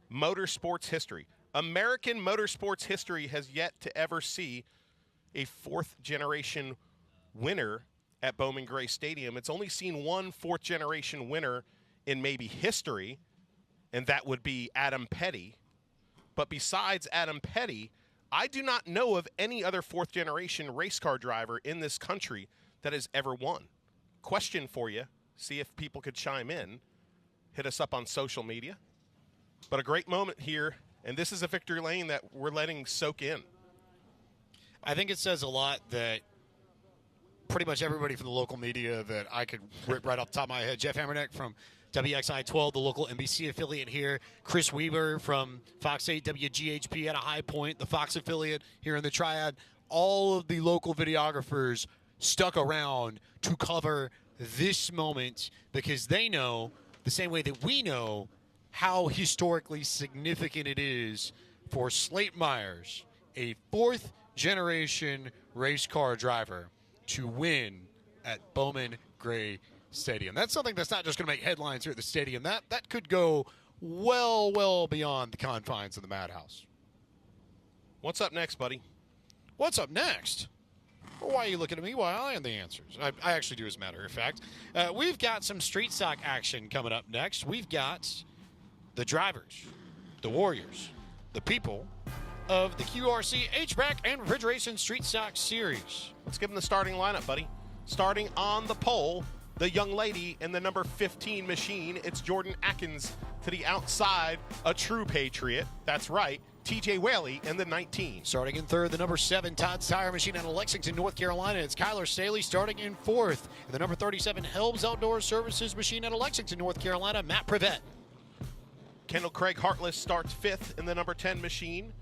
motorsports history. American motorsports history has yet to ever see a fourth-generation winner at Bowman Gray Stadium. It's only seen one fourth-generation winner in maybe history, and that would be Adam Petty. But besides Adam Petty, I do not know of any other fourth-generation race car driver in this country that has ever won. Question for you. See if people could chime in. Hit us up on social media. But a great moment here, and this is a victory lane that we're letting soak in. I think it says a lot that pretty much everybody from the local media that I could rip right off the top of my head, Jeff Hammerneck from WXI 12, the local NBC affiliate here, Chris Weaver from Fox 8 WGHP at a High Point, the Fox affiliate here in the Triad, all of the local videographers stuck around to cover this moment because they know, the same way that we know, how historically significant it is for Slate Myers, a fourth-generation race car driver, to win at Bowman Gray Stadium. That's something that's not just going to make headlines here at the stadium. That could go well beyond the confines of the Madhouse. What's up next, buddy? What's up next? Well, why are you looking at me? Well, I have the answers. I actually do, as a matter of fact. We've got some street stock action coming up next. We've got the drivers, the warriors, the people of the QRC HVAC and Refrigeration Street Stock Series. Let's give them the starting lineup, buddy. Starting on the pole, the young lady in the number 15 machine. It's Jordan Atkins to the outside, a true patriot. That's right, TJ Whaley in the 19. Starting in third, the number 7 Todd's Tire Machine out of Lexington, North Carolina. It's Kyler Staley starting in fourth. And the number 37 Helms Outdoor Services Machine out of Lexington, North Carolina, Matt Privette. Kendall Craig Hartless starts fifth in the number 10 machine.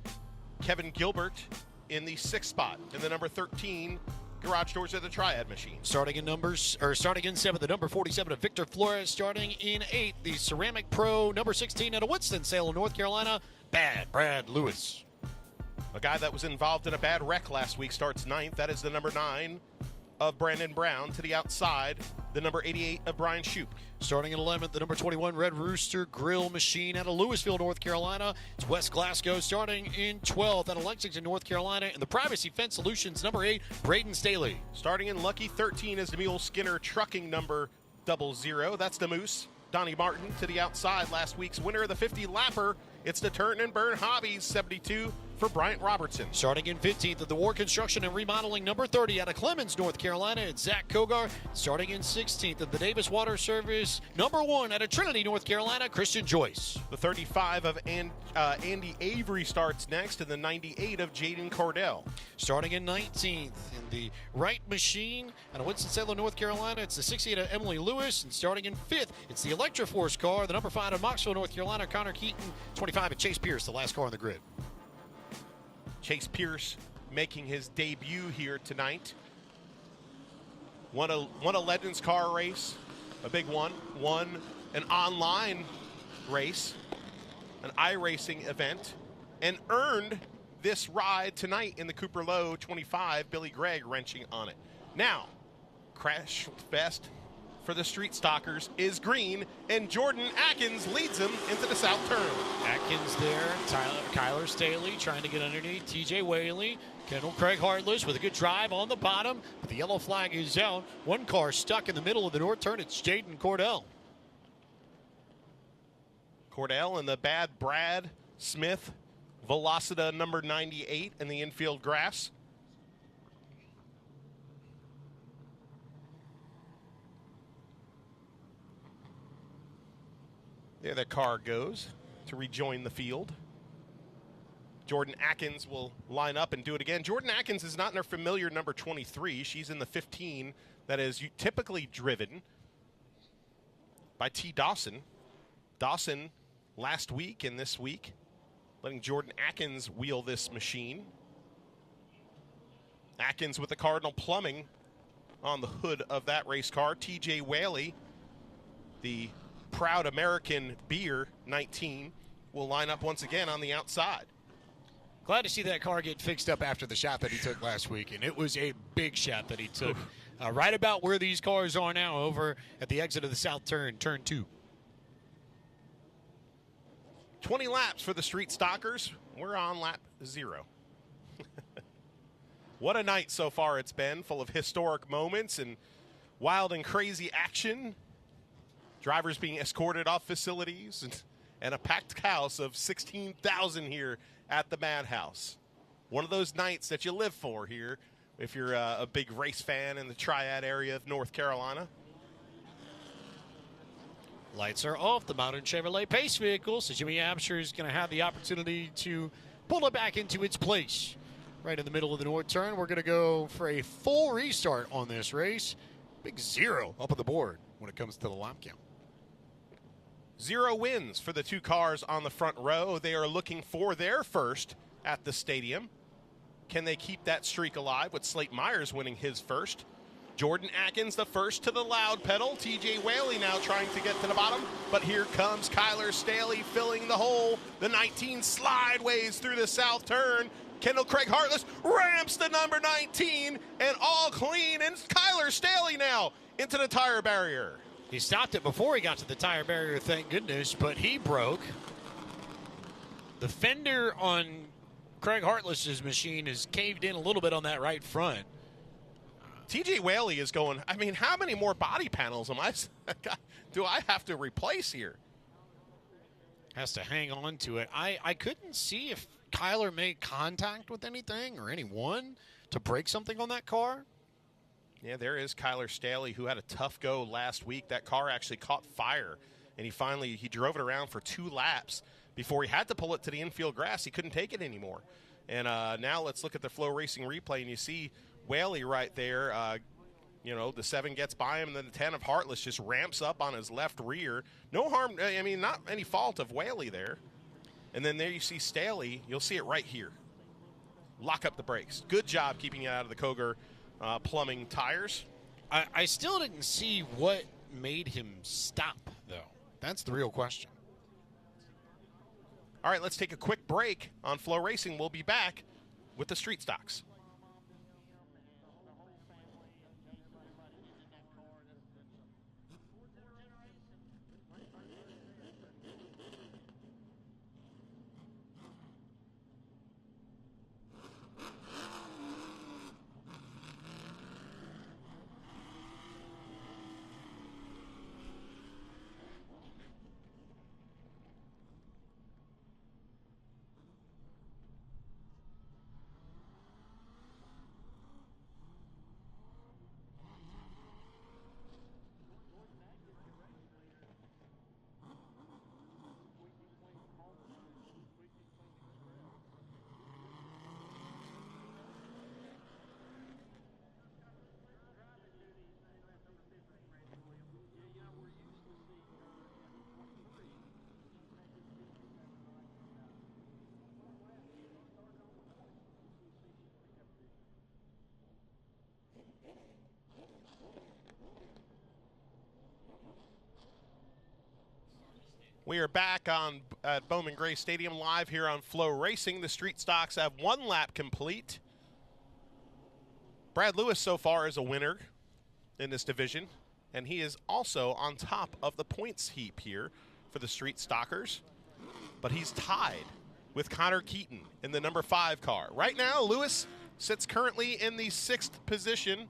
Kevin Gilbert in the 6th spot in the number 13 Garage Doors of the Triad Machine. Starting in 7th, the number 47 of Victor Flores. Starting in 8th, the Ceramic Pro number 16 out of Winston-Salem, North Carolina, Bad Brad Lewis. A guy that was involved in a bad wreck last week starts 9th. That is the number 9 of Brandon Brown. To the outside, the number 88 of Brian Shoup. Starting at 11th, the number 21 Red Rooster Grill Machine out of Louisville, North Carolina. It's Wes Glasgow starting in 12th out of Lexington, North Carolina. And the Privacy Fence Solutions number 8, Braden Staley. Starting in lucky 13 is the Mule Skinner Trucking number 00. That's the Moose. Donnie Martin to the outside, last week's winner of the 50 lapper. It's the Turn and Burn Hobbies 72 for Bryant Robertson. Starting in 15th at the War Construction and Remodeling number 30 out of Clemens, North Carolina, it's Zach Kogar. Starting in 16th at the Davis Water Service number 1 out of Trinity, North Carolina, Christian Joyce. The 35 of Andy Avery starts next, and the 98 of Jaden Cordell. Starting in 19th in the Wright Machine out of Winston-Salem, North Carolina, it's the 68 of Emily Lewis. And starting in 5th, it's the Electroforce car, the number 5 of Moxville, North Carolina, Connor Keaton. 25 of Chase Pierce, the last car on the grid. Chase Pierce making his debut here tonight. Won a Legends car race, a big one. Won an online race, an iRacing event, and earned this ride tonight in the Cooper Lowe 25, Billy Gregg wrenching on it. Now, Crash Fest for the Street Stalkers is green, and Jordan Atkins leads them into the south turn. Atkins there, Kyler Staley trying to get underneath, TJ Whaley, Kendall Craig Hartless with a good drive on the bottom, but the yellow flag is out. One car stuck in the middle of the north turn. It's Jaden Cordell. Cordell and the bad Brad Smith, Velocita number 98 in the infield grass. There the car goes to rejoin the field. Jordan Atkins will line up and do it again. Jordan Atkins is not in her familiar number 23. She's in the 15 that is typically driven by T. Dawson. Dawson last week and this week letting Jordan Atkins wheel this machine. Atkins with the Cardinal Plumbing on the hood of that race car. TJ Whaley, the proud American beer 19, will line up once again on the outside. Glad to see that car get fixed up after the shot that he took last week, and it was a big shot that he took. Right about where these cars are now, over at the exit of the south turn, turn 2. 20 laps for the Street Stalkers. We're on lap 0. What a night so far it's been, full of historic moments and wild and crazy action. Drivers being escorted off facilities and a packed house of 16,000 here at the Madhouse. One of those nights that you live for here if you're a big race fan in the Triad area of North Carolina. Lights are off. The modern Chevrolet Pace vehicle. So Jimmy Absher is going to have the opportunity to pull it back into its place. Right in the middle of the north turn. We're going to go for a full restart on this race. Big 0 up on the board when it comes to the lap count. 0 wins for the 2 cars on the front row. They are looking for their first at the stadium. Can they keep that streak alive with Slate Myers winning his first? Jordan Atkins the first to the loud pedal. TJ Whaley now trying to get to the bottom. But here comes Kyler Staley filling the hole. The 19 slideways through the south turn. Kendall Craig Hartless ramps the number 19 and all clean. And Kyler Staley now into the tire barrier. He stopped it before he got to the tire barrier, thank goodness, but he broke. The fender on Craig Hartless's machine is caved in a little bit on that right front. TJ Whaley is going, I mean, how many more body panels do I have to replace here? Has to hang on to it. I couldn't see if Kyler made contact with anything or anyone to break something on that car. Yeah, there is Kyler Staley, who had a tough go last week. That car actually caught fire, and he drove it around for 2 laps before he had to pull it to the infield grass. He couldn't take it anymore. And now let's look at the Flow Racing replay, and you see Whaley right there. The 7 gets by him, and then the 10 of Hartless just ramps up on his left rear. No harm, not any fault of Whaley there. And then there you see Staley. You'll see it right here. Lock up the brakes. Good job keeping it out of the Koger plumbing tires. I still didn't see what made him stop, though. That's the real question. All right, let's take a quick break on Flow Racing. We'll be back with the street stocks. We are back at Bowman Gray Stadium live here on Flow Racing. The street stocks have 1 lap complete. Brad Lewis so far is a winner in this division, and he is also on top of the points heap here for the street stockers. But he's tied with Connor Keaton in the number 5 car. Right now, Lewis sits currently in the 6th position,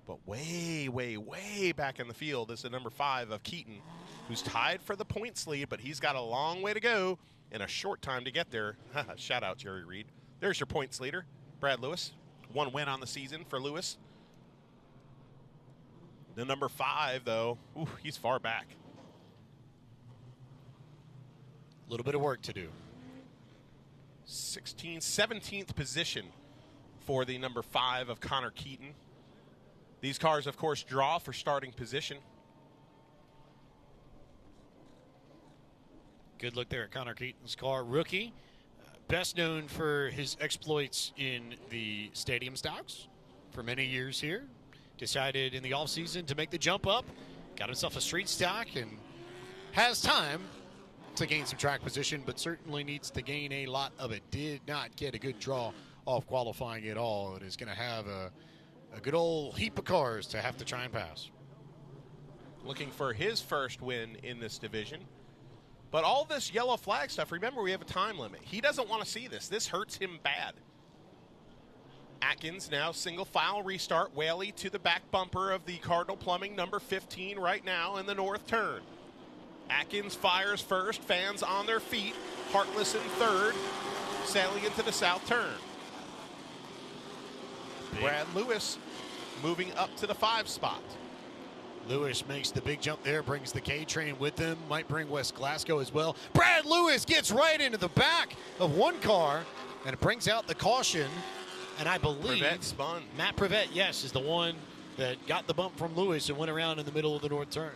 but way, way, way back in the field is the number 5 of Keaton, who's tied for the points lead, but he's got a long way to go and a short time to get there. Shout out, Jerry Reed. There's your points leader, Brad Lewis. 1 win on the season for Lewis. The number 5, though, he's far back. A little bit of work to do. 17th position for the number 5 of Connor Keaton. These cars, of course, draw for starting position. Good look there at Connor Keaton's car. Rookie, best known for his exploits in the stadium stocks for many years here. Decided in the offseason to make the jump up, got himself a street stock, and has time to gain some track position, but certainly needs to gain a lot of it. Did not get a good draw off qualifying at all. It is going to have a good old heap of cars to have to try and pass. Looking for his first win in this division. But all this yellow flag stuff, remember, we have a time limit. He doesn't want to see this. This hurts him bad. Atkins now single file restart. Whaley to the back bumper of the Cardinal Plumbing number 15 right now in the north turn. Atkins fires first, fans on their feet. Heartless in third, sailing into the south turn. Brad Lewis moving up to the 5 spot. Lewis makes the big jump there, brings the K-Train with him, might bring West Glasgow as well. Brad Lewis gets right into the back of one car, and it brings out the caution. And I believe Prevette spun. Matt Prevette, yes, is the one that got the bump from Lewis and went around in the middle of the north turn.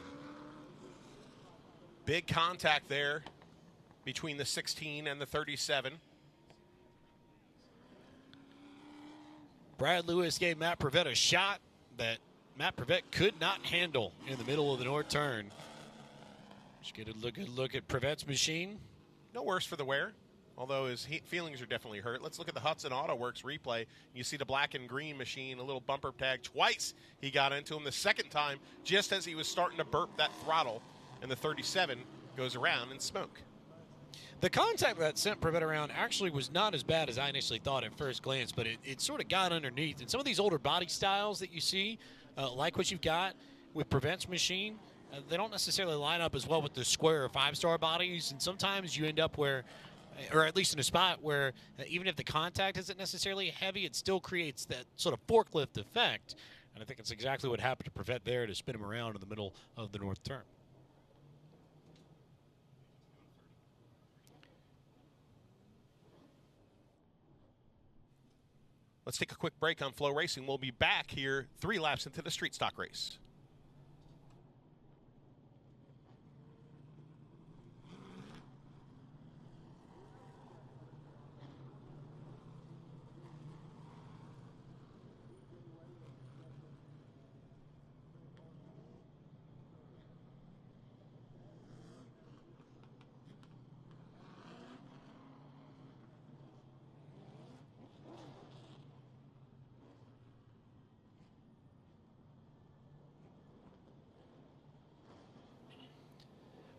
Big contact there between the 16 and the 37. Brad Lewis gave Matt Prevette a shot that Matt Prevette could not handle in the middle of the north turn. Just get a good look at Prevette's machine. No worse for the wear, although his feelings are definitely hurt. Let's look at the Hudson Auto Works replay. You see the black and green machine, a little bumper tag. Twice he got into him. The second time, just as he was starting to burp that throttle, and the 37 goes around in smoke. The contact that sent Prevette around actually was not as bad as I initially thought at first glance, but it sort of got underneath. And some of these older body styles that you see, like what you've got with Prevette's machine, they don't necessarily line up as well with the square or 5-star bodies. And sometimes you end up where, or at least in a spot where even if the contact isn't necessarily heavy, it still creates that sort of forklift effect. And I think it's exactly what happened to Prevette there to spin him around in the middle of the north turn. Let's take a quick break on Flow Racing. We'll be back here 3 laps into the street stock race.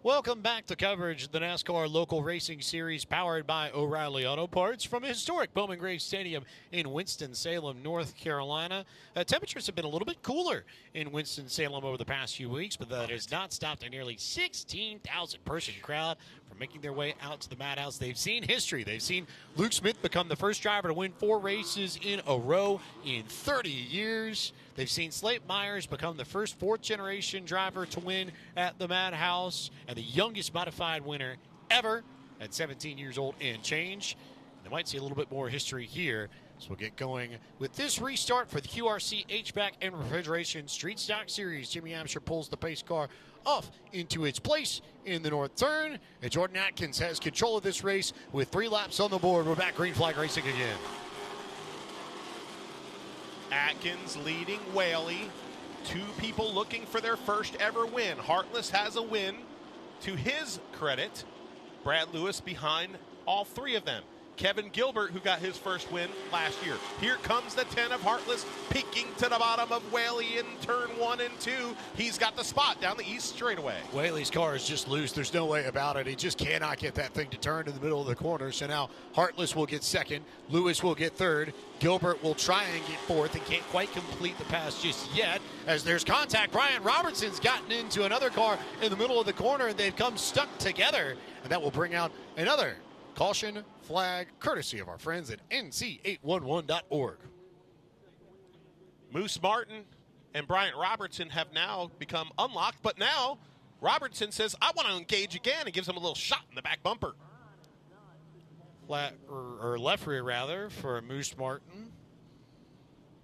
Welcome back to coverage of the NASCAR Local Racing Series powered by O'Reilly Auto Parts from historic Bowman Gray Stadium in Winston-Salem, North Carolina. Temperatures have been a little bit cooler in Winston-Salem over the past few weeks, but that has not stopped a nearly 16,000-person crowd from making their way out to the Madhouse. They've seen history. They've seen Luke Smith become the first driver to win 4 races in a row in 30 years. They've seen Slate Myers become the first 4th-generation driver to win at the Madhouse and the youngest modified winner ever at 17 years old and change. They might see a little bit more history here. So we'll get going with this restart for the QRC HVAC and Refrigeration Street Stock Series. Jimmy Amsher pulls the pace car off into its place in the north turn. And Jordan Atkins has control of this race with 3 laps on the board. We're back green flag racing again. Atkins leading Whaley. 2 people looking for their first ever win. Heartless has a win. To his credit, Brad Lewis behind all 3 of them. Kevin Gilbert, who got his first win last year. Here comes the 10 of Heartless, peeking to the bottom of Whaley in turn 1 and 2. He's got the spot down the east straightaway. Whaley's car is just loose. There's no way about it. He just cannot get that thing to turn in the middle of the corner. So now Heartless will get second. Lewis will get third. Gilbert will try and get fourth and can't quite complete the pass just yet. As there's contact, Brian Robertson's gotten into another car in the middle of the corner, and they've come stuck together. And that will bring out another caution flag, courtesy of our friends at nc811.org. Moose Martin and Bryant Robertson have now become unlocked, but now Robertson says, I want to engage again, and gives him a little shot in the back bumper. Flat or left rear, rather, for Moose Martin.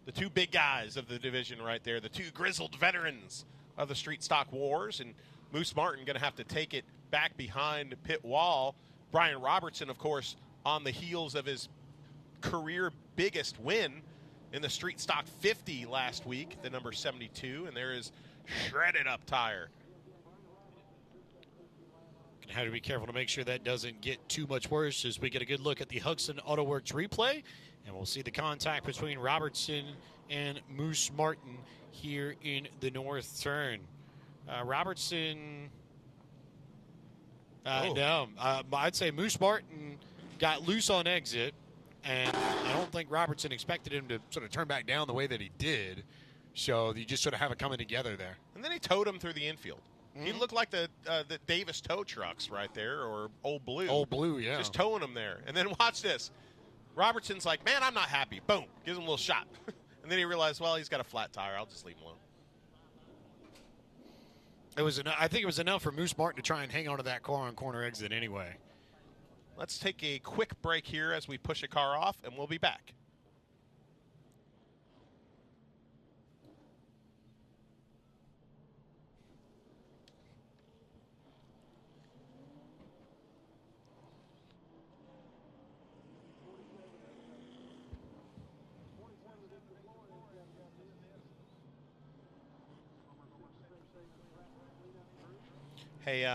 The 2 big guys of the division right there, the 2 grizzled veterans of the street stock wars, and Moose Martin going to have to take it back behind the pit wall. Brian Robertson, of course, on the heels of his career biggest win in the Street Stock 50 last week, the number 72, and there is shredded up tire. Gonna have to be careful to make sure that doesn't get too much worse as we get a good look at the Hudson Auto Works replay, and we'll see the contact between Robertson and Moose Martin here in the north turn. Robertson... No, I'd say Moose Martin got loose on exit, And I don't think Robertson expected him to sort of turn back down the way that he did. So you just sort of have it coming together there. And then he towed him through the infield. He looked like the Davis tow trucks right there, or Old Blue. Old Blue, yeah. Just towing him there. And then watch this. Robertson's like, man, I'm not happy. Boom. Gives him a little shot. And then he realized, well, he's got a flat tire. I'll just leave him alone. I think it was enough for Moose Martin to try and hang on to that car on corner exit anyway. Let's take a quick break here as we push a car off, and we'll be back. Hey,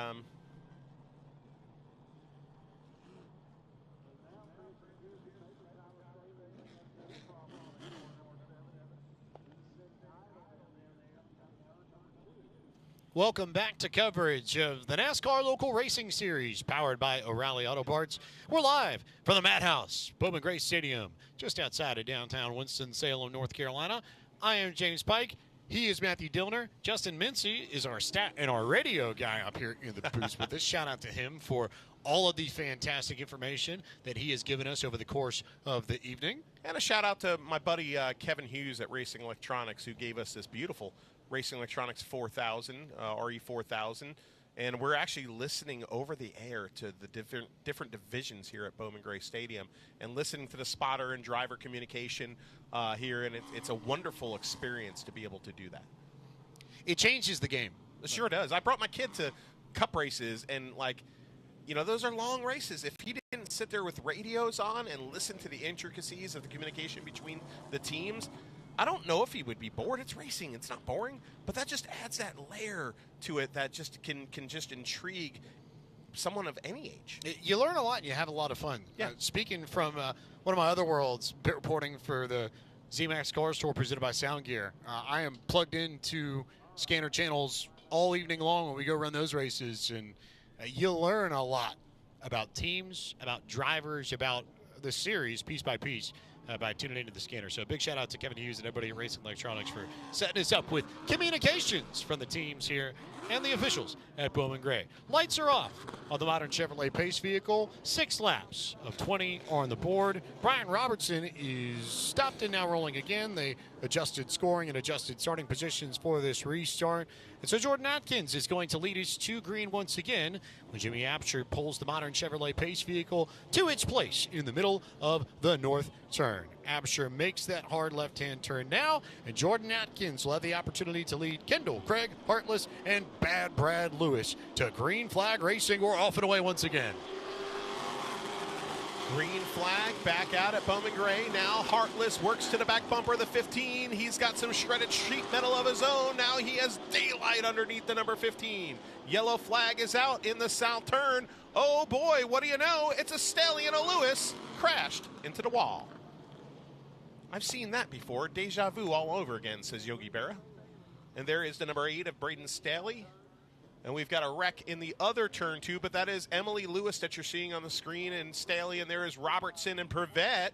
welcome back to coverage of the NASCAR Local Racing Series, powered by O'Reilly Auto Parts. We're live from the Madhouse, Bowman Gray Stadium, just outside of downtown Winston-Salem, North Carolina. I am James Pike. He is Matthew Dillner. Justin Mincy is our stat and our radio guy up here in the booth with us. Shout out to him for all of the fantastic information that he has given us over the course of the evening. And a shout out to my buddy Kevin Hughes at Racing Electronics, who gave us this beautiful Racing Electronics 4000, RE4000. And we're actually listening over the air to the different divisions here at Bowman Gray Stadium and listening to the spotter and driver communication here. And it's a wonderful experience to be able to do that. It changes the game. It sure does. I brought my kid to cup races, and, those are long races. If he didn't sit there with radios on and listen to the intricacies of the communication between the teams, I don't know if he would be bored. It's racing. It's not boring. But that just adds that layer to it that just can just intrigue someone of any age. You learn a lot and you have a lot of fun. Yeah. Speaking from one of my other worlds, pit reporting for the ZMAX Car Store presented by Sound Gear, I am plugged into scanner channels all evening long when we go run those races, and you learn a lot about teams, about drivers, about the series piece by piece. By tuning into the scanner. So a big shout out to Kevin Hughes and everybody at Racing Electronics for setting us up with communications from the teams here and the officials at Bowman Gray. Lights are off on the modern Chevrolet Pace vehicle. 6 laps of 20 are on the board. Brian Robertson is stopped and now rolling again. They adjusted scoring and adjusted starting positions for this restart. And so Jordan Atkins is going to lead us to green once again when Jimmy Apsher pulls the modern Chevrolet Pace vehicle to its place in the middle of the north turn. Apsher makes that hard left-hand turn now, and Jordan Atkins will have the opportunity to lead Kendall, Craig, Heartless, and Bad Brad Lewis to green flag racing. We're off and away once again. Green flag back out at Bowman Gray. Now Heartless works to the back bumper of the 15. He's got some shredded sheet metal of his own. Now he has daylight underneath the number 15. Yellow flag is out in the south turn. Oh boy, what do you know? It's a Stallion of Lewis crashed into the wall. I've seen that before. Deja vu all over again, says Yogi Berra. And there is the number 8 of Braden Staley. And we've got a wreck in the other turn, too, but that is Emily Lewis that you're seeing on the screen, and Staley, and there is Robertson and Prevette,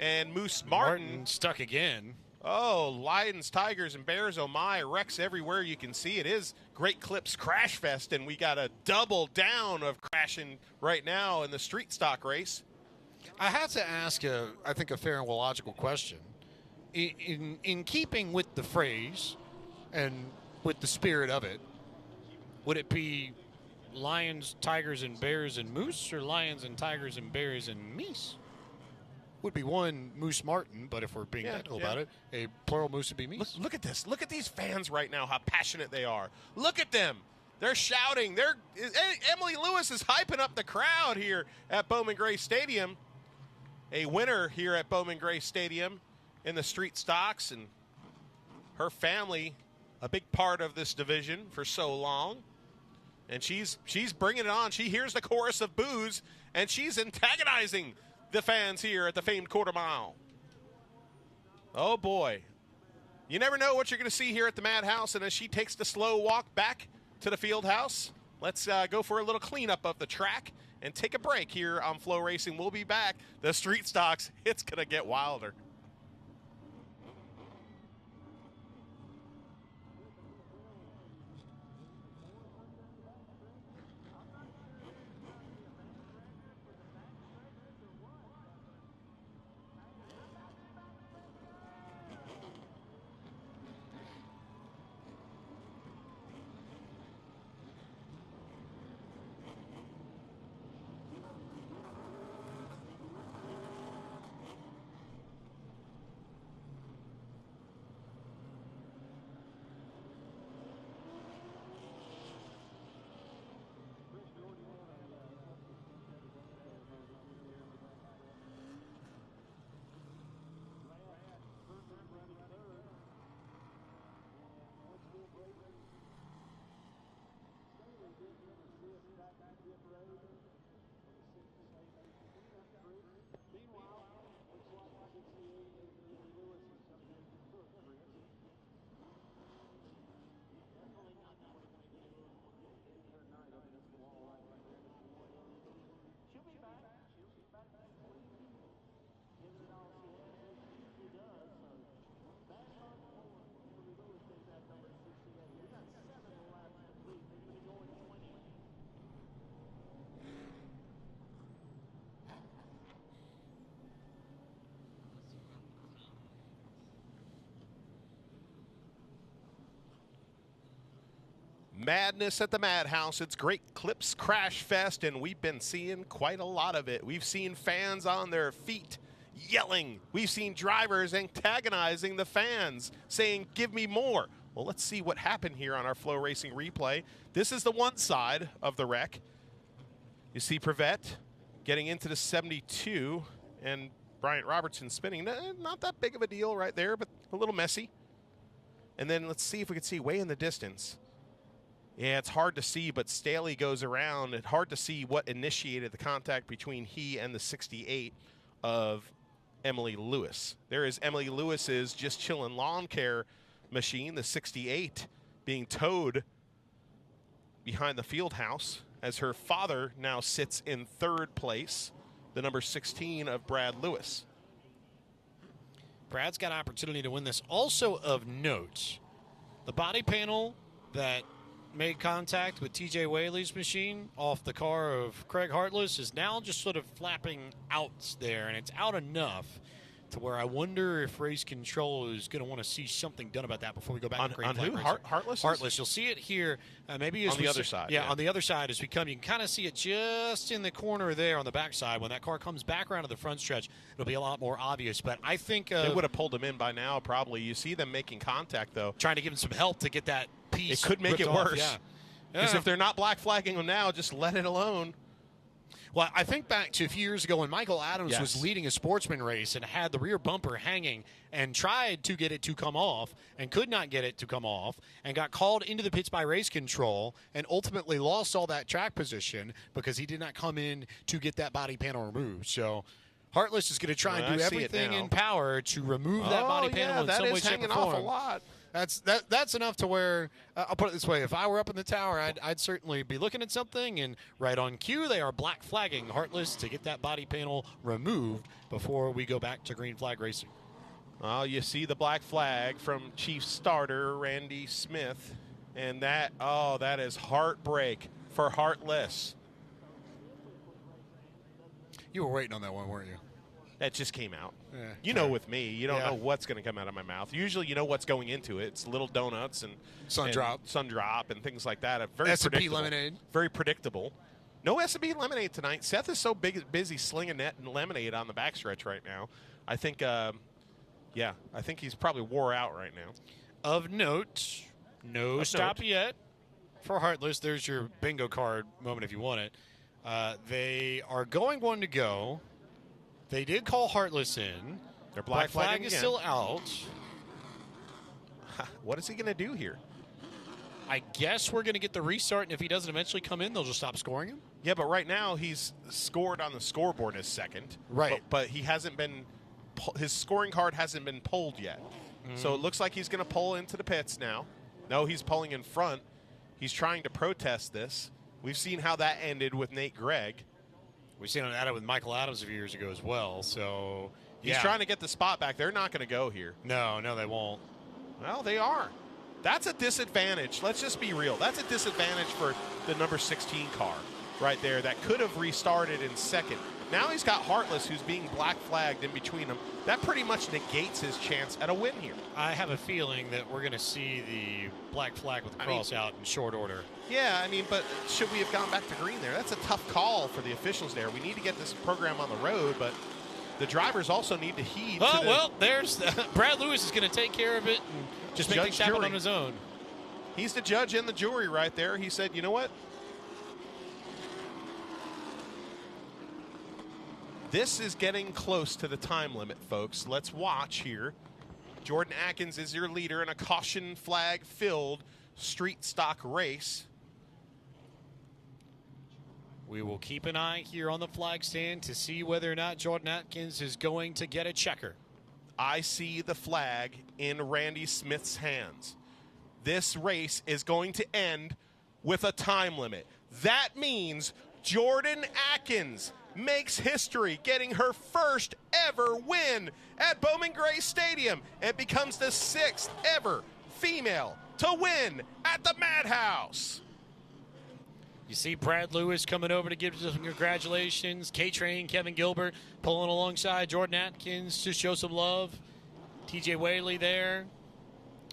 and Moose Martin. Stuck again. Oh, Lions, Tigers, and Bears, oh my, wrecks everywhere you can see. It is Great Clips Crash Fest, and we got a double down of crashing right now in the street stock race. I have to ask, I think, a fair and logical question. In keeping with the phrase and with the spirit of it, would it be Lions, Tigers, and Bears and Moose, or Lions and Tigers and Bears and Meese? Would be one Moose Martin, but if we're being technical about it, a plural Moose would be Meese. Look at this. Look at these fans right now, how passionate they are. Look at them. They're shouting. Emily Lewis is hyping up the crowd here at Bowman Gray Stadium. A winner here at Bowman Gray Stadium in the street stocks, and her family, a big part of this division for so long. And she's bringing it on. She hears the chorus of boos, and she's antagonizing the fans here at the famed quarter mile. Oh, boy. You never know what you're going to see here at the Madhouse. And as she takes the slow walk back to the field house, let's go for a little cleanup of the track and take a break here on Flow Racing. We'll be back. The street stocks, it's going to get wilder. Madness at the Madhouse. It's Great Clips Crash Fest, and we've been seeing quite a lot of it. We've seen fans on their feet yelling. We've seen drivers antagonizing the fans, saying, give me more. Well, let's see what happened here on our Flow Racing replay. This is the one side of the wreck. You see Prevette getting into the 72, and Bryant Robertson spinning. Not that big of a deal right there, but a little messy. And then let's see if we can see way in the distance. Yeah, it's hard to see, but Staley goes around. It's hard to see what initiated the contact between he and the 68 of Emily Lewis. There is Emily Lewis's just chillin' lawn care machine, the 68, being towed behind the field house as her father now sits in third place, the number 16 of Brad Lewis. Brad's got an opportunity to win this. Also of note, the body panel that made contact with TJ Whaley's machine off the car of Craig Hartless is now just sort of flapping out there, and it's out enough to where I wonder if race control is going to want to see something done about that before we go back to green flag who? racing. Heartless? Heartless. You'll see it here. Maybe on the other side. Yeah, on the other side as we come. You can kind of see it just in the corner there on the backside. When that car comes back around to the front stretch, it'll be a lot more obvious. But I think they would have pulled him in by now, probably. You see them making contact, though. Trying to give him some help to get that piece. It could make it off. worse. Yeah. Because if they're not black flagging him now, just let it alone. Well, I think back to a few years ago when Michael Adams was leading a sportsman race and had the rear bumper hanging and tried to get it to come off and could not get it to come off and got called into the pits by race control and ultimately lost all that track position because he did not come in to get that body panel removed. So Heartless is going to try and do everything in power to remove that body panel in some way, shape, or form. Off a lot. That's enough to where, I'll put it this way, if I were up in the tower, I'd certainly be looking at something, and right on cue, they are black flagging Heartless to get that body panel removed before we go back to green flag racing. Well, you see the black flag from Chief Starter, Randy Smith, and that is heartbreak for Heartless. You were waiting on that one, weren't you? That just came out. Yeah, you know, with me, you don't know what's going to come out of my mouth. Usually, you know what's going into it. It's little donuts and sun drop, and things like that. Very S&P lemonade. Very predictable. No S&P lemonade tonight. Seth is so busy slinging net and lemonade on the backstretch right now. I think, I think he's probably wore out right now. Of note, no stop yet for Heartless. There's your bingo card moment if you want it. They are going one to go. They did call Heartless in. Their black flag is still out. What is he going to do here? I guess we're going to get the restart, and if he doesn't eventually come in, they'll just stop scoring him? Yeah, but right now he's scored on the scoreboard as second. Right. But he hasn't been – his scoring card hasn't been pulled yet. So it looks like he's going to pull into the pits now. No, he's pulling in front. He's trying to protest this. We've seen how that ended with Nate Gregg. We've seen that with Michael Adams a few years ago as well. So he's trying to get the spot back. They're not going to go here. No, they won't. Well, they are. That's a disadvantage. Let's just be real. That's a disadvantage for the number 16 car right there that could have restarted in second. Now he's got Heartless, who's being black flagged in between them. That pretty much negates his chance at a win here. I have a feeling that we're going to see the black flag with the cross out in short order. Yeah, I mean, but should we have gone back to green there? That's a tough call for the officials there. We need to get this program on the road, but the drivers also need to heed. Oh, well, there's Brad Lewis is going to take care of it and just make things happen on his own. He's the judge and the jury right there. He said, you know what? This is getting close to the time limit, folks. Let's watch here. Jordan Atkins is your leader in a caution flag-filled street stock race. We will keep an eye here on the flag stand to see whether or not Jordan Atkins is going to get a checker. I see the flag in Randy Smith's hands. This race is going to end with a time limit. That means Jordan Atkins makes history, getting her first ever win at Bowman Gray Stadium and becomes the 6th ever female to win at the Madhouse. You see Brad Lewis coming over to give some congratulations. K-Train, Kevin Gilbert pulling alongside Jordan Atkins to show some love. TJ Whaley there.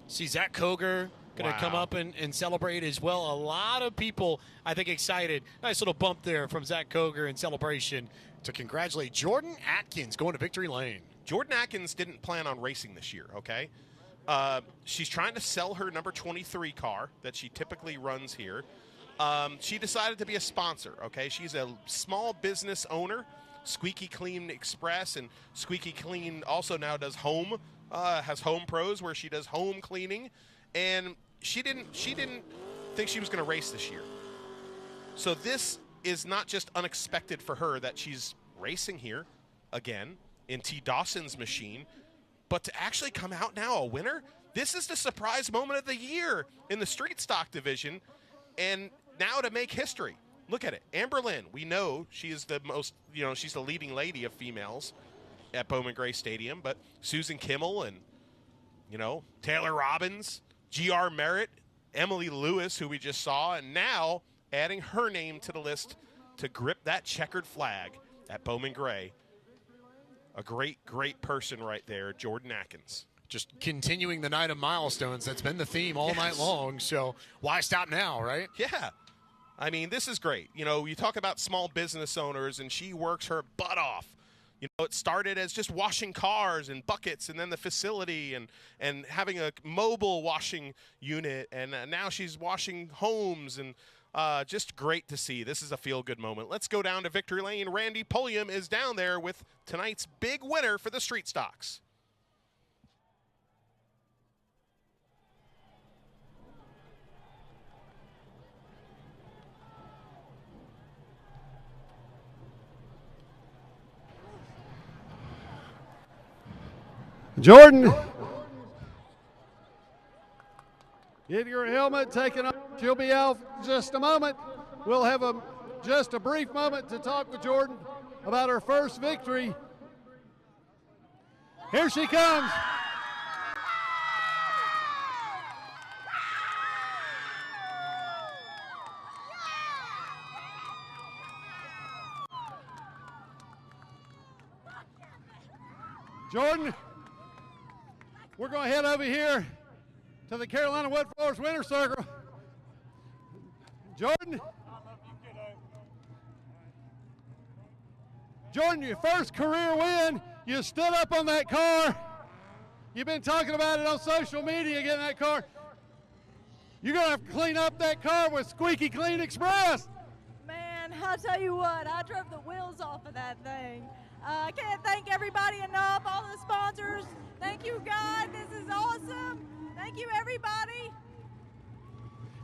See Zach Koger going to come up and celebrate as well. A lot of people, I think, excited. Nice little bump there from Zach Koger in celebration to congratulate Jordan Atkins going to victory lane. Jordan Atkins didn't plan on racing this year, okay? She's trying to sell her number 23 car that she typically runs here. She decided to be a sponsor, okay? She's a small business owner, Squeaky Clean Express, and Squeaky Clean also now does home, has Home Pros where she does home cleaning. And she didn't think she was going to race this year. So this is not just unexpected for her that she's racing here again in T. Dawson's machine, but to actually come out now a winner, this is the surprise moment of the year in the street stock division. And now to make history. Look at it. Amber Lynn, we know she is the most, she's the leading lady of females at Bowman Gray Stadium, but Susan Kimmel and, Taylor Robbins, G.R. Merritt, Emily Lewis, who we just saw, and now adding her name to the list to grip that checkered flag at Bowman Gray. A great, great person right there, Jordan Atkins. Just continuing the night of milestones. That's been the theme all night long, so why stop now, right? Yeah. I mean, this is great. You talk about small business owners, and she works her butt off. It started as just washing cars and buckets and then the facility and having a mobile washing unit. And now she's washing homes and just great to see. This is a feel-good moment. Let's go down to victory lane. Randy Pulliam is down there with tonight's big winner for the street stocks. Jordan, get your helmet taken off. She'll be out in just a moment. We'll have just a brief moment to talk with Jordan about her first victory. Here she comes. Jordan, we're going to head over here to the Carolina Wood Floors Winter Circle. Jordan, your first career win. You stood up on that car. You've been talking about it on social media, getting that car. You're going to have to clean up that car with Squeaky Clean Express. Man, I'll tell you what, I drove the wheels off of that thing. I can't thank everybody enough, all the sponsors. Thank you, God. This is awesome. Thank you, everybody.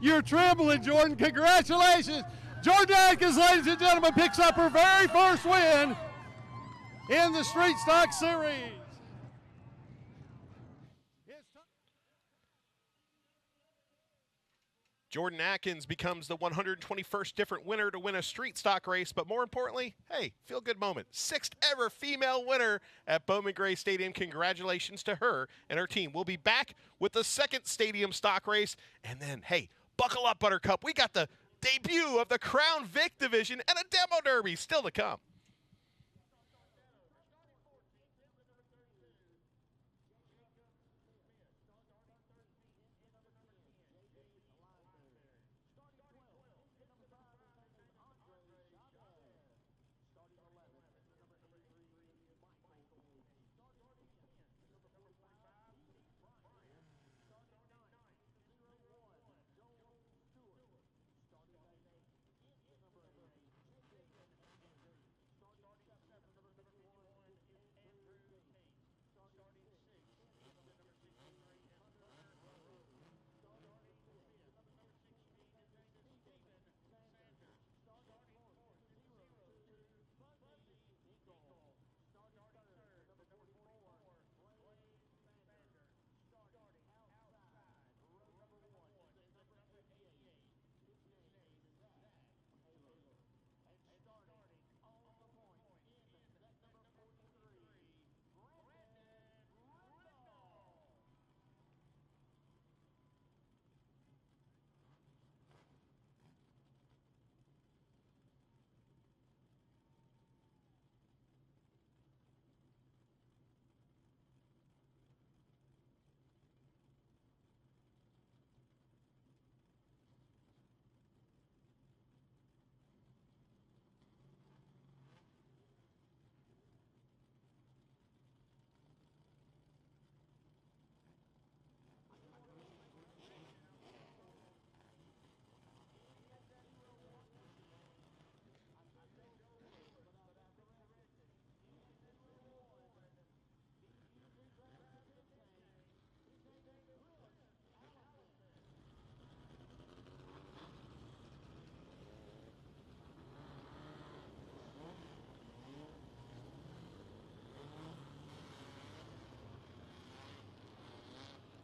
You're trembling, Jordan. Congratulations. Jordan Atkins, ladies and gentlemen, picks up her very first win in the Street Stock Series. Jordan Atkins becomes the 121st different winner to win a street stock race, but more importantly, hey, feel good moment. 6th ever female winner at Bowman Gray Stadium. Congratulations to her and her team. We'll be back with the 2nd stadium stock race, and then, hey, buckle up, Buttercup. We got the debut of the Crown Vic division and a demo derby still to come.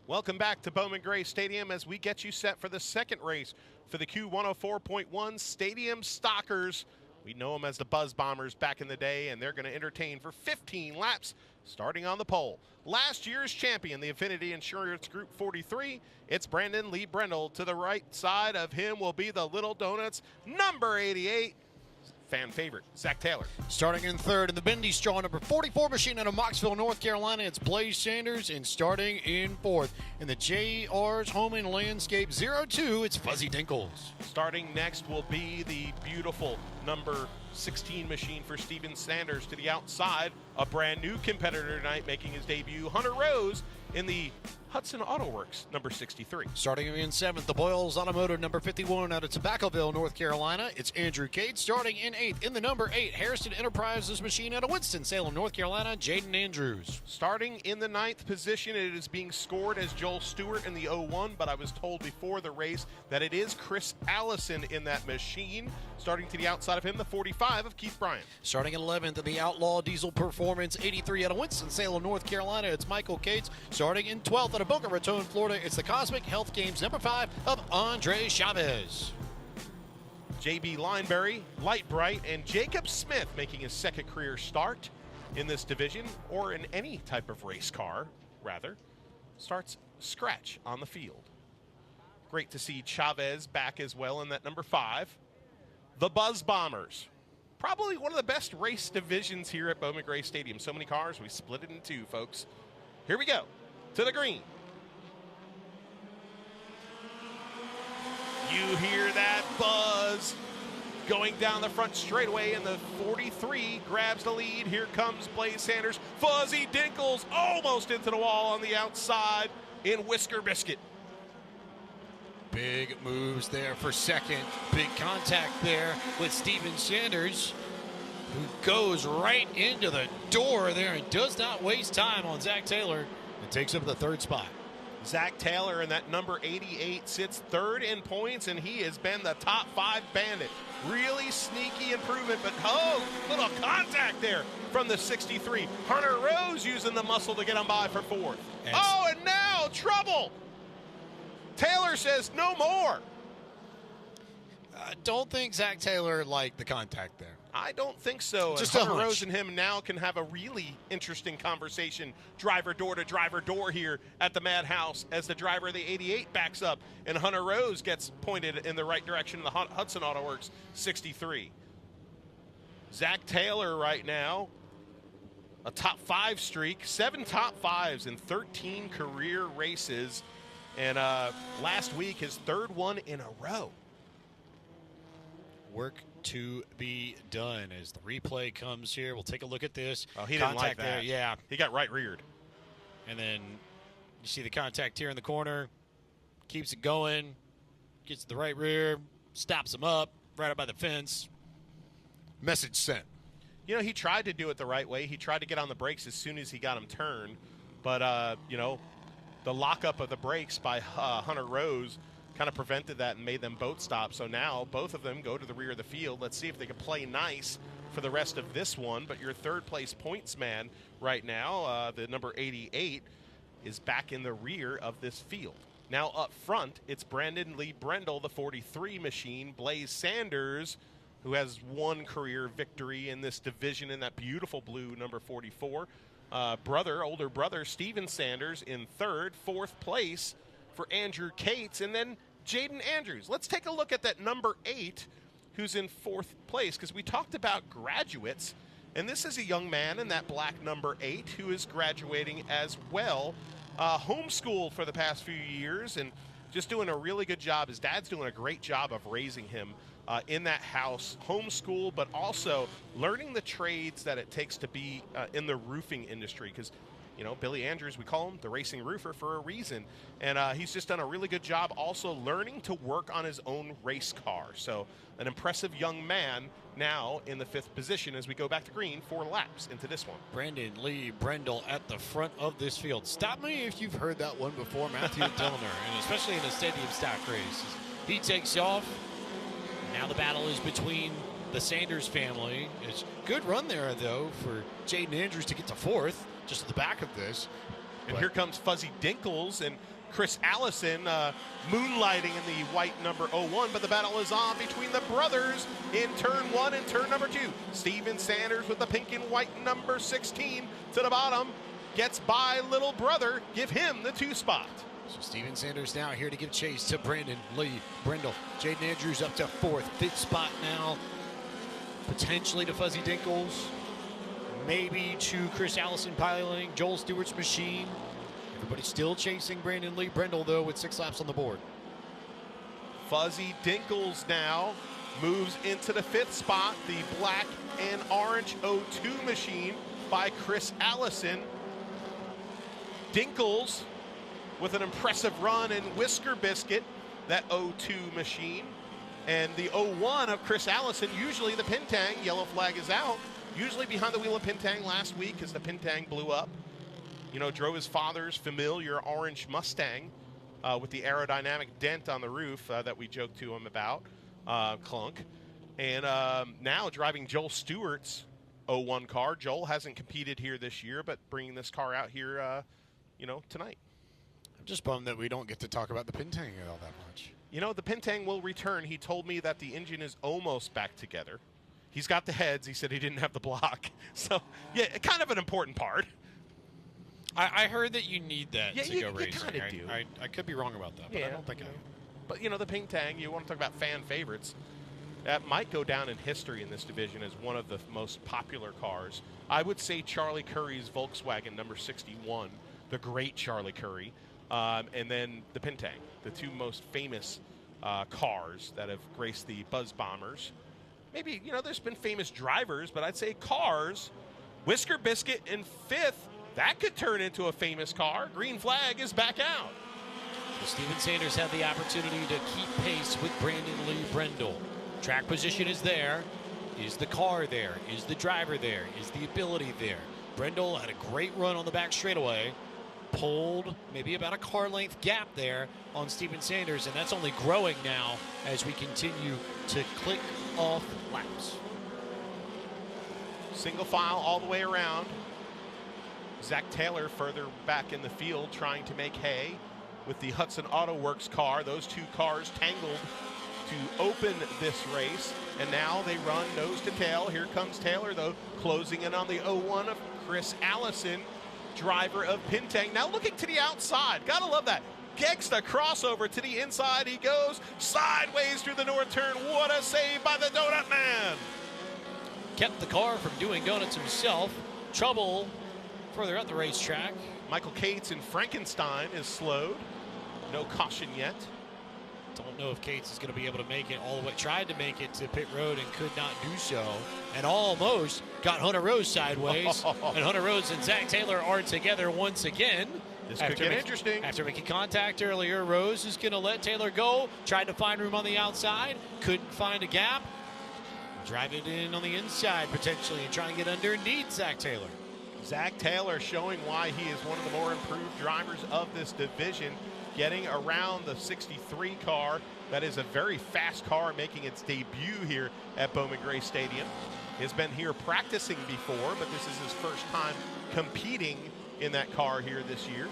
Welcome back to Bowman Gray Stadium as we get you set for the 2nd race for the Q104.1 Stadium Stockers. We know them as the Buzz Bombers back in the day, and they're going to entertain for 15 laps starting on the pole. Last year's champion, the Affinity Insurance Group 43, it's Brandon Lee Brendel. To the right side of him will be the Little Donuts, number 88, fan favorite, Zach Taylor. Starting in 3rd in the Bendy Straw, number 44 machine out of Moxville, North Carolina, it's Blaze Sanders. And starting in 4th in the JR's Home and Landscape 02, it's Fuzzy Dinkles. Starting next will be the beautiful number 16 machine for Steven Sanders. To the outside, a brand new competitor tonight making his debut, Hunter Rose, in the Hudson Auto Works, number 63. Starting in 7th, the Boyles Automotive, number 51 out of Tobaccoville, North Carolina. It's Andrew Cade. Starting in 8th, in the number 8, Harrison Enterprises machine out of Winston-Salem, North Carolina, Jaden Andrews. Starting in the 9th position, it is being scored as Joel Stewart in the 01, but I was told before the race that it is Chris Allison in that machine. Starting to the outside of him, the 45 of Keith Bryant. Starting in 11th, in the Outlaw Diesel Performance 83 out of Winston-Salem, North Carolina, it's Michael Cates. Starting in 12th, out of Boca Raton, Florida, it's the Cosmic Health Games number 5 of Andre Chavez. JB Lineberry, Light Bright, and Jacob Smith making his 2nd career start in this division, or in any type of race car, rather, starts scratch on the field. Great to see Chavez back as well in that number 5. The Buzz Bombers. Probably one of the best race divisions here at Bowman Gray Stadium. So many cars, we split it in 2, folks. Here we go, to the green. You hear that buzz going down the front straightaway, and the 43 grabs the lead. Here comes Blaze Sanders. Fuzzy Dinkles almost into the wall on the outside in Whisker Biscuit. Big moves there for 2nd. Big contact there with Steven Sanders, who goes right into the door there and does not waste time on Zach Taylor and takes up the 3rd spot. Zach Taylor in that number 88 sits 3rd in points, and he has been the top 5 bandit. Really sneaky improvement, but little contact there from the 63. Hunter Rose using the muscle to get him by for 4th. And now trouble. Taylor says no more. I don't think Zach Taylor liked the contact there. I don't think so. Just and a Hunter hunch. Rose and him now can have a really interesting conversation, driver door to driver door here at the Madhouse as the driver of the 88 backs up and Hunter Rose gets pointed in the right direction in the Hudson Auto Works 63. Zach Taylor right now, a top 5 streak, 7 top 5s in 13 career races, and last week his 3rd one in a row. Work to be done as the replay comes here. We'll take a look at this. Oh, he didn't like that. There, yeah. He got right reared. And then you see the contact here in the corner. Keeps it going. Gets to the right rear. Stops him up right up by the fence. Message sent. You know, he tried to do it the right way. He tried to get on the brakes as soon as he got him turned. But, you know, the lockup of the brakes by Hunter Rose kind of prevented that and made them both stop. So now both of them go to the rear of the field. Let's see if they can play nice for the rest of this one. But your 3rd place points man right now, the number 88, is back in the rear of this field. Now up front, it's Brandon Lee Brendel, the 43 machine, Blaze Sanders, who has 1 career victory in this division in that beautiful blue number 44. Older brother, Steven Sanders in 3rd, 4th place for Andrew Cates, and then Jaden Andrews. Let's take a look at that number 8 who's in 4th place, because we talked about graduates, and this is a young man in that black number 8 who is graduating as well. Homeschooled for the past few years and just doing a really good job. His dad's doing a great job of raising him in that house, homeschool, but also learning the trades that it takes to be in the roofing industry, because you know, Billy Andrews, we call him the racing roofer for a reason. And he's just done a really good job also learning to work on his own race car. So an impressive young man now in the 5th position as we go back to green 4 laps into this one. Brandon Lee Brendel at the front of this field. Stop me if you've heard that one before, Matthew Dillner, and especially in a stadium stock race. He takes off. Now the battle is between the Sanders family. It's a good run there, though, for Jaden Andrews to get to 4th. Just at the back of this. And here comes Fuzzy Dinkles and Chris Allison moonlighting in the white number 01, but the battle is on between the brothers in turn 1 and turn number 2. Steven Sanders with the pink and white number 16 to the bottom. Gets by little brother. Give him the 2 spot. So Steven Sanders now here to give chase to Brandon Lee Brendel. Jaden Andrews up to 4th. 5th spot now. Potentially to Fuzzy Dinkles. Maybe to Chris Allison piloting Joel Stewart's machine. Everybody's still chasing Brandon Lee Brendel, though, with 6 laps on the board. Fuzzy Dinkles now moves into the 5th spot. The black and orange 02 machine by Chris Allison. Dinkles with an impressive run in Whisker Biscuit, that 02 machine. And the 01 of Chris Allison, usually the Pintang, yellow flag is out. Usually behind the wheel of Pintang last week as the Pintang blew up. You know, drove his father's familiar orange Mustang with the aerodynamic dent on the roof that we joked to him about, clunk. And now driving Joel Stewart's 01 car. Joel hasn't competed here this year, but bringing this car out here, you know, tonight. I'm just bummed that we don't get to talk about the Pintang all that much. You know, the Pintang will return. He told me that the engine is almost back together. He's got the heads. He said he didn't have the block. So, yeah, kind of an important part. I heard that you need that to go racing. You kind of do. I could be wrong about that, but I don't think I am. But, you know, the Pintang, you want to talk about fan favorites. That might go down in history in this division as one of the most popular cars. I would say Charlie Curry's Volkswagen number 61, the great Charlie Curry, and then the Pintang, the 2 most famous cars that have graced the Buzz Bombers. Maybe, you know, there's been famous drivers, but I'd say cars. Whisker Biscuit in 5th. That could turn into a famous car. Green flag is back out. Well, Steven Sanders had the opportunity to keep pace with Brandon Lee Brendel. Track position is there. Is the car there? Is the driver there? Is the ability there? Brendel had a great run on the back straightaway. Pulled maybe about a car length gap there on Steven Sanders, and that's only growing now as we continue to click off laps. Single file all the way around. Zach Taylor further back in the field trying to make hay with the Hudson Auto Works car. Those 2 cars tangled to open this race. And now they run nose to tail. Here comes Taylor, though, closing in on the 01 of Chris Allison, driver of Pintang. Now looking to the outside. Gotta love that. Gets the crossover to the inside. He goes sideways through the north turn. What a save by the Donut Man. Kept the car from doing donuts himself. Trouble further up the racetrack. Michael Cates in Frankenstein is slowed. No caution yet. Don't know if Cates is going to be able to make it all the way. Tried to make it to pit road and could not do so. And almost got Hunter Rose sideways. And Hunter Rose and Zach Taylor are together once again. This could get interesting. After making contact earlier, Rose is going to let Taylor go. Tried to find room on the outside. Couldn't find a gap. Drive it in on the inside potentially and try and get underneath Zach Taylor. Zach Taylor showing why he is one of the more improved drivers of this division. Getting around the 63 car. That is a very fast car making its debut here at Bowman Gray Stadium. He's been here practicing before, but this is his first time competing in that car here this year.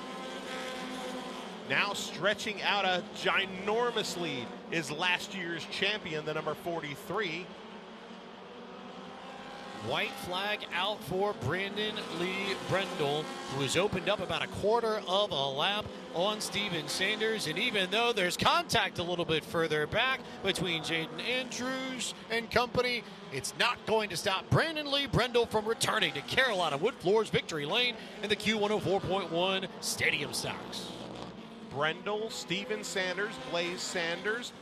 Now stretching out a ginormous lead is last year's champion, the number 43. White flag out for Brandon Lee Brendel, who has opened up about a quarter of a lap on Steven Sanders. And even though there's contact a little bit further back between Jaden Andrews and company, it's not going to stop Brandon Lee Brendel from returning to Carolina Wood Floors Victory Lane in the Q104.1 Stadium Stocks. Brendel, Steven Sanders, Blaze Sanders,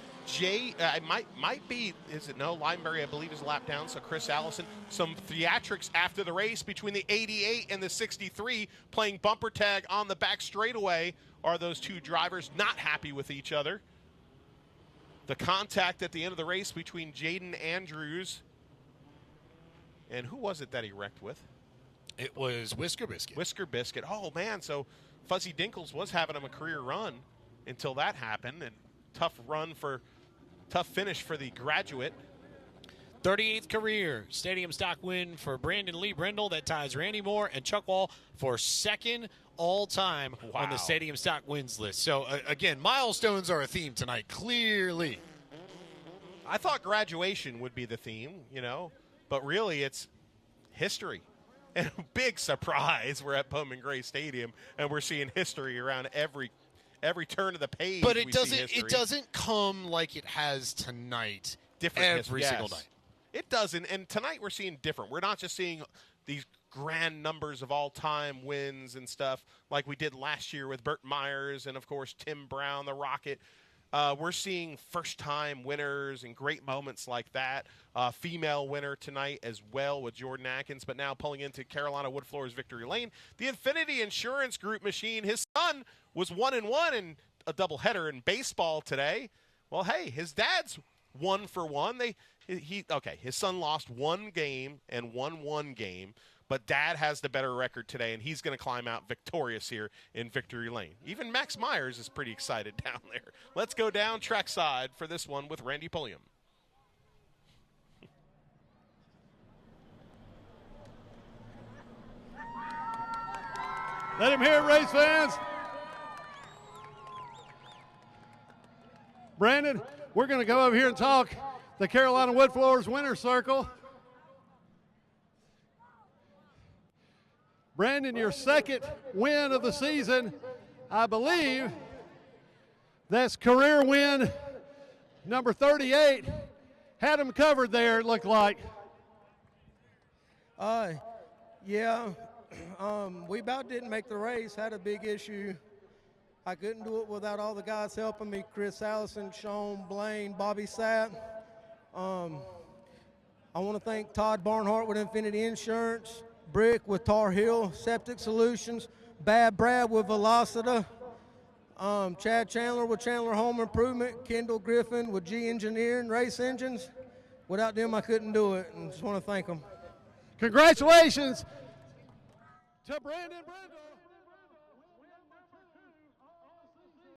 might be, is it no? Limeberry, I believe, is lap down. So Chris Allison, some theatrics after the race between the 88 and the 63, playing bumper tag on the back straightaway. Are those two drivers not happy with each other? The contact at the end of the race between Jaden Andrews and who was it that he wrecked with? It was Whisker Biscuit. Whisker Biscuit. Oh, man. So Fuzzy Dinkles was having him a career run until that happened. And tough finish for the graduate. 38th career stadium stock win for Brandon Lee Brendel. That ties Randy Moore and Chuck Wall for second all-time on the stadium stock wins list. So, again, milestones are a theme tonight, clearly. I thought graduation would be the theme, but really it's history. And a big surprise, we're at Bowman Gray Stadium, and we're seeing history around every turn of the page. But it doesn't come like it has tonight. Different every single night. It doesn't. And tonight we're seeing different. We're not just seeing these grand numbers of all-time wins and stuff like we did last year with Burt Myers and, of course, Tim Brown, the Rocket. We're seeing first-time winners and great moments like that. Female winner tonight as well with Jordan Atkins, but now pulling into Carolina Wood Floors Victory Lane. The Infinity Insurance Group machine, his son was 1-1 in a doubleheader in baseball today. Well, hey, his dad's 1 for 1. His son lost one game and won one game, but dad has the better record today, and he's going to climb out victorious here in Victory Lane. Even Max Myers is pretty excited down there. Let's go down trackside for this one with Randy Pulliam. Let him hear it, race fans. Brandon, we're going to go over here and talk the Carolina Wood Floors Winner's Circle. Brandon, your second win of the season, I believe. That's career win number 38. Had him covered there, it looked like. Yeah. We about didn't make the race, had a big issue. I couldn't do it without all the guys helping me, Chris Allison, Sean Blaine, Bobby Sapp. I want to thank Todd Barnhart with Infinity Insurance, Brick with Tar Heel Septic Solutions, Bad Brad with Velocita, Chad Chandler with Chandler Home Improvement, Kendall Griffin with G Engineering Race Engines. Without them, I couldn't do it, and just want to thank them. Congratulations to Brandon Brendel.